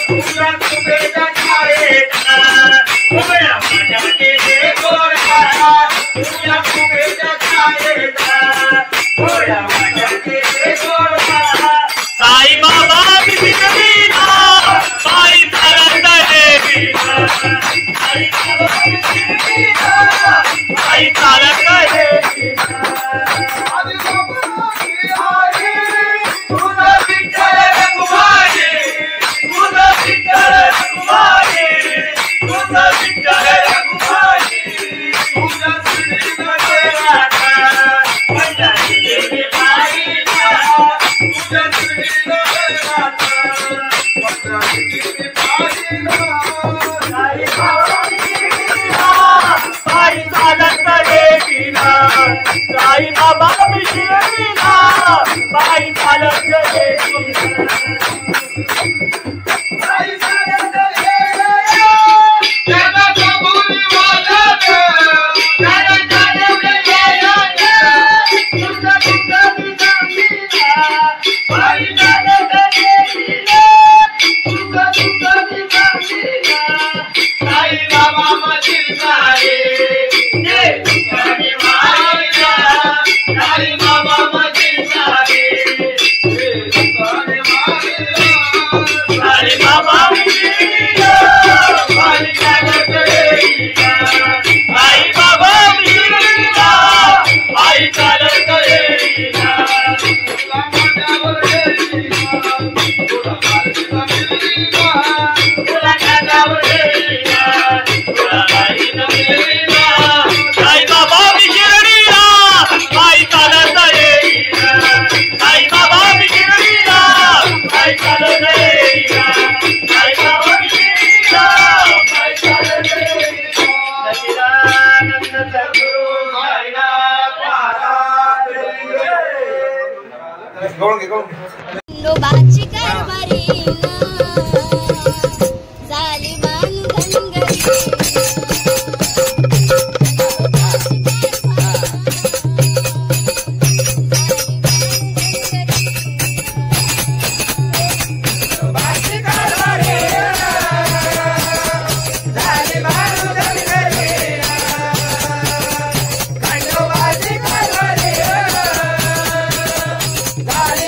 तुझ्या तुझ्या छायेचा उभ्या माझ्या केले गोरा तुझ्या तुझ्या छायेचा उभ्या माझ्या केले गोरा साई बाबा विशिरतीला बाई चालत येईना साई बाबा विशिरतीला बाई चालत येईना तुझा विठ्ठल रघुमाई तुझा विठ्ठल रघुमाई तुझा विठ्ठल रघुमाई तुझा श्रीमध्ये राधा माझ्या देवी बाईला तुझा श्रीमध्ये राधा माझ्या देवी बाईला साई बाबा विशिरतीला बाई चालत येईना साई बाबा विशिरतीला बाई चालत येईना बाई चालत येईना त्याला कबुली वाजत त्याला जाणवले यायला तुझा तुझा दिसामीला बाई चालत येईना तुझा तुझा दिसामीला साई बाबा मधील सारे जे तुझ्याने मायला साई बाबा मधील सारे जे तुझ्याने मायला साई बाबा विशिरतीला बाई चालत येईना साई बाबा विशिरतीला बाई चालत येईना तुला माझ्यावर येईना तुला माझ्यावर येईना तुला माझ्यावर येईना तुला बाईला येईना साई बाबा विशिरतीला बाई चालत येईना साई बाबा विशिरतीला बाई चालत येईना साई बाबा विशिरतीला बाई चालत येईना सच्चिदानंद सद्गुरु साईनाथ महाराज खंडोबाची कारभारी झाली बांधनगरी Bye.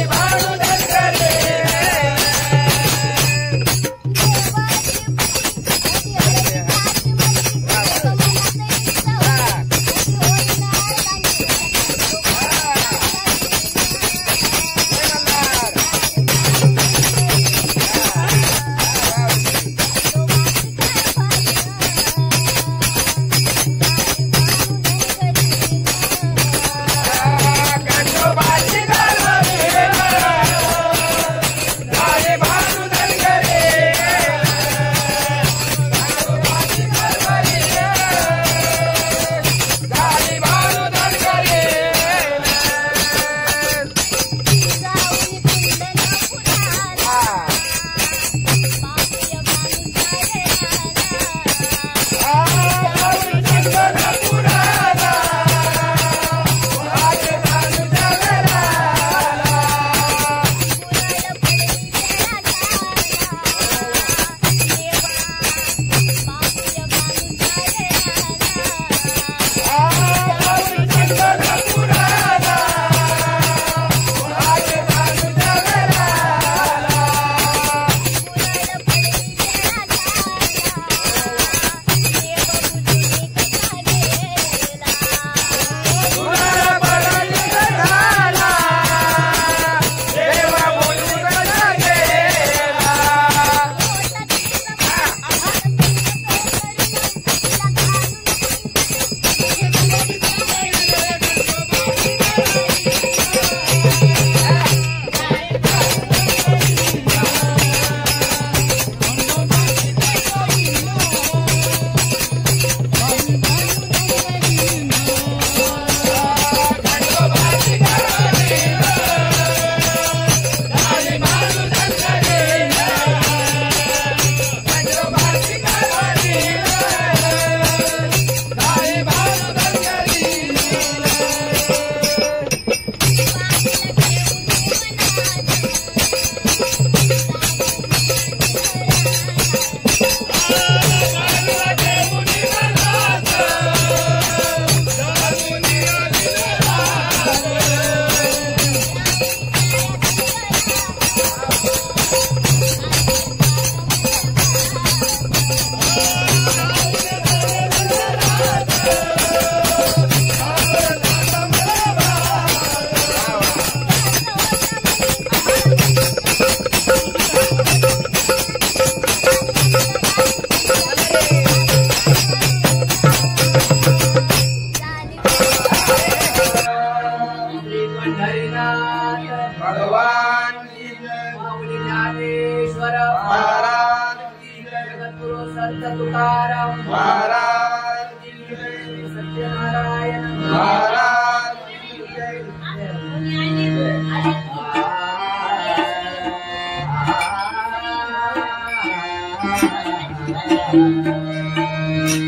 महाराज की जय।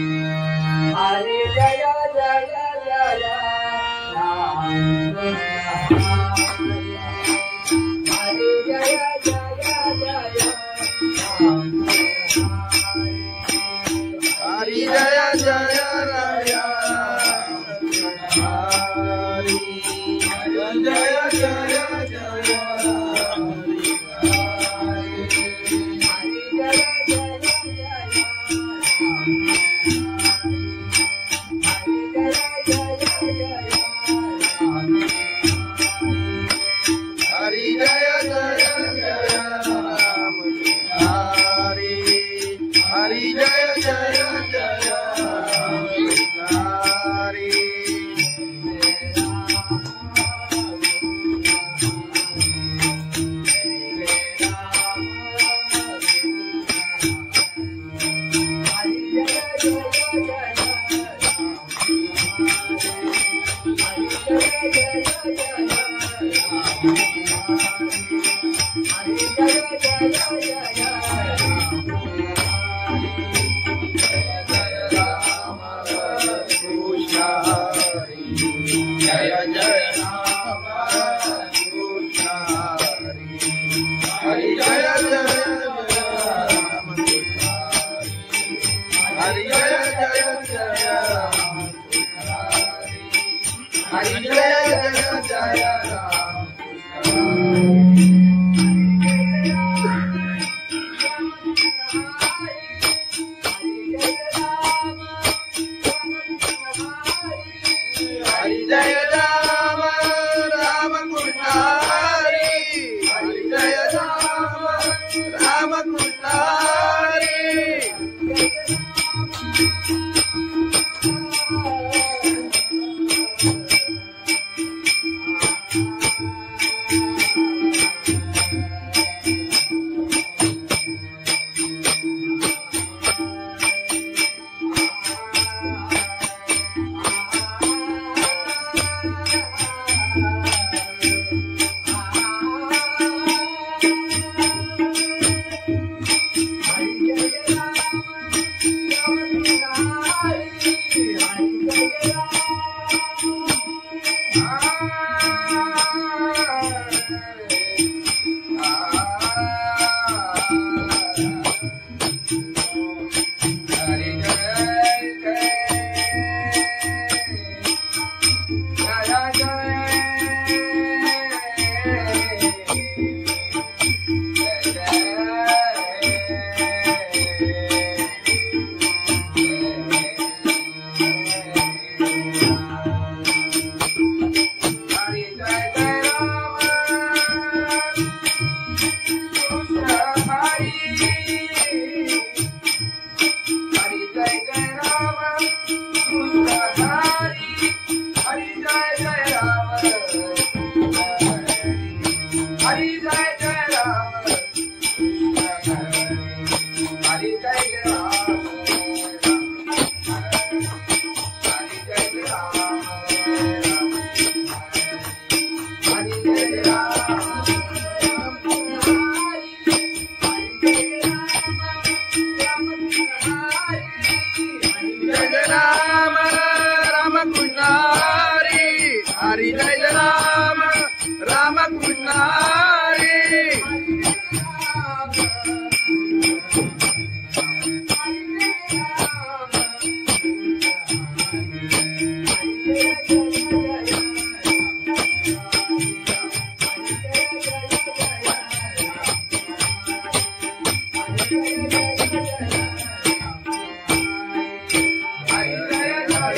हरि जय जय जय राम हरि जय जय जय हरि जय जय राया हरि जय जय जय हरि जय जय जय राम हरि हरि जय जय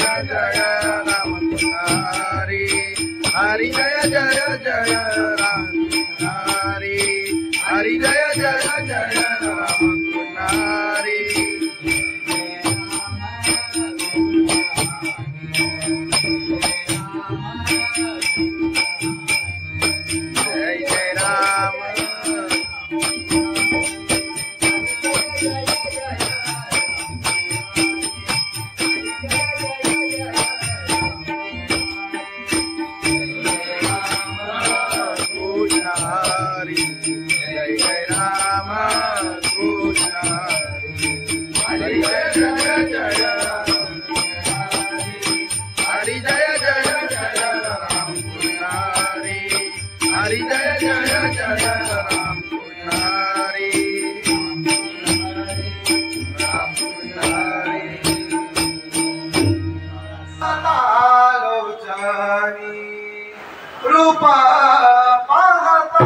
जय राम हरि हरि जय जय जय राम हरि हरि जय जय जय राम हरि जय जय राम रूपा पाहता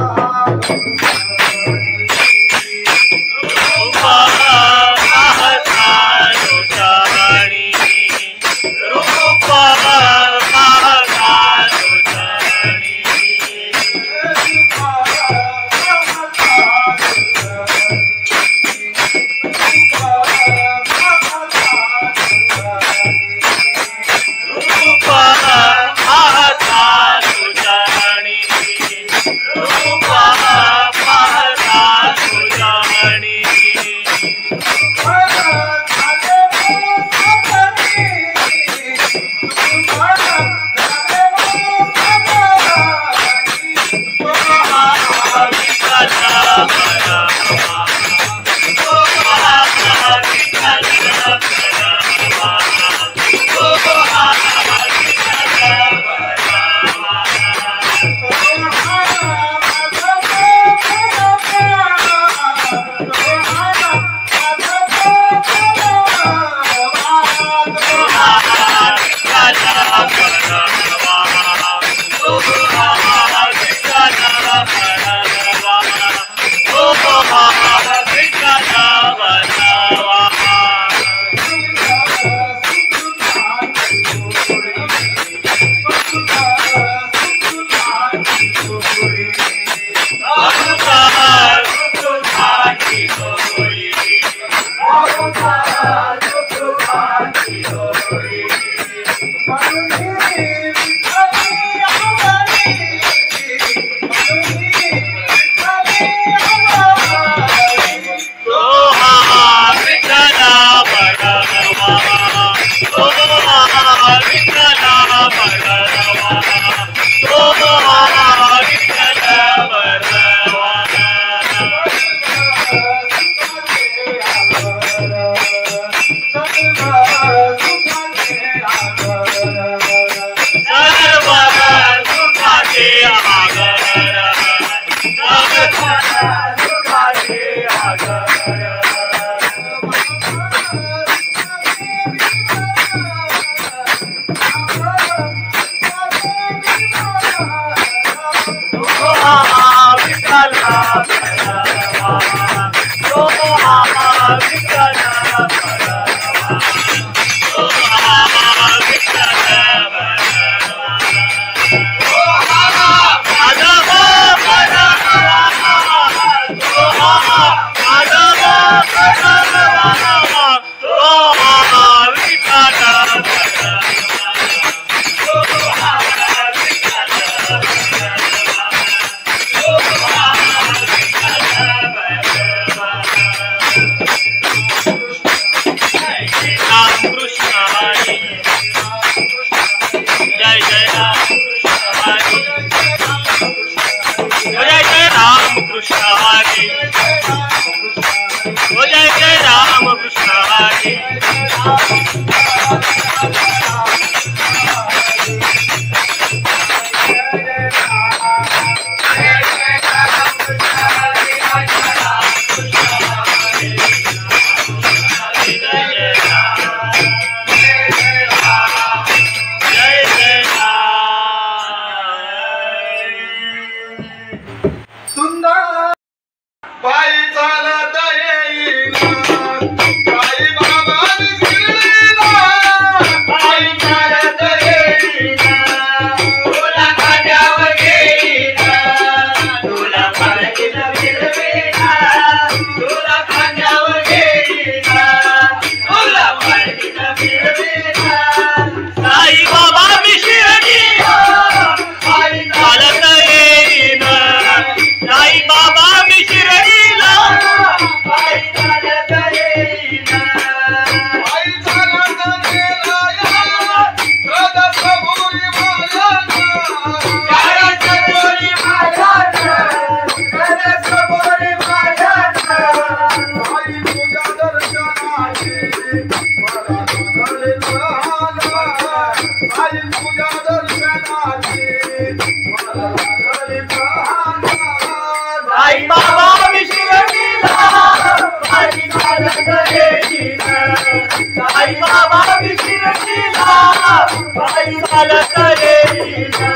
बाई चालत येईना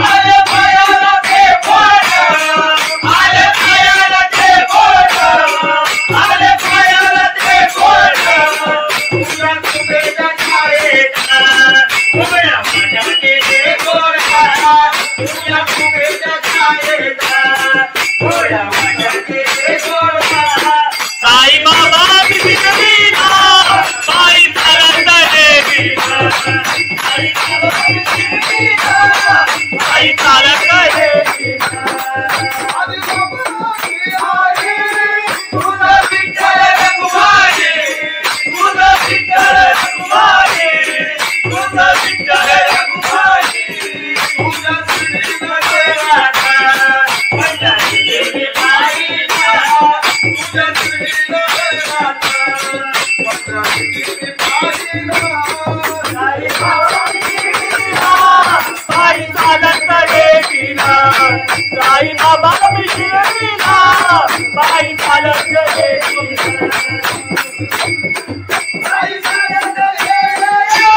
आले पायाला ते बोट आले पायाला ते बोट आले पायाला ते बोट तुझ्या कुबेच्या छायेत उभ्या माझ्या केले गोडा तुझ्या कुबेच्या छायेत उभ्या माझ्या केले गोडा साई बाबा बिगडीना बाई चालत येईना साई बाबा बिगडीना बाई चालत येईना तुझा विठ्ठल रघुमाई तुझा विठ्ठल रघुमाई तुझा विठ्ठल रघुमाई तुझा श्रीनगर राधा पंढरी देवी बाईला तुझा श्रीनगर राधा पंढरी देवी बाईला साई बाबा बिगडीना बाई चालत येईना साई बाबा बिगडीना बाई चालत येईना बाई चालत येईना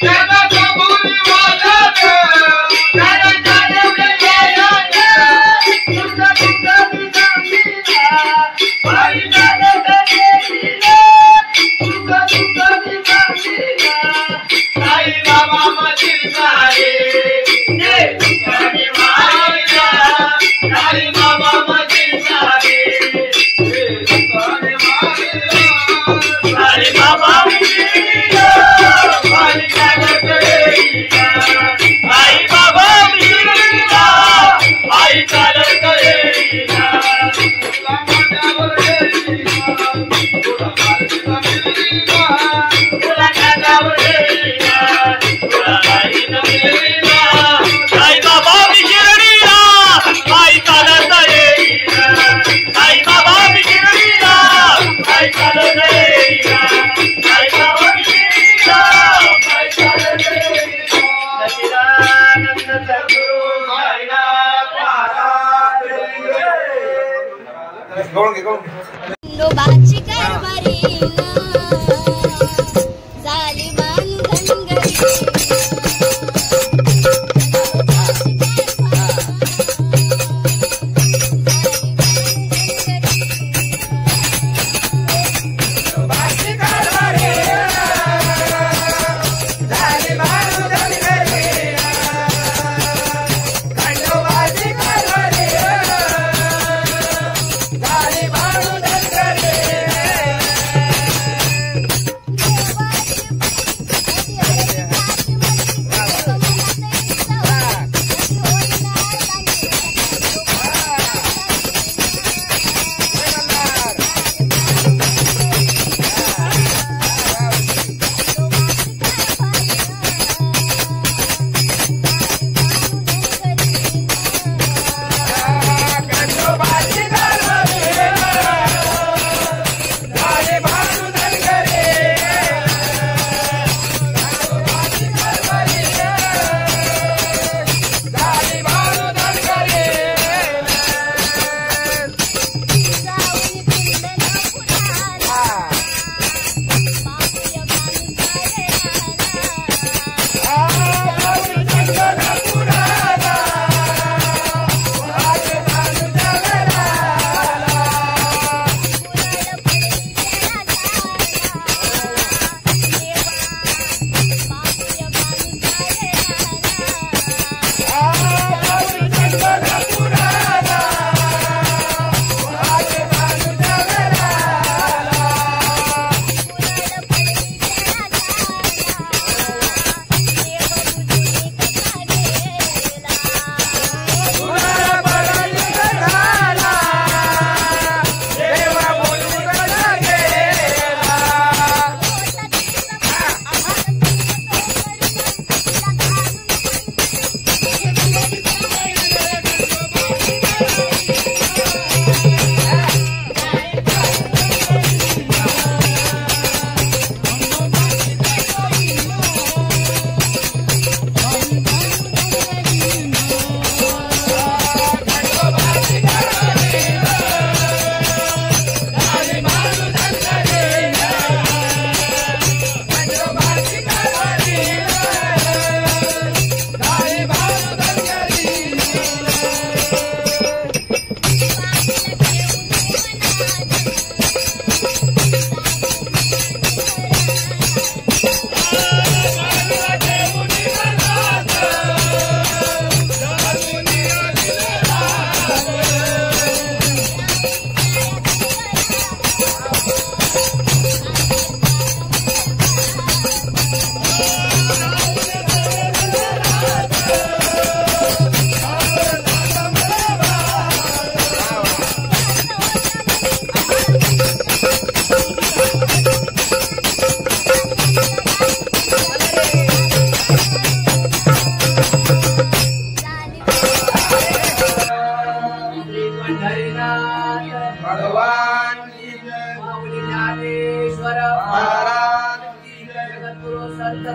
त्याला कबूल वाजत त्याला चालवले येईना तुझा तुझा बिगडीना बाई चालत येईना तुझा तुझा बिगडीना साई बाबा मशील झाले ते तुझ्याने मायला साई बाबा मशील झाले ते तुझ्याने मायला साई बाबा बिगडीना बाई चालत येईना साई बाबा बिगडीना बाई चालत येईना तुला माझ्यावर येईना तुला माझ्यावर येईना तुला माझ्यावर येईना तुला माझ्यावर येईना साई बाबा बिगडीना बाई चालत येईना साई बाबा बिगडीना बाई चालत येईना साई बाबा बिगडीना बाई चालत येईना सच्चिदानंद सद्गुरु साईनाथ महाराज खंडोबाची कारभारीना झाली बांधनगरी Dale,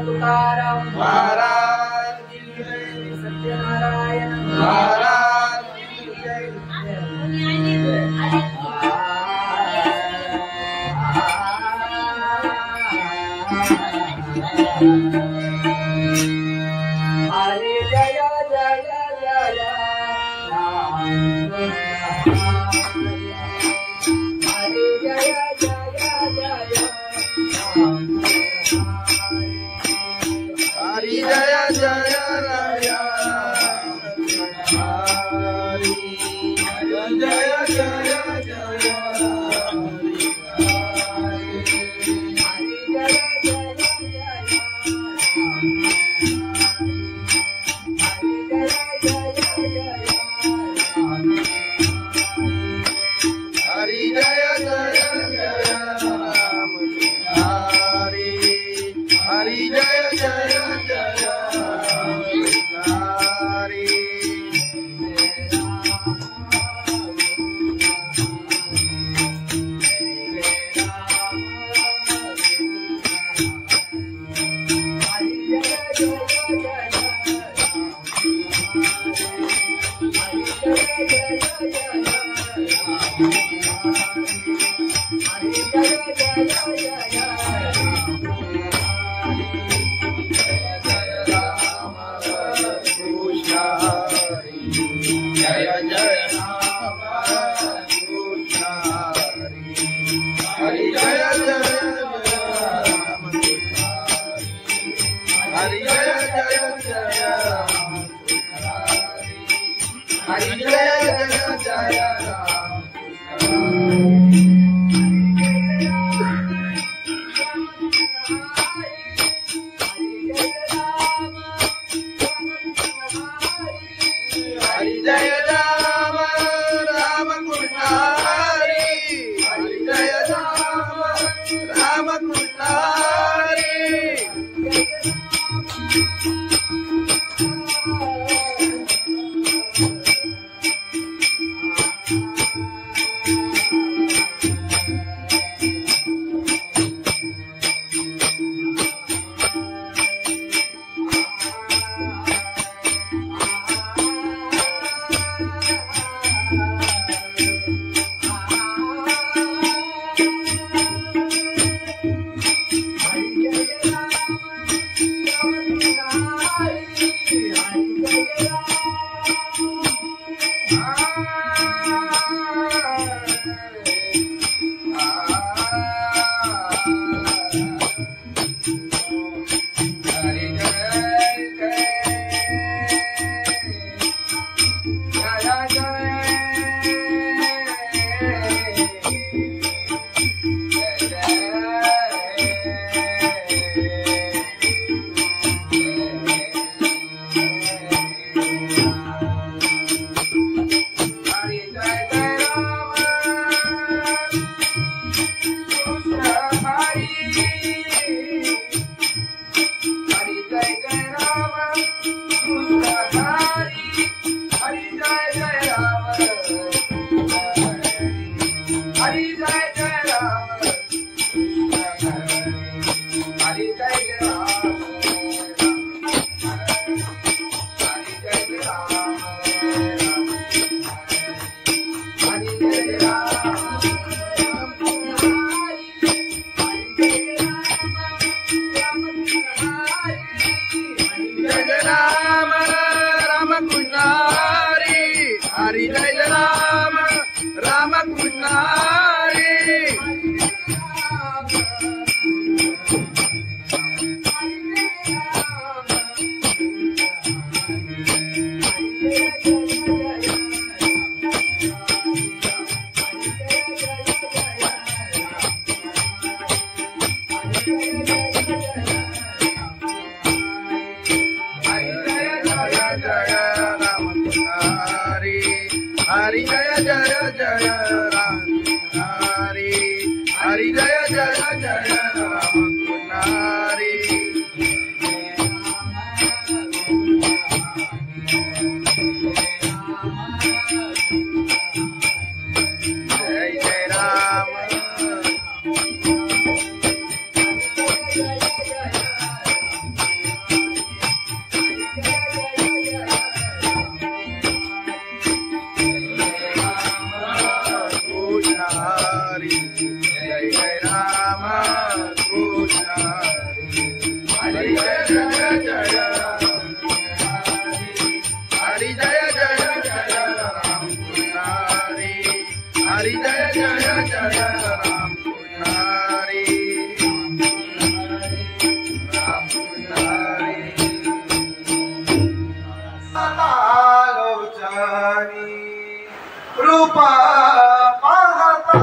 तुकाराम महाराज की जय, सत्यनारायण महाराज की जय। हरे जय जय जय राम हरे जय जय जय राम हरि जय जय राया हरि जय जय जय हरि जय जय जय राम हरि हरि जय जय जय हरि जय जय राम कृष्ण हरि जय जय राम हरि जय जय जय राम हरि जय जय जय राम हरि जय राम राम कृष्ण हरि हरि जय राम राम कृष्ण हरि हरि जय राम राम कृष्ण हरि हरि जय जय जय राम हरि हरि जय जय जय राम हरि जय जय राम हरी जय जय जय राम हरी जय जय जय राम हरी हरी जय जय जय राम हरी राम लोचनी रूपा पाहता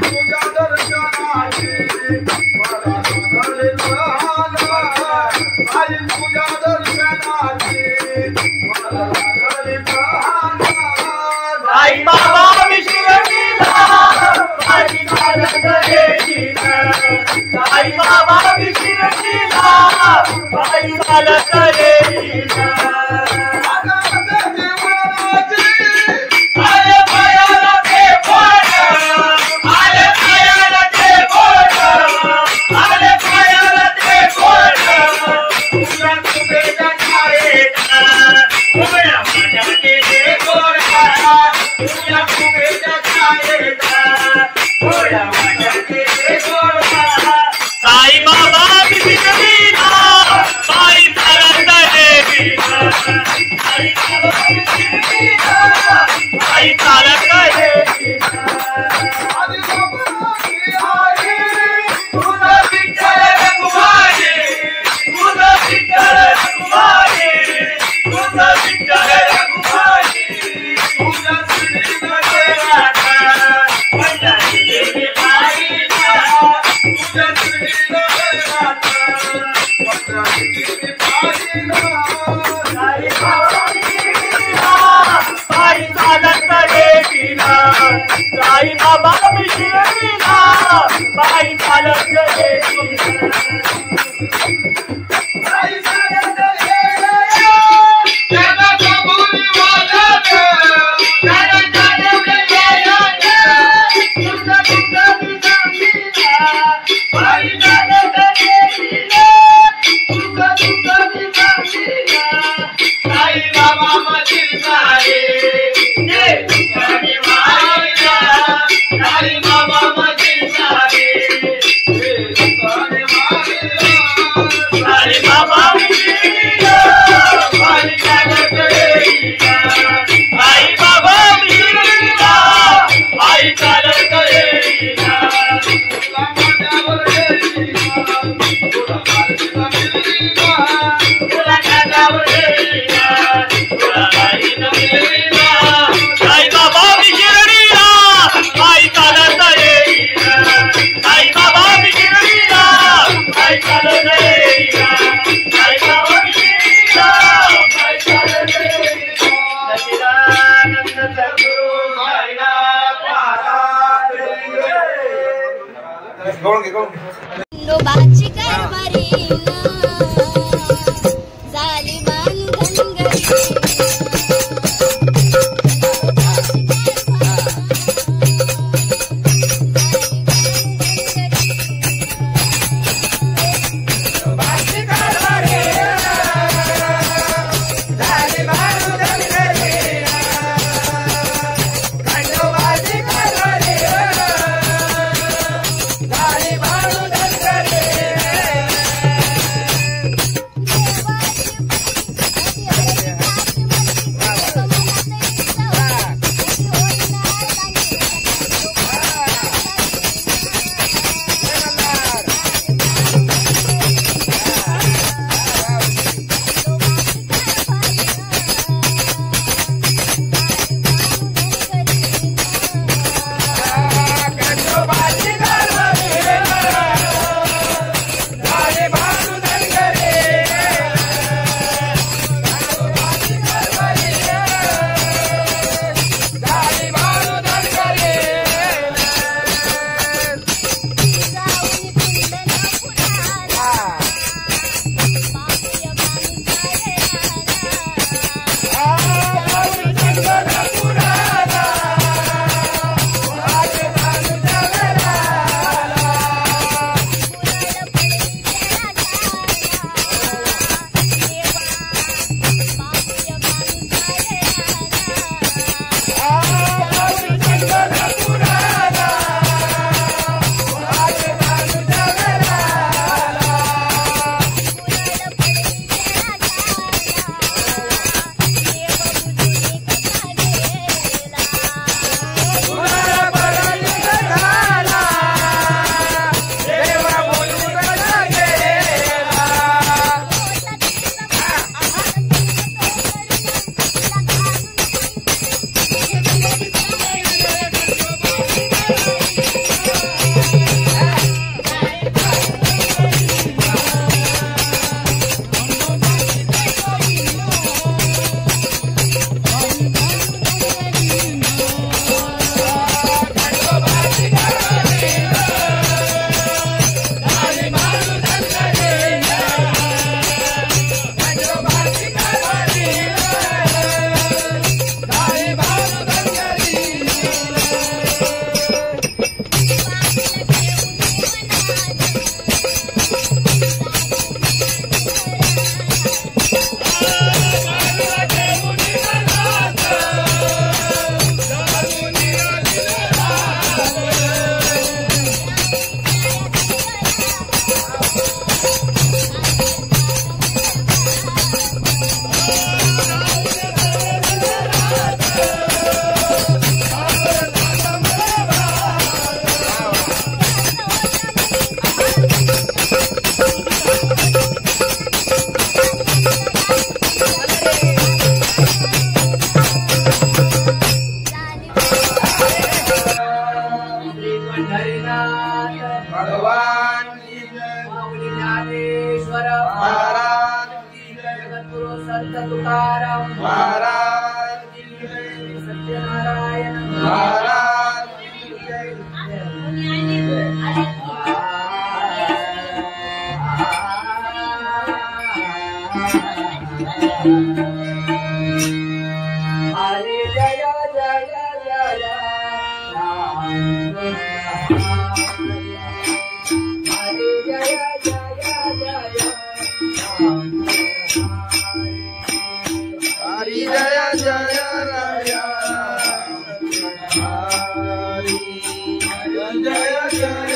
तुझ्या दर्शनाची साई बाबा विशिरतीला बाई चालत येईना आले पायाला ते बोट आले पायाला ते बोट आले पायाला ते बोट तुला कुबेच्या छायेचा उभ्या माझ्याचे ते गोरा तुला कुबेच्या छायेचा उभ्या माझ्याचे ते गोरा साई बाबा विशिरतीला बाई चालत येईना साई बाबा विशिरतीला बाई चालत येईना तुझा विठ्ठल रघुमाई तुझा विठ्ठल रघुमाई तुझा विठ्ठल रघुमाई तुझा श्रीनाथ राधा पंजाबी देवी पाहिला तुझा श्रीनाथ राधा पंजाबी देवी पाहिला साई बाबा विशिरतीला बाई चालत येईना साई बाबा विशिरतीला बाई चालत येईना साई चालत येईना त्याला कबुली वाजत त्याला चालत येईना तुझा तुझा विसामीला बाई चालत येईना तुझा तुझा विसामीला साई बाबा मधील सारे ये तुझाने मारिया साई बाबा मधील सारे ये तुझाने मारिया साई बाबा विशिरतीला बाई चालत येईना साई बाबा विशिरतीला बाई चालत येईना तुला माझ्यावर येईना तुला माझ्या मिळवीना तुला माझ्यावर येईना तुला काही न मिळवीना साई बाबा विशिरतीला बाई चालत येईना साई बाबा विशिरतीला बाई चालत येईना साई बाबा विशिरतीला बाई चालत येईना सच्चिदानंद सद्गुरु साईनाथ महाराज नोबाची कारभारीना झाली बांधनगरी Bye. भगवान की जय। माऊली ज्ञानेश्वर महाराज की जय। जगद्गुरु संत तुकाराम महाराज की जय। सत्यनारायण महाराज की जय। हरे जय जय जय राम हरे जय जय जय राम हरि जय जय राय हरि जय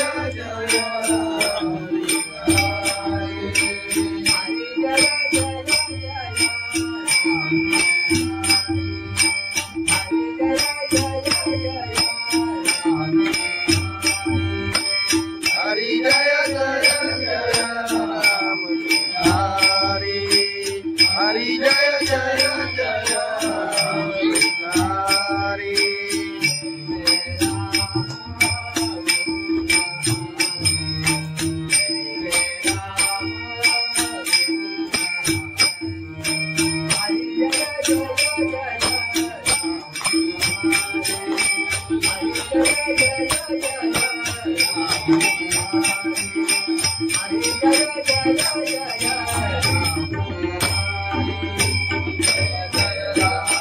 जय जय हरि जय जय जय राम हरि हरि जय जय जय राम हरि जय जय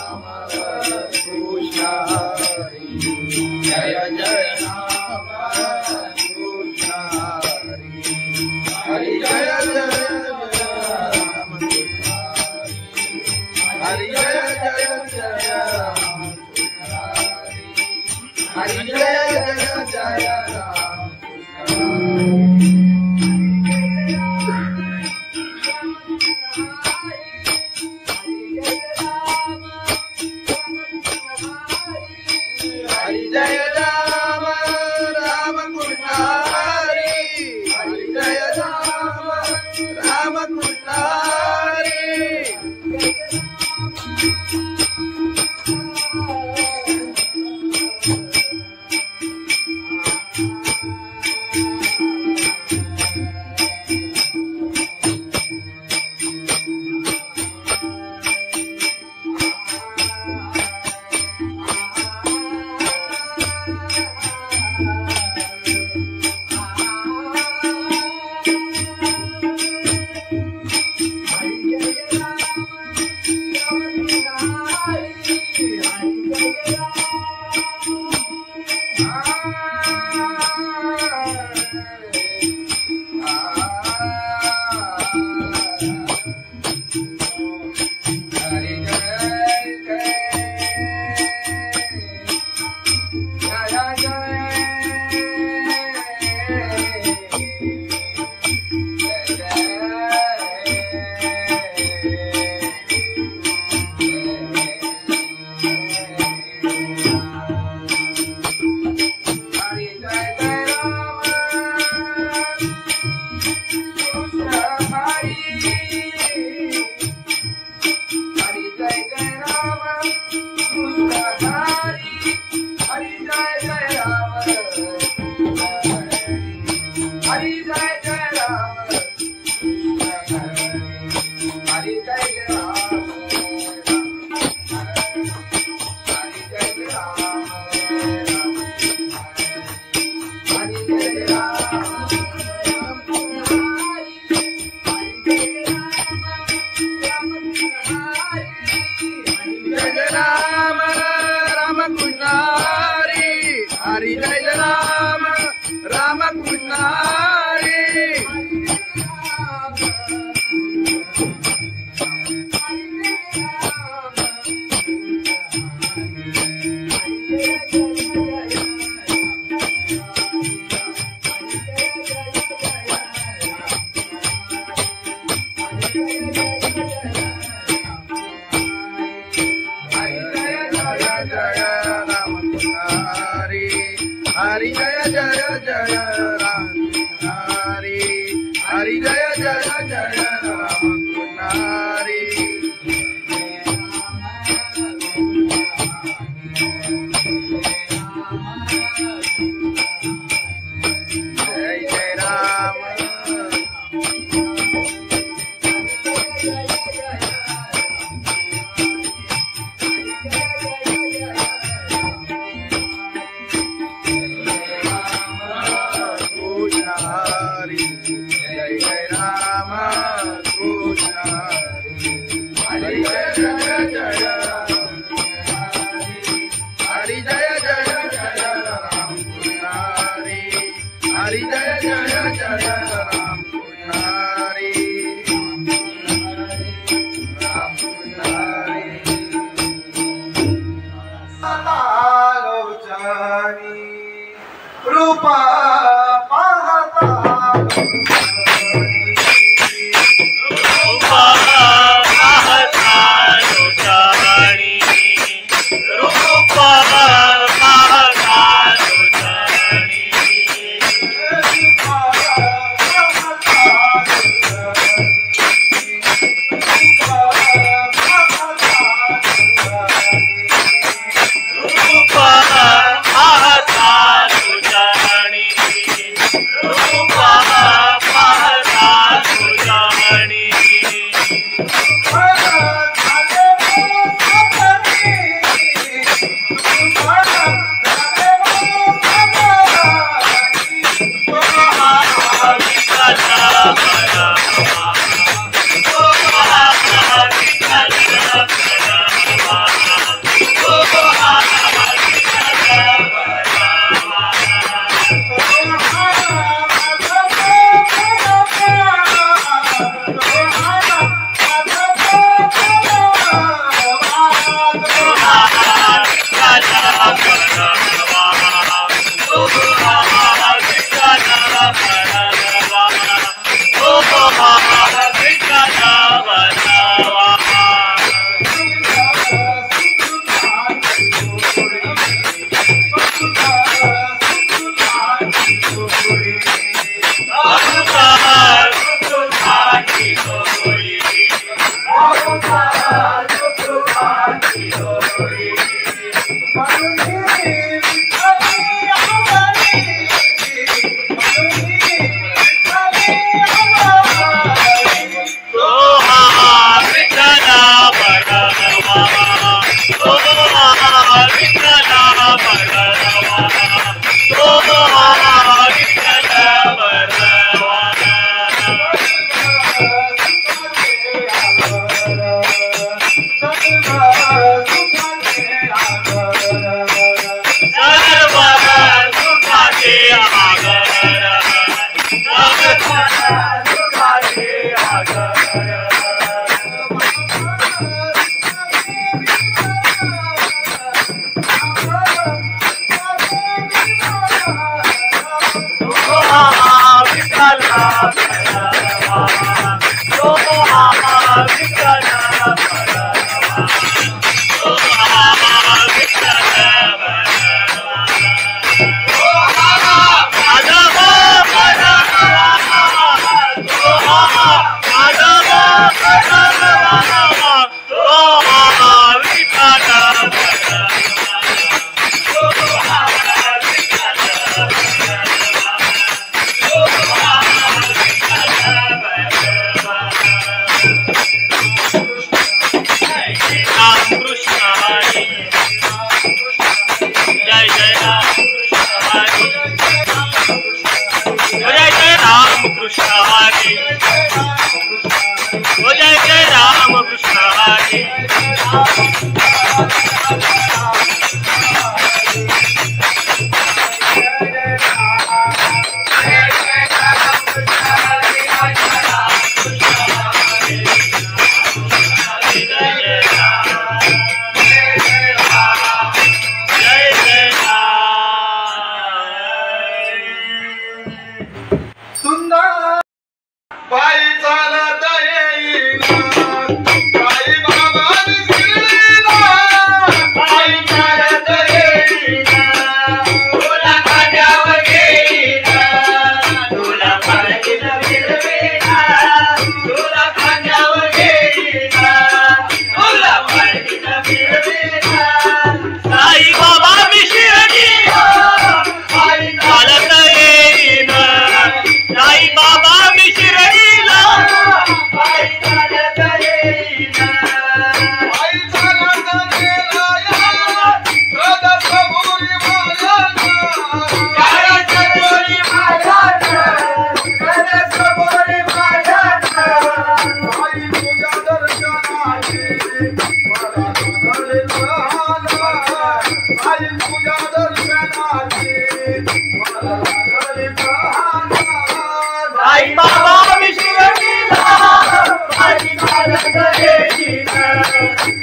राम कृष्ण हरि जय जय राम हरि जय जय जय राम हरि जय जय जय राम हरि जय राम राम कृष्ण हरि हरि जय राम राम कृष्ण हरि हरि जय राम राम कृष्ण हरि हरि जय जय जय राम हरि हरि जय जय जय राम हरि जय हरि जय जय जय राम पुजारी राम पुजारी लोचनी रूपा पाहता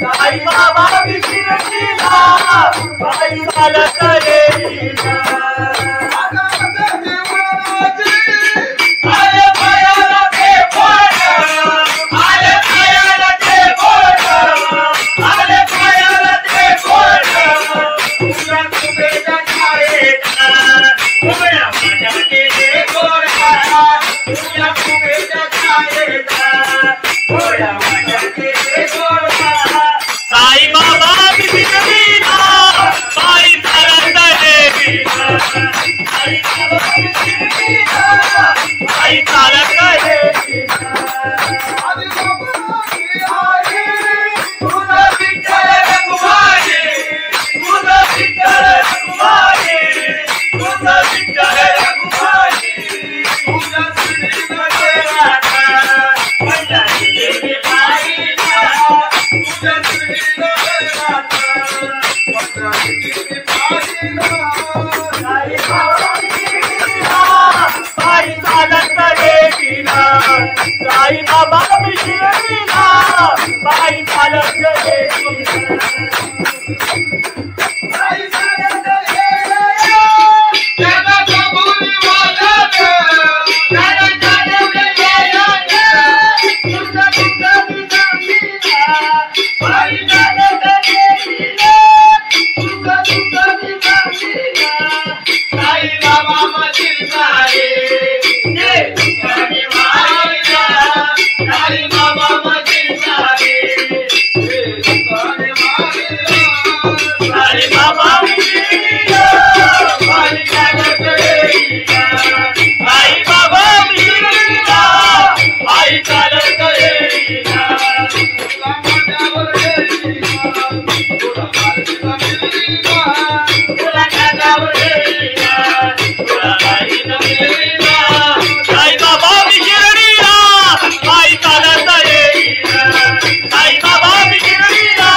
साई बाबा विशिरतीला पायी चालत येईना आले पायाला ते बोट आले पायाला ते बोट आले पायाला ते बोट तुझ्या तुझ्या छायेचा उभ्या माझ्या केले गोरा तुझ्या तुझ्या छायेचा उभ्या माझ्या केले गोरा साई बाबा विशिरतीला पायी चालत येईना साई बाबा विशिरतीला पायी चालत येईना तुझा विठ्ठल रघुमाई तुझा विठ्ठल रघुमाई तुझा विठ्ठल रघुमाई तुझा श्रीमध्ये राधा पंढरीचे पायीला तुझा श्रीमध्ये राधा पंढरीचे पायीला साई बाबा विशिरतीला पायी चालत येईना साई बाबा विशिरतीला पायी चालत येईना पायी चालत येईना त्याला कबुली वाजत त्याला जाणवले यायला तुझा तुझा विसामीला पायी चालत येईना तुझा तुझा विसामीला साई बाबा मधील सारे जे तुझ्याने मायला साई बाबा मधील सारे जे तुझ्याने मायला साई बाबा विशिरतीला पायी चालत येईना साई बाबा विशिरतीला पायी चालत येईना तुला माझ्यावर येईना तुला माझ्या मिळीना तुला माझ्यावर येईना तुला माझ्या मिळीना साई बाबा विशिरतीला पायी चालत येईना साई बाबा विशिरतीला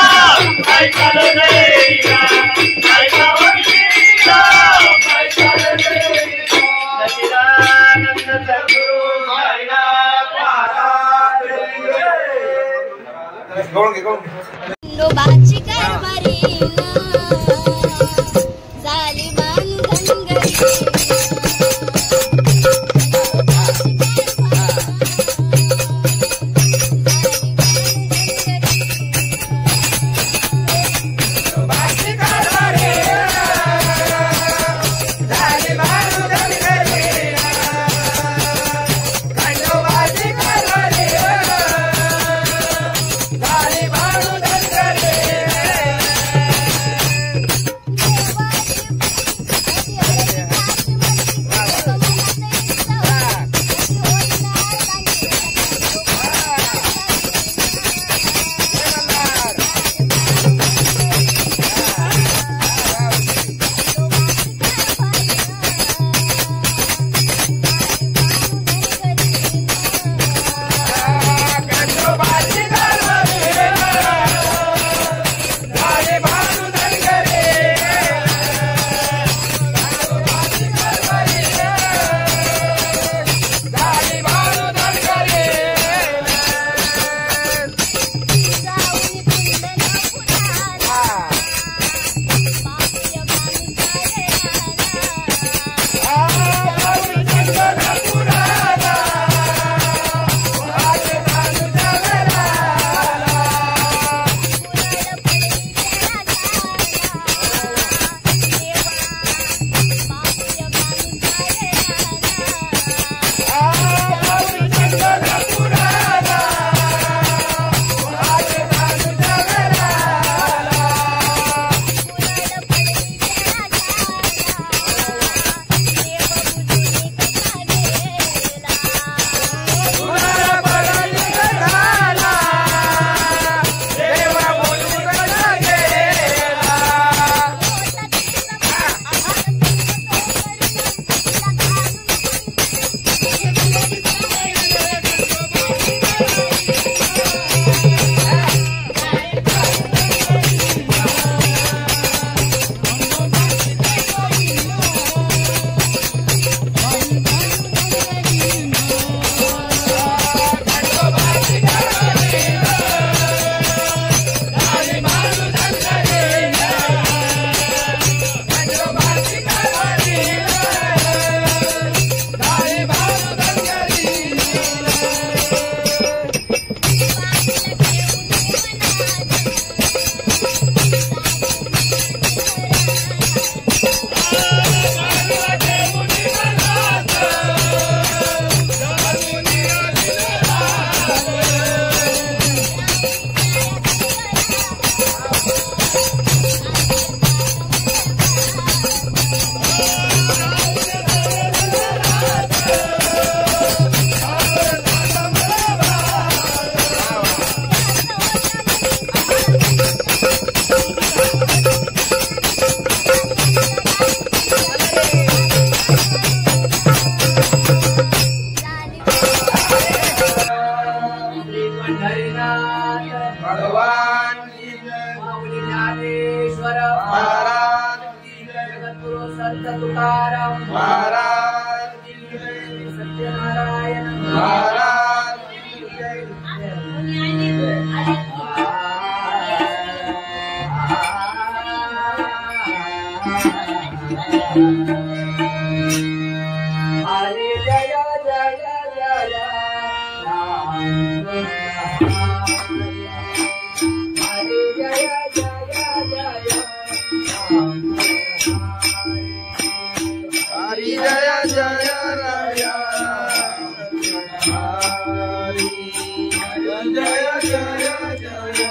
पायी चालत येईना साई बाबा विशिरतीला पायी चालत येईना सच्चिदानंद सद्गुरु साईनाथ महाराज गवळण घे गवळण घे. खंडोबाची कारभारीनं झाली बांधनगरी महाराज हरि जय जय जय राम हरि जय जय जय राम हरि जय जय राया हरि जय जय जय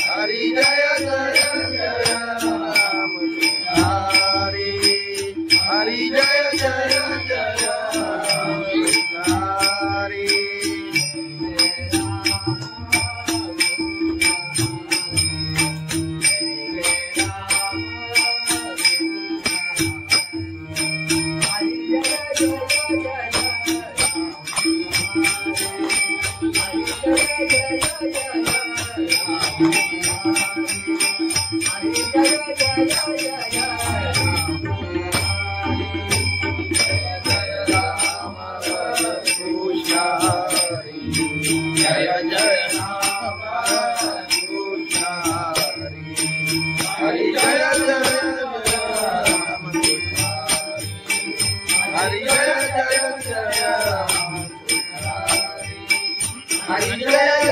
हरि जय जय जय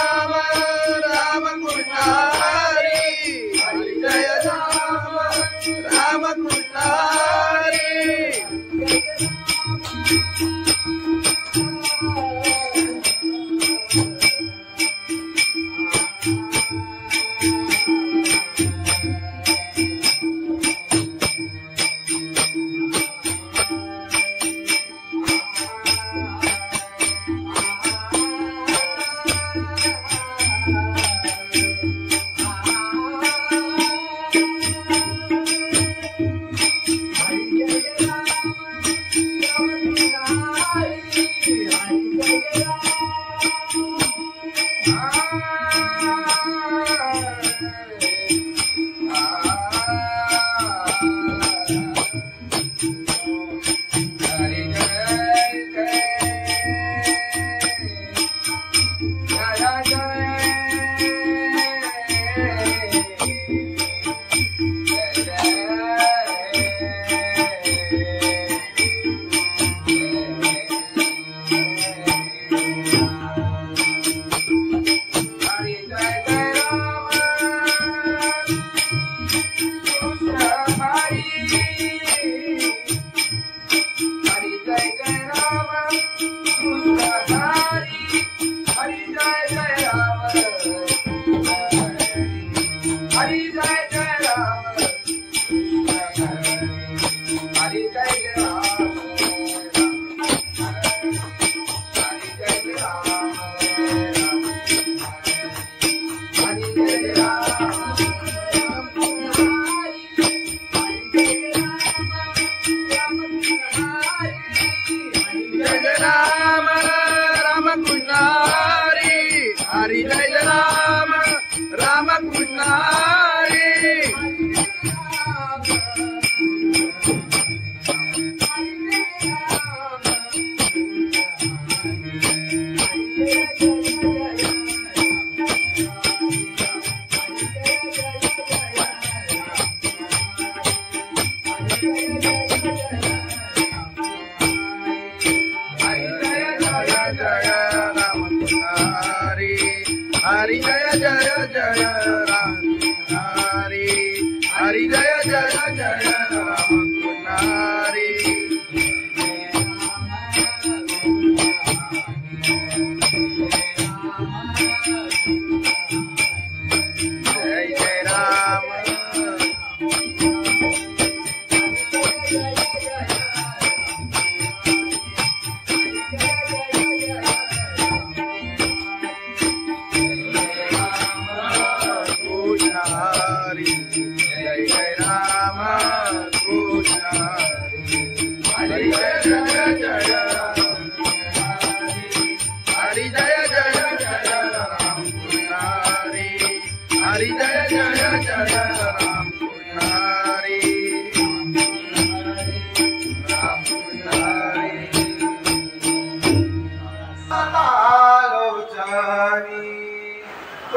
राम हरि हरि जय जय जय हरि हरि जय जय जय राम हरि हरि जय जय जय राम हरि जय जय राम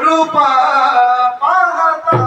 रूपा पाहता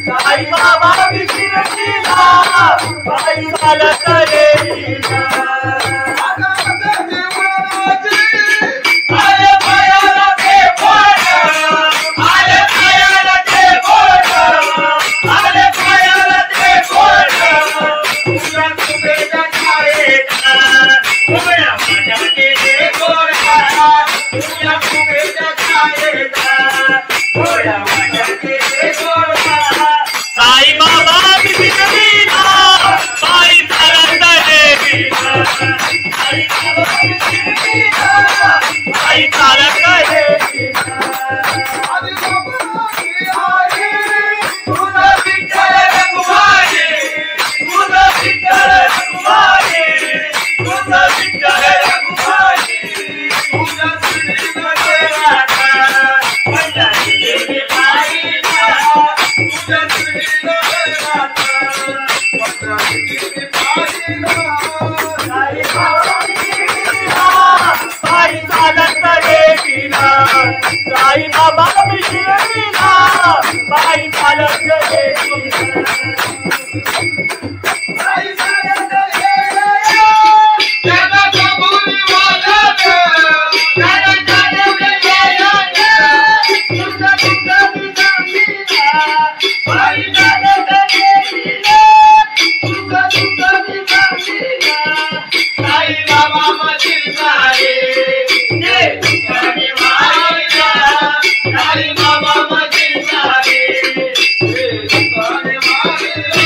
साई बाबा विशिरशीला बाई चालत येईना आले पायाला ते बोट आले पायाला ते बोट आले पायाला ते बोट तुझ्या कुबेच्या छायेचा उभ्या माझ्या गेले गोरा तुझ्या कुबेच्या छायेचा उभ्या माझ्या गेले गोरा साई बाबा बिना बाई चालत येईना साई बाबा बिना बाई चालत येईना तुझा विठ्ठल रघुमाई तुझा विठ्ठल रघुमाई तुझा विठ्ठल रघुमाई तुझा श्रीनगर राधा पंढरी गेली बाईला तुझा श्रीनगर राधा पंढरी गेली बाईला साई बाबा बिना बाई चालत येईना साई बाबा बिना बाई चालत येईना साई चालत येईना त्याला कबूल वाला त्याला चालत येईना तुझा तुझा बिना बाई चालत येईना तुझा तुझा बिना साई बाबा मधील सारे ये तुझ्याने मायला साई बाबा मधील सारे ये तुझ्याने मायला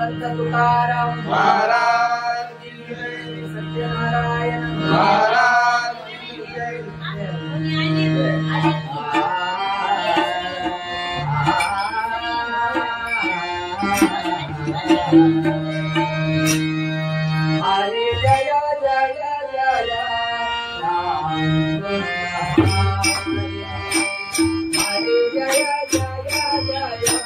संत तुकाराम महाराज की जय, सत्यनारायण महाराज की जय। हरि जय जय जय राम हरि जय जय जय राम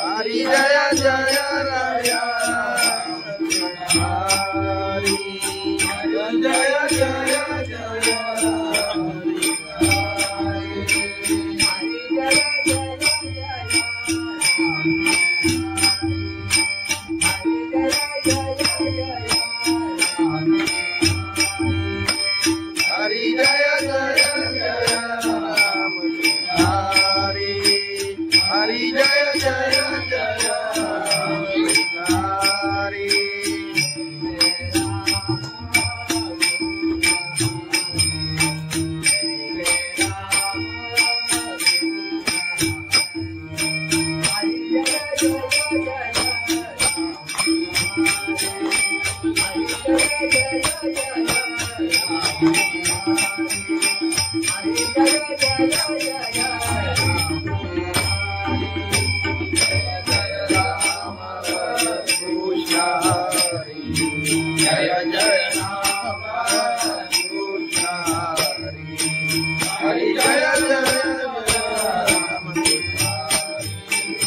हरि जय जय राया हरि जय जय जय हरि जय जय जय राम हरि हरि जय जय जय हरि जय जय राम कृष्ण हरि जय जय राम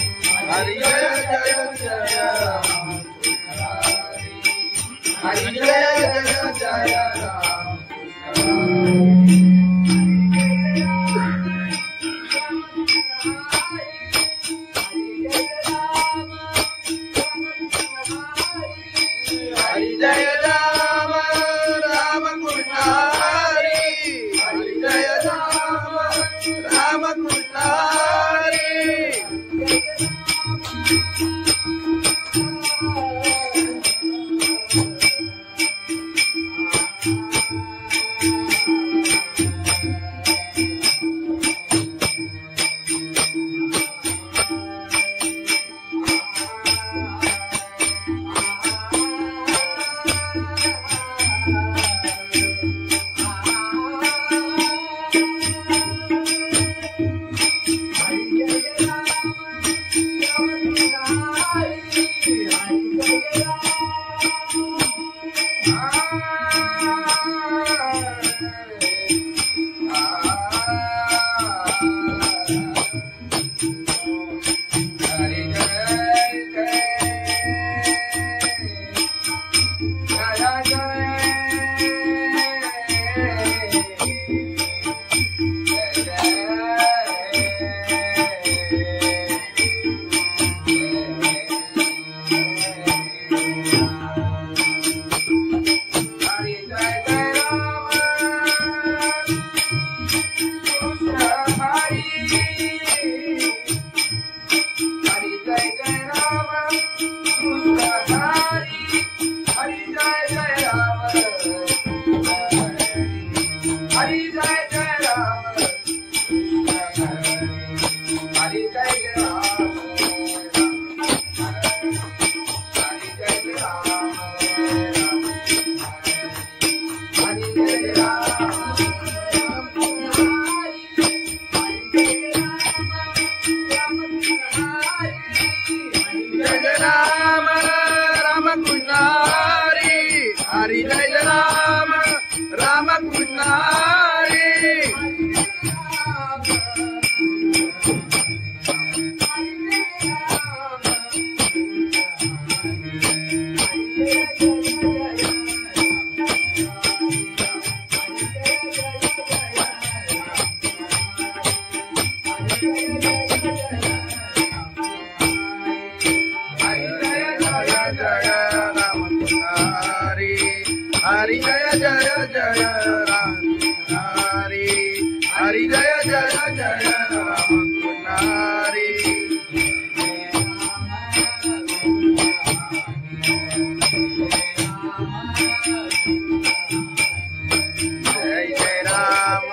हरि जय जय जय राम हरि जय जय जय राम हरि जय राम राम कृष्ण हरि हरि जय राम राम कृष्ण हरि हरि जय राम राम कृष्ण हरि हरि जय जय जय राम हरि हरि जय जय जय राम हरि जय जय राम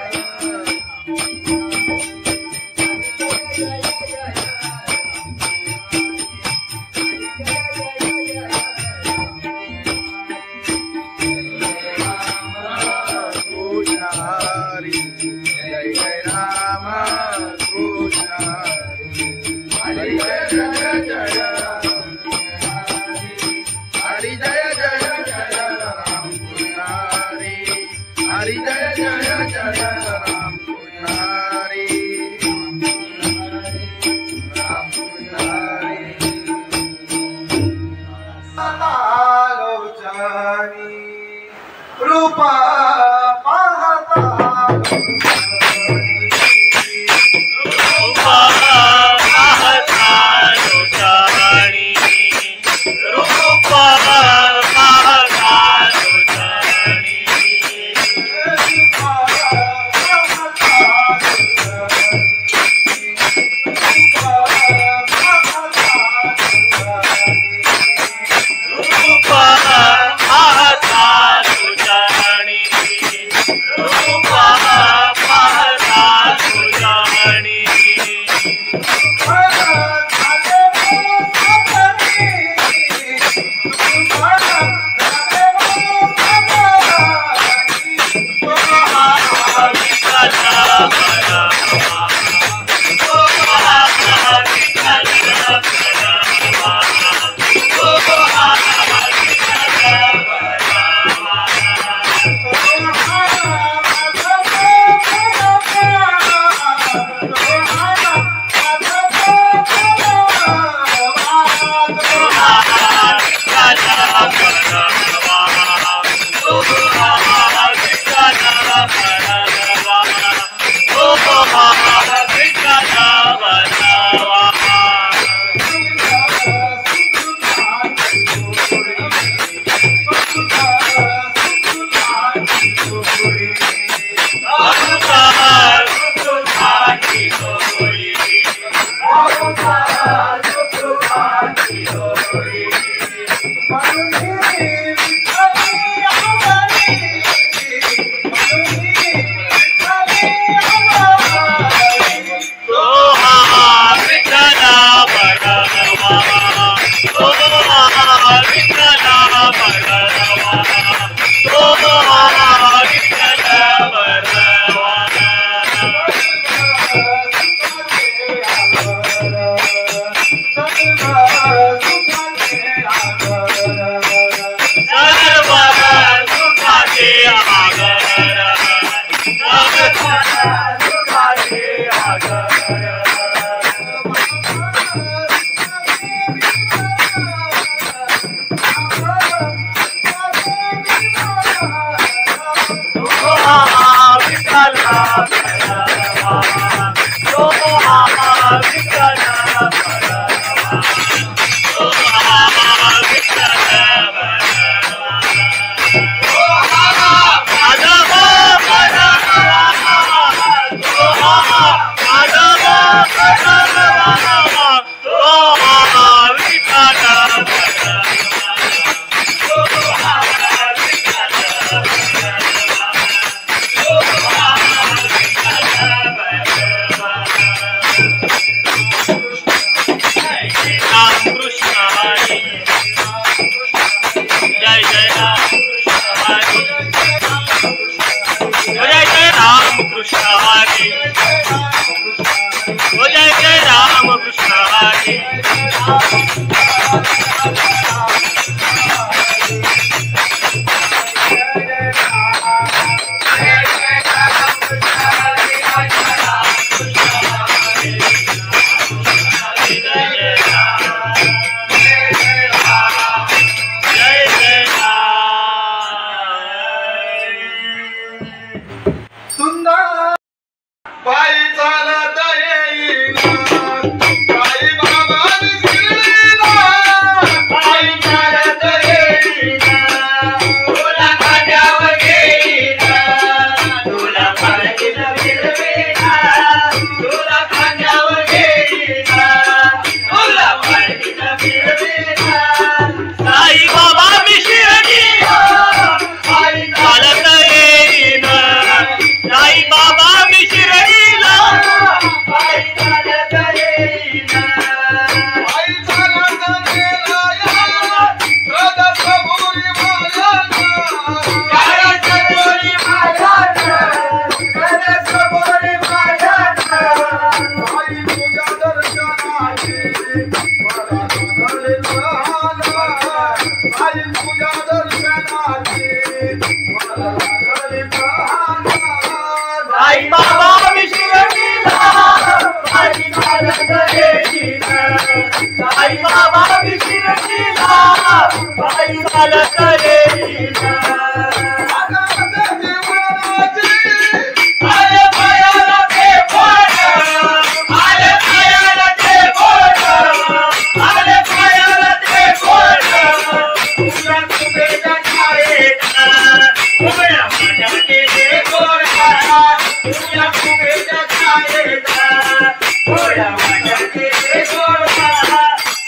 आई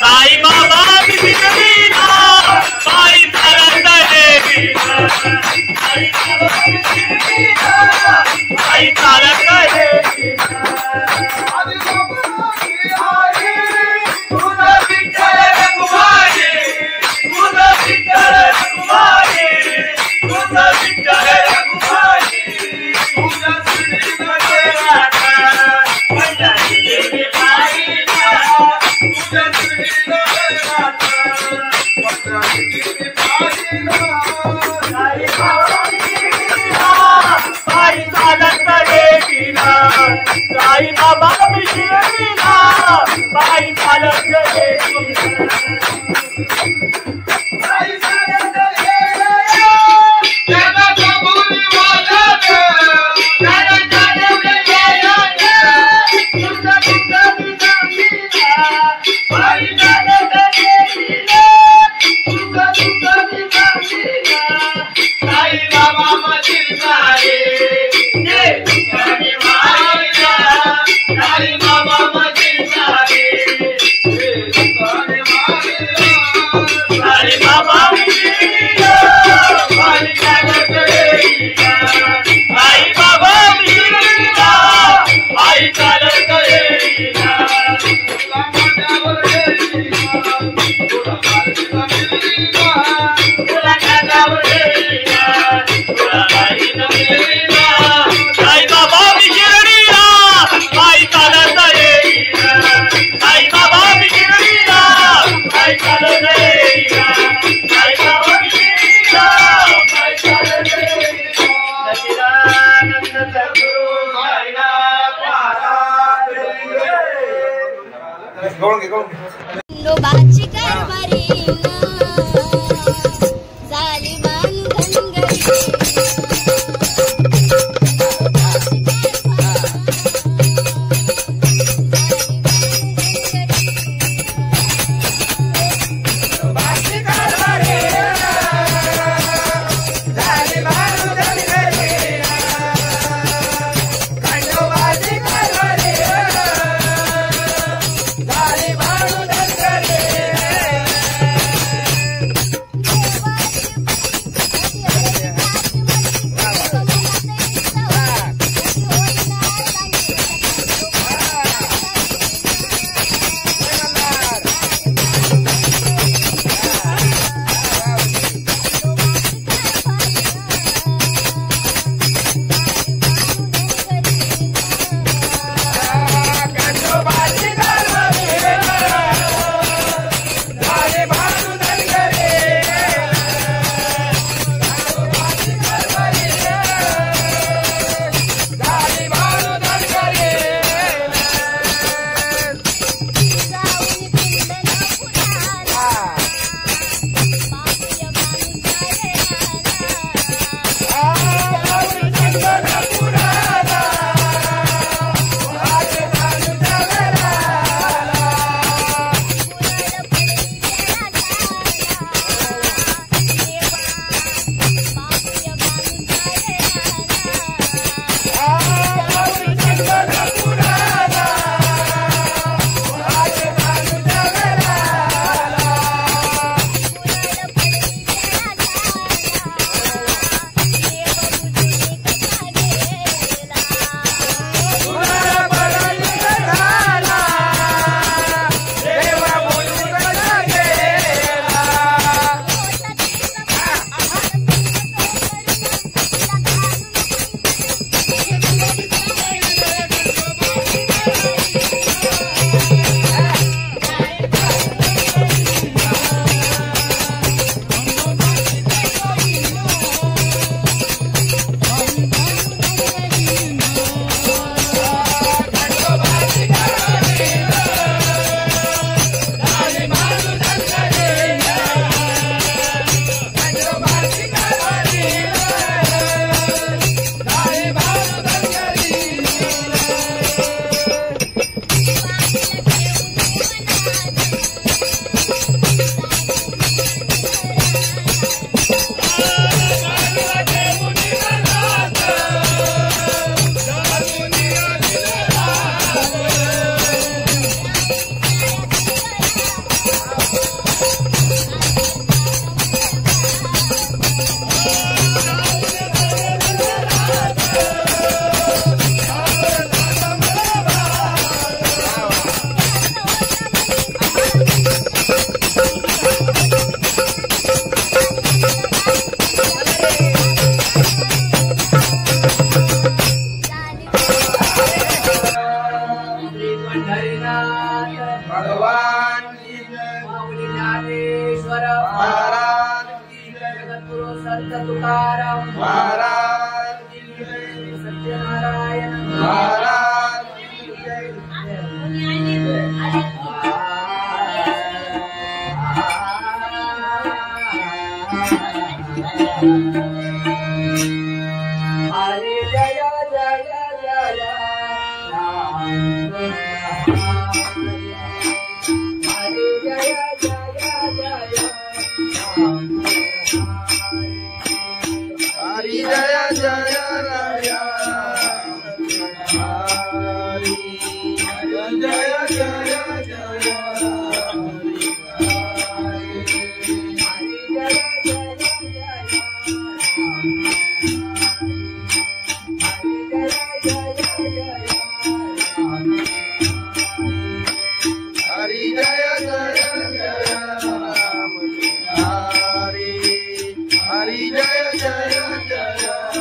साई बाबा बिगडीला पायी चालत देवीला साई बाबा बिगडीला पायी चालत देवीला तुझा विठ्ठल रघुमाई तुझा विठ्ठल रघुमाई तुझा विठ्ठल रघुमाई तुझा साई बाबा बिगडीला पायी चालत खंडोबाची कारभारीना झाली भानगंगरी भगवान की जय। माऊली ज्ञानेश्वर महाराज की जय। जगद्गुरु संत तुकाराम महाराज की जय। सत्यनारायण महाराज की जय। हरे जय जय जय राम हरे जय जय जय राम हरि जय जय राय हरि जय जय जय हरि जय जय जय राम हरि हरि जय जय जय राम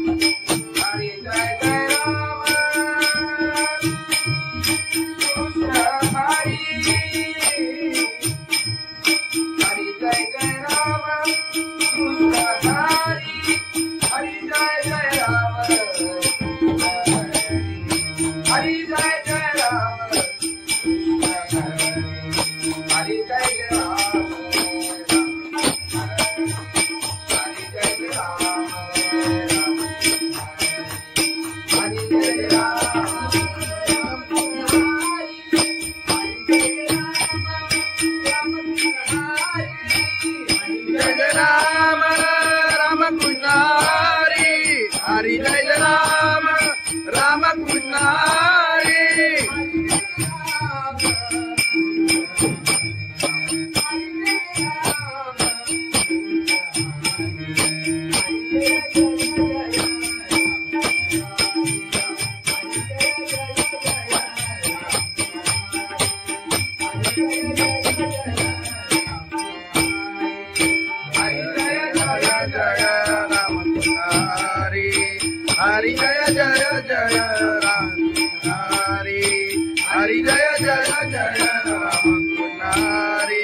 हरि जय जय राम कृष्ण हरि जय जय राम हरि जय जय जय राम हरि जय जय जय राम हरि जय राम राम कृष्ण हरि हरि जय राम राम कृष्ण हरि हरि जय राम राम कृष्ण हरि हरि जय जय जय राम हरि हरि जय जय जय राम हरि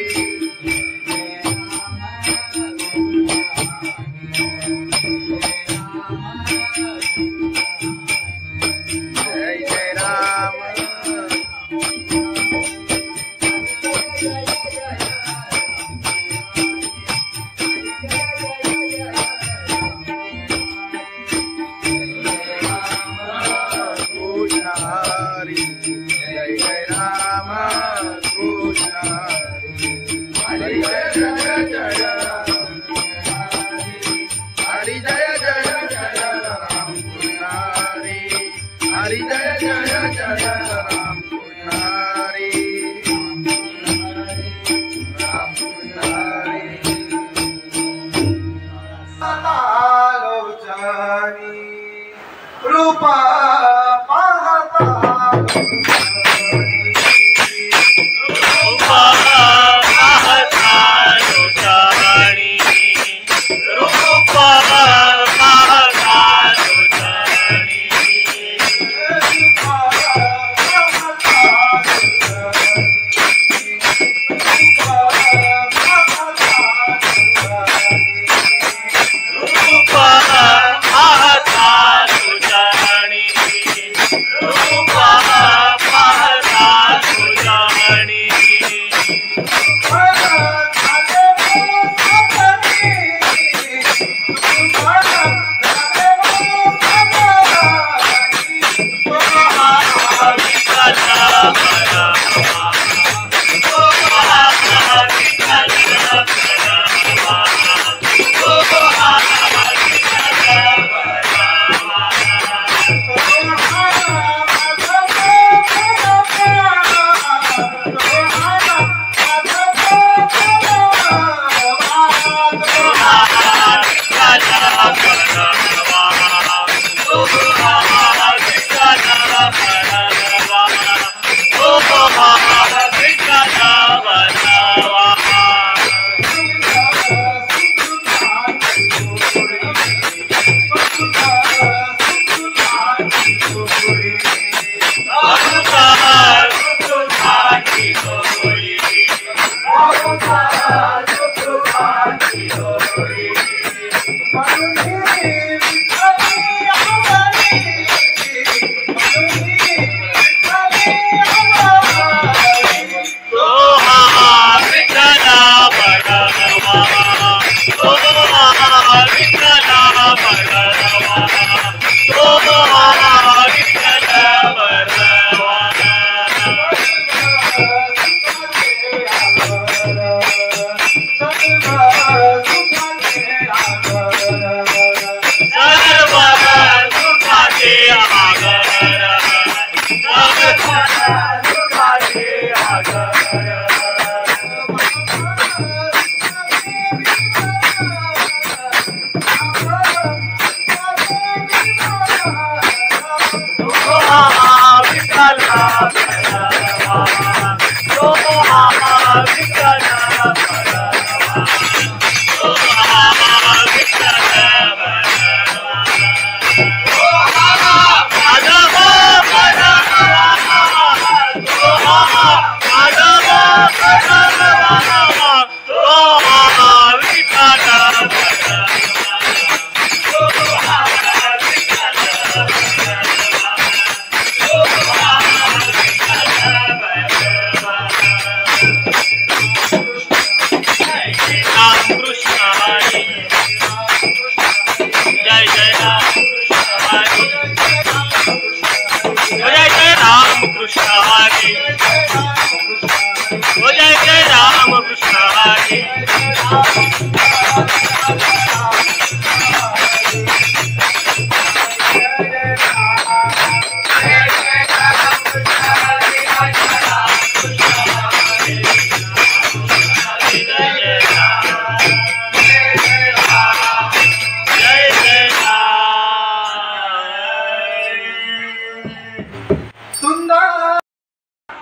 हरी जय जय जय राम कृष्ण हरी राम कृष्ण हरी लोचनी रूपा पाहता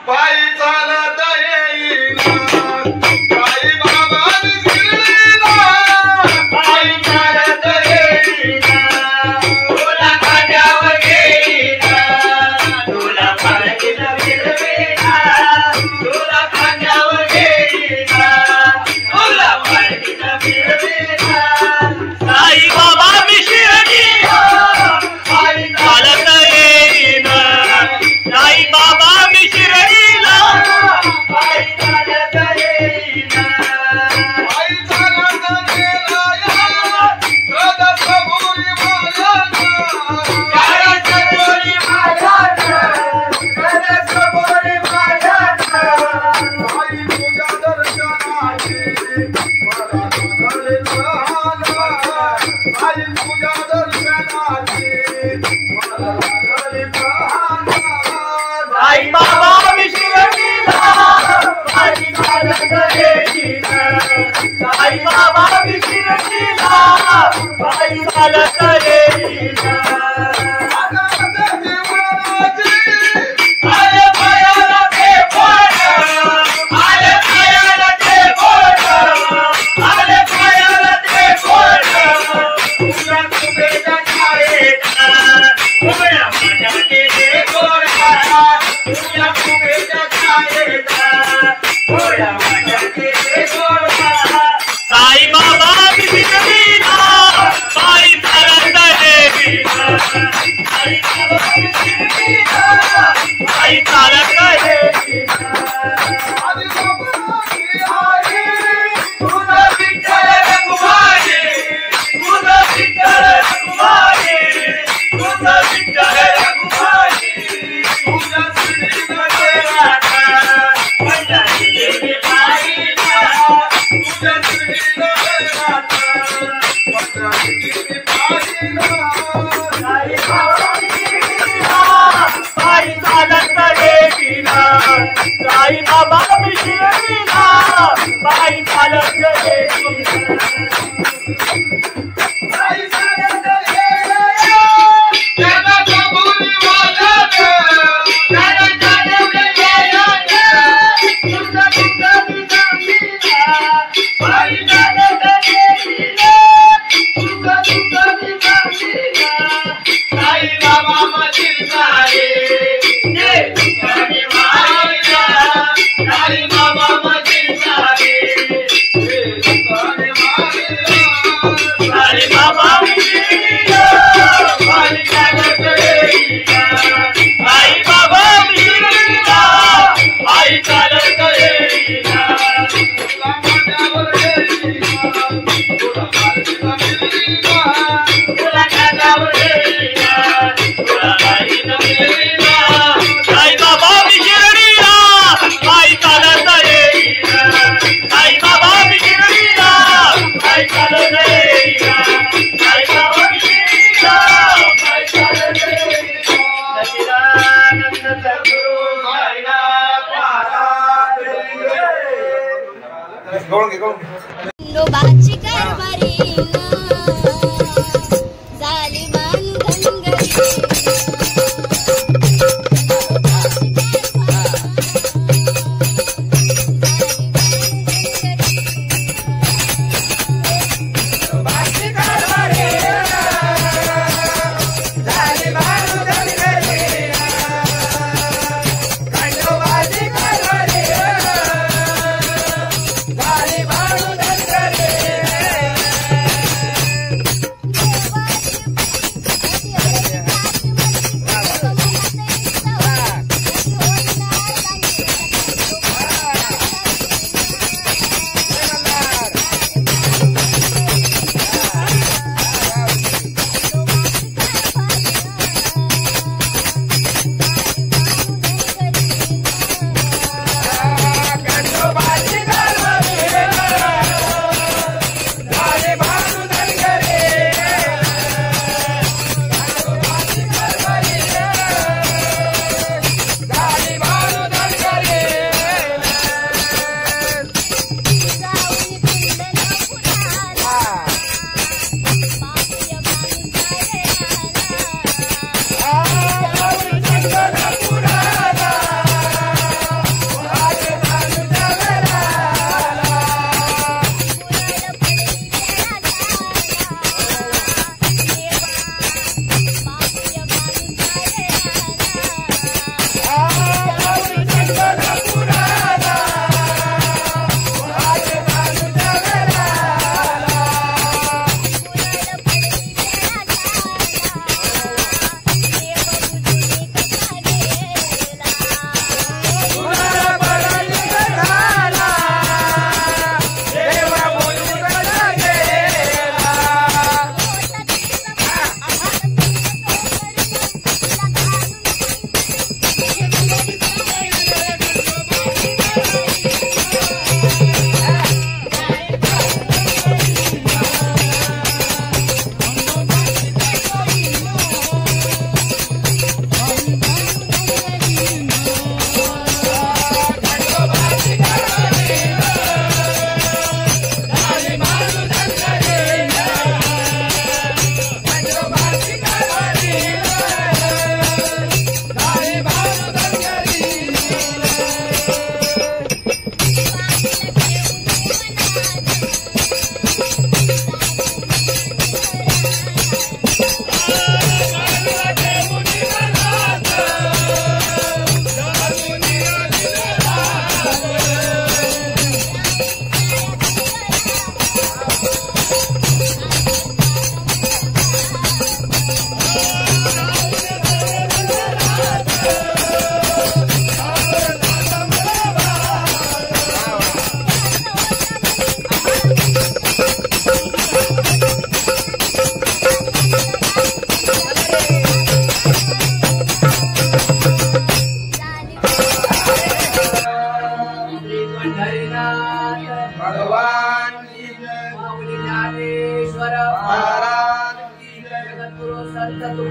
पायी चालत येईना साई बाबा विशिरतीला बाई चालत येईना आले पायाला ते बोट आले पायाला ते बोट आले पायाला ते बोट तुझ्या तुझ्या छायेचा उभ्या माझ्या केले गोरा तुझ्या तुझ्या छायेचा उभ्या माझ्या केले गोरा साई बाबा विशिरतीला बाई चालत येईना साई बाबा विशिरतीला बाई चालत येईना तुझा विठ्ठल रघुमाई तुझा विठ्ठल रघुमाई तुझा विठ्ठल रघुमाई तुझा श्रीमध्ये राधा पंढरीचे पायीला तुझा श्रीमध्ये राधा पंढरीचे पायीला साई बाबा विशिरतीला बाई चालत येईना साई बाबा विशिरतीला बाई चालत येईना बाई चालत येईना त्याला कबुली वाजत त्याला जाणवलं येईना तुझा तुझा विसामीला बाई चालत येईना तुझा तुझा विसामीला साई बाबा मधील सारे जे तुझ्याने मायला साई बाबा मधील सारे जे तुझ्याने मायला साई बाबा विशिरतीला बाई चालत येईना साई बाबा विशिरतीला बाई चालत येईना तुला माझ्यावर येईना तुला माझ्या मिळीना तुला माझ्यावर येईना तुला माझ्या मिळीना साई बाबा विशिरतीला बाई चालत येईना साई बाबा विशिरतीला बाई चालत येईना साई बाबा विशिरतीला बाई चालत येईना सच्चिदानंद सद्गुरु साईनाथ महाराज खंडोबाची कारभारी झाली बांधनगरी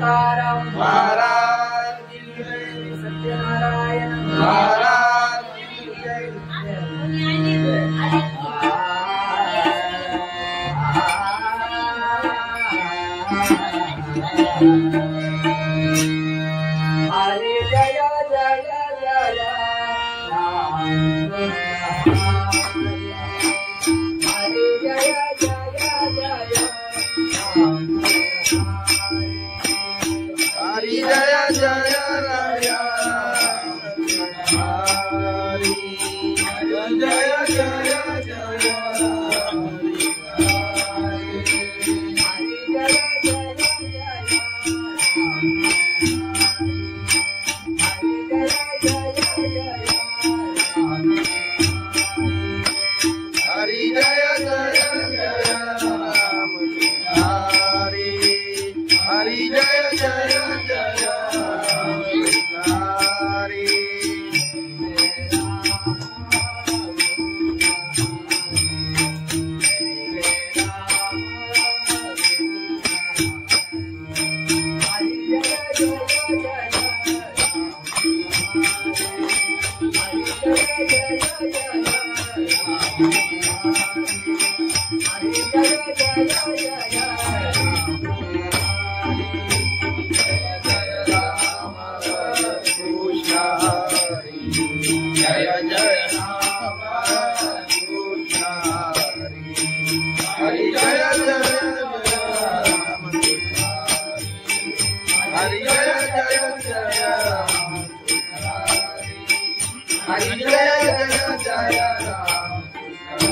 तुकाराम महाराज की जय, सत्यनारायण महाराज की जय। हरे जय जय जय राम हरे जय जय जय राम हरि जय जय राया हरि जय जय जय हरि जय जय जय राम हरि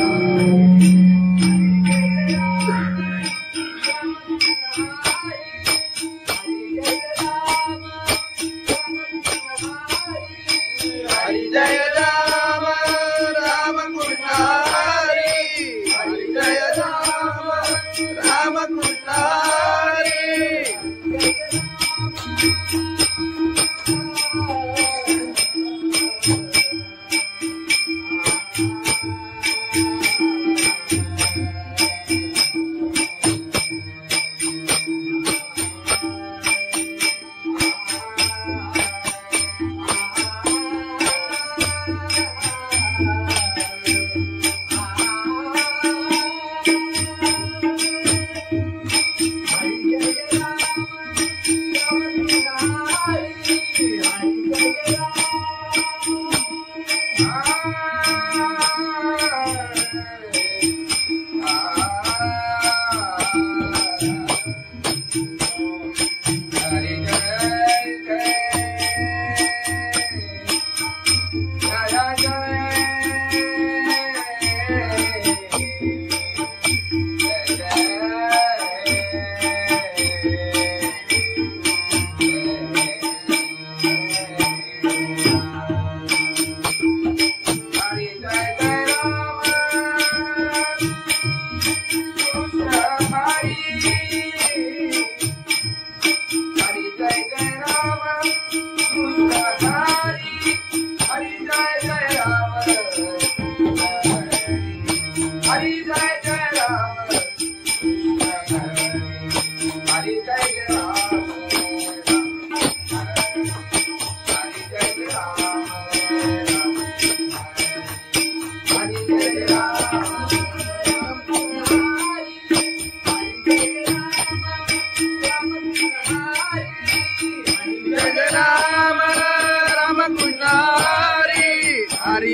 हरि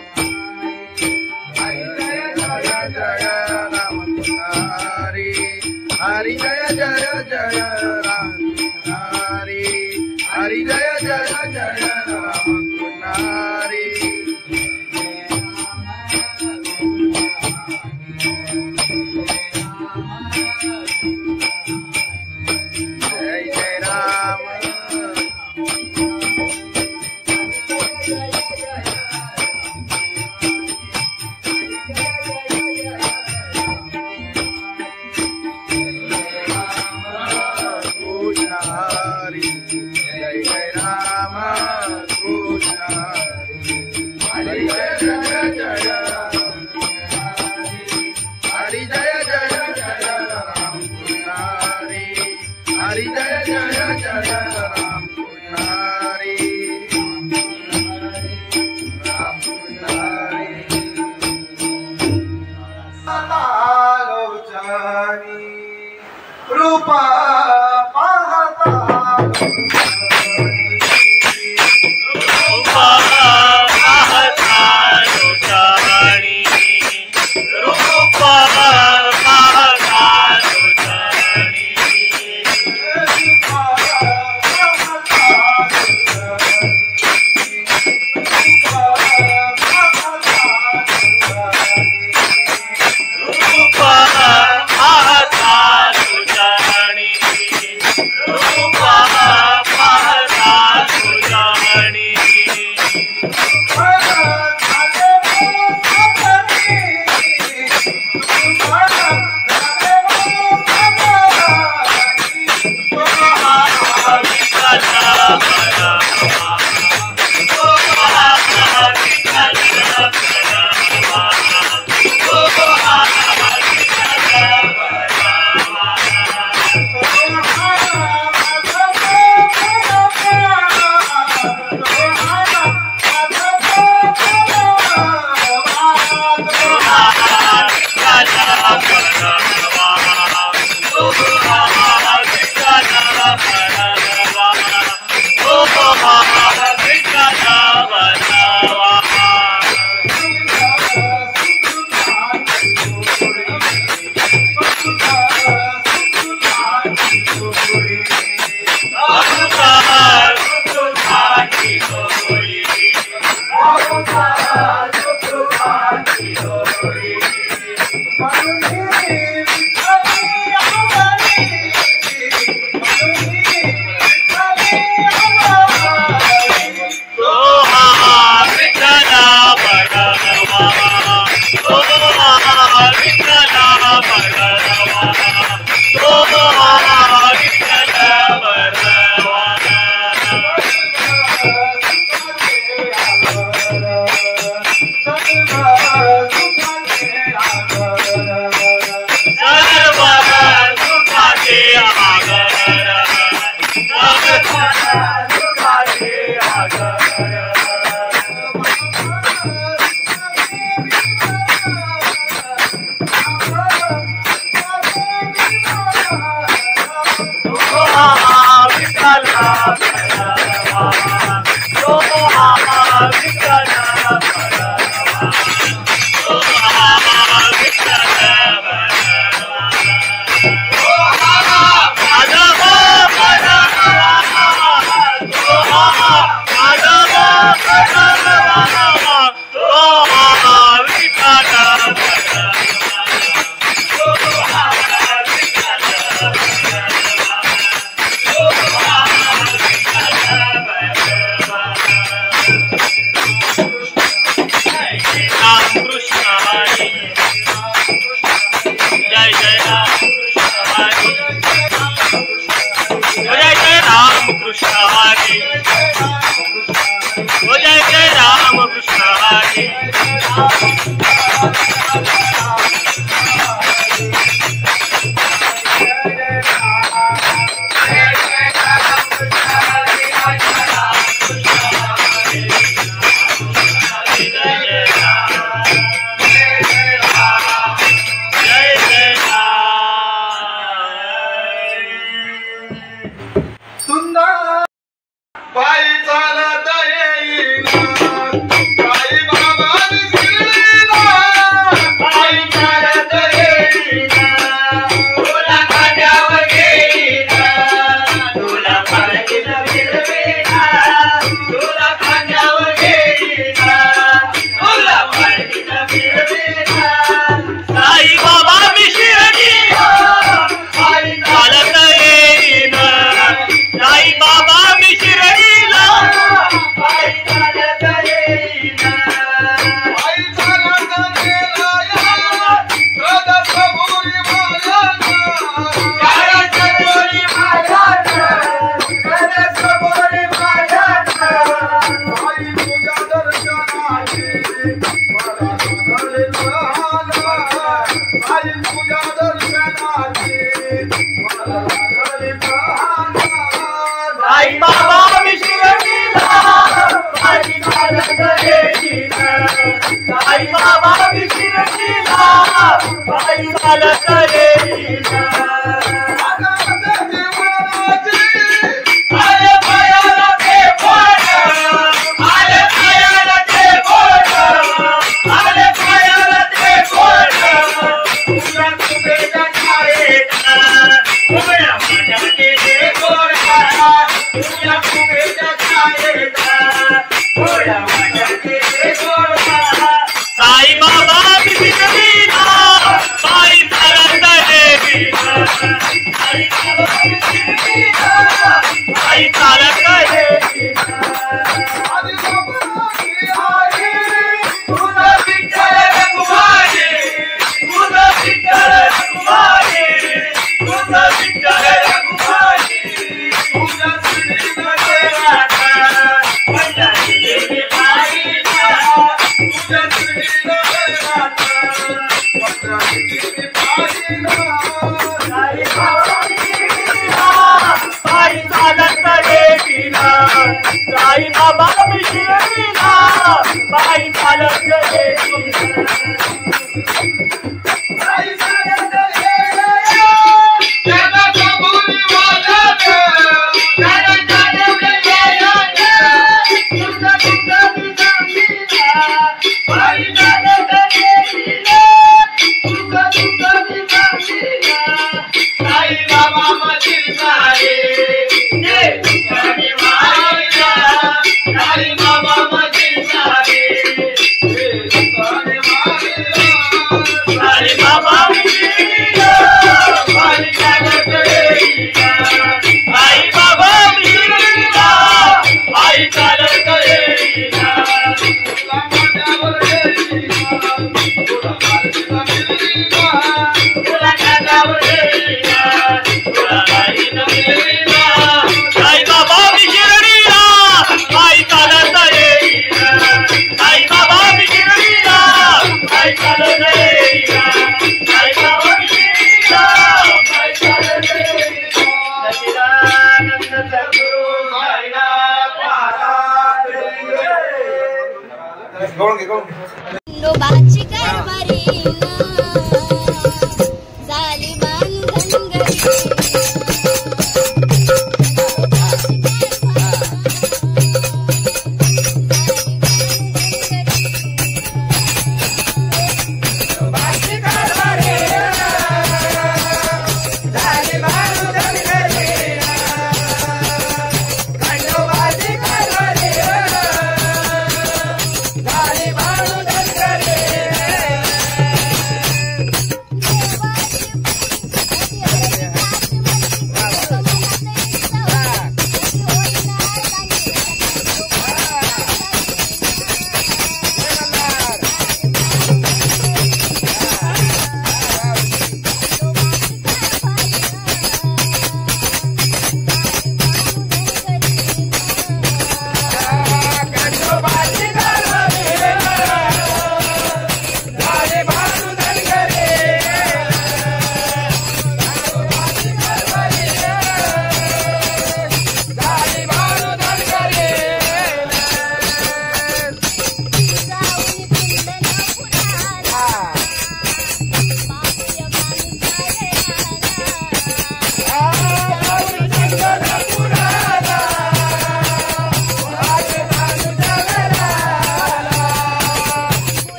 जय जय जय राम हरि हरि जय जय जय राम हरि हरि जय जय जय राम हरि जय जय राम रूपा पाहता रूपा पाहता लोटाणी रूपा पाहता लोटाणी रूपा पाहता लोटाणी रूपा पाहता लोटाणी आई खंडोबाची कारभारी झाली बांधनगरी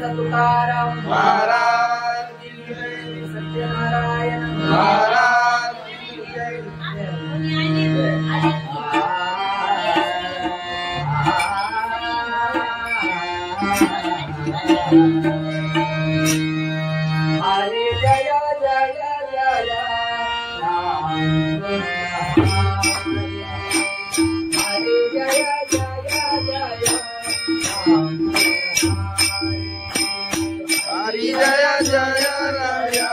तुकाराम महाराज की जय, सत्यनारायण महाराज की जय। हरे जय जय जय राम हरे जय जय जय राम हरि जय जय राया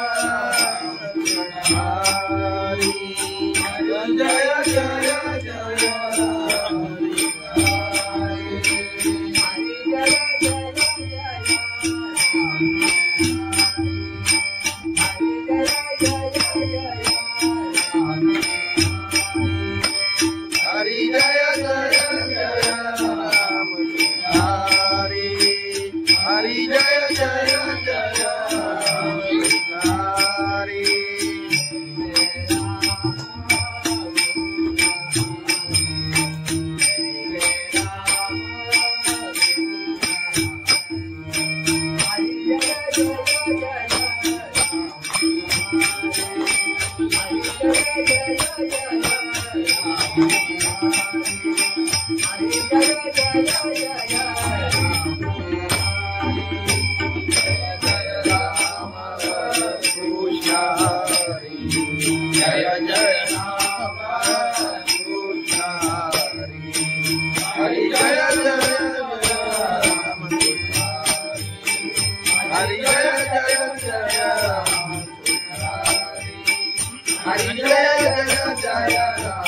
हरि जय जय जय हरि जय जय जय राम हरि हरि जय जय जय राम हरि जय जय राम कृष्ण हरि जय जय राम हरि जय जय जय राम हरि जय जय जय राम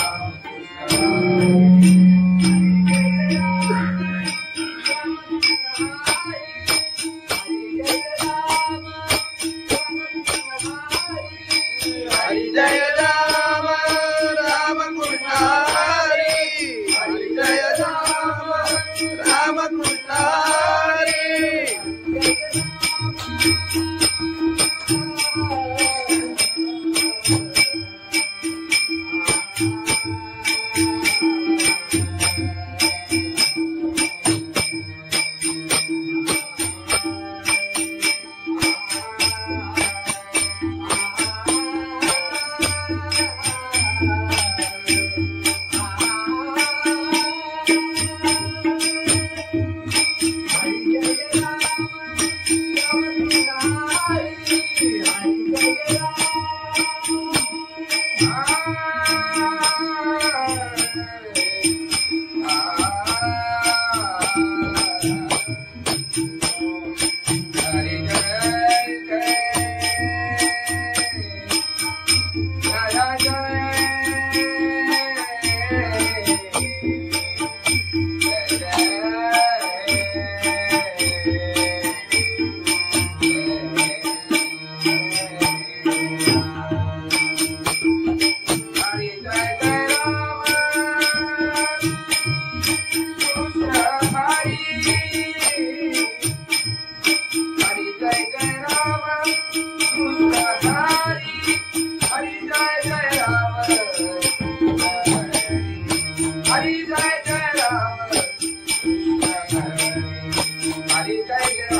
हरि जय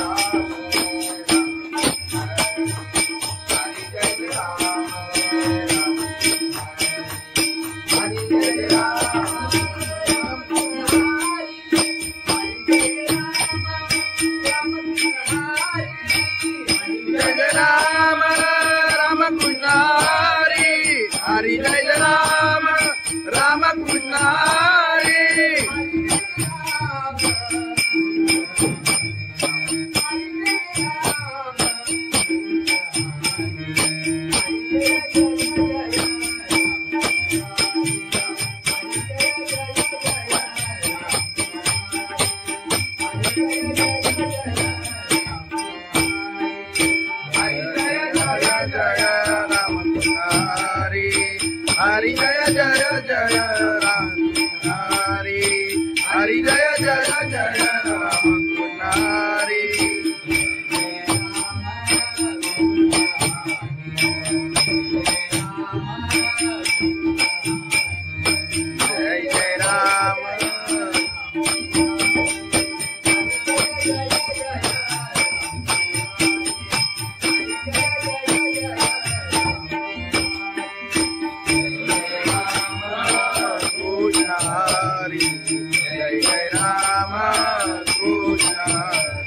राम राम कृष्ण हरि हरि जय राम राम कृष्ण हरि हरि जय राम राम कृष्ण हरि हरि जय जय जय राम हरि हरि जय जय जय राम हरि जय जय राम पुजारी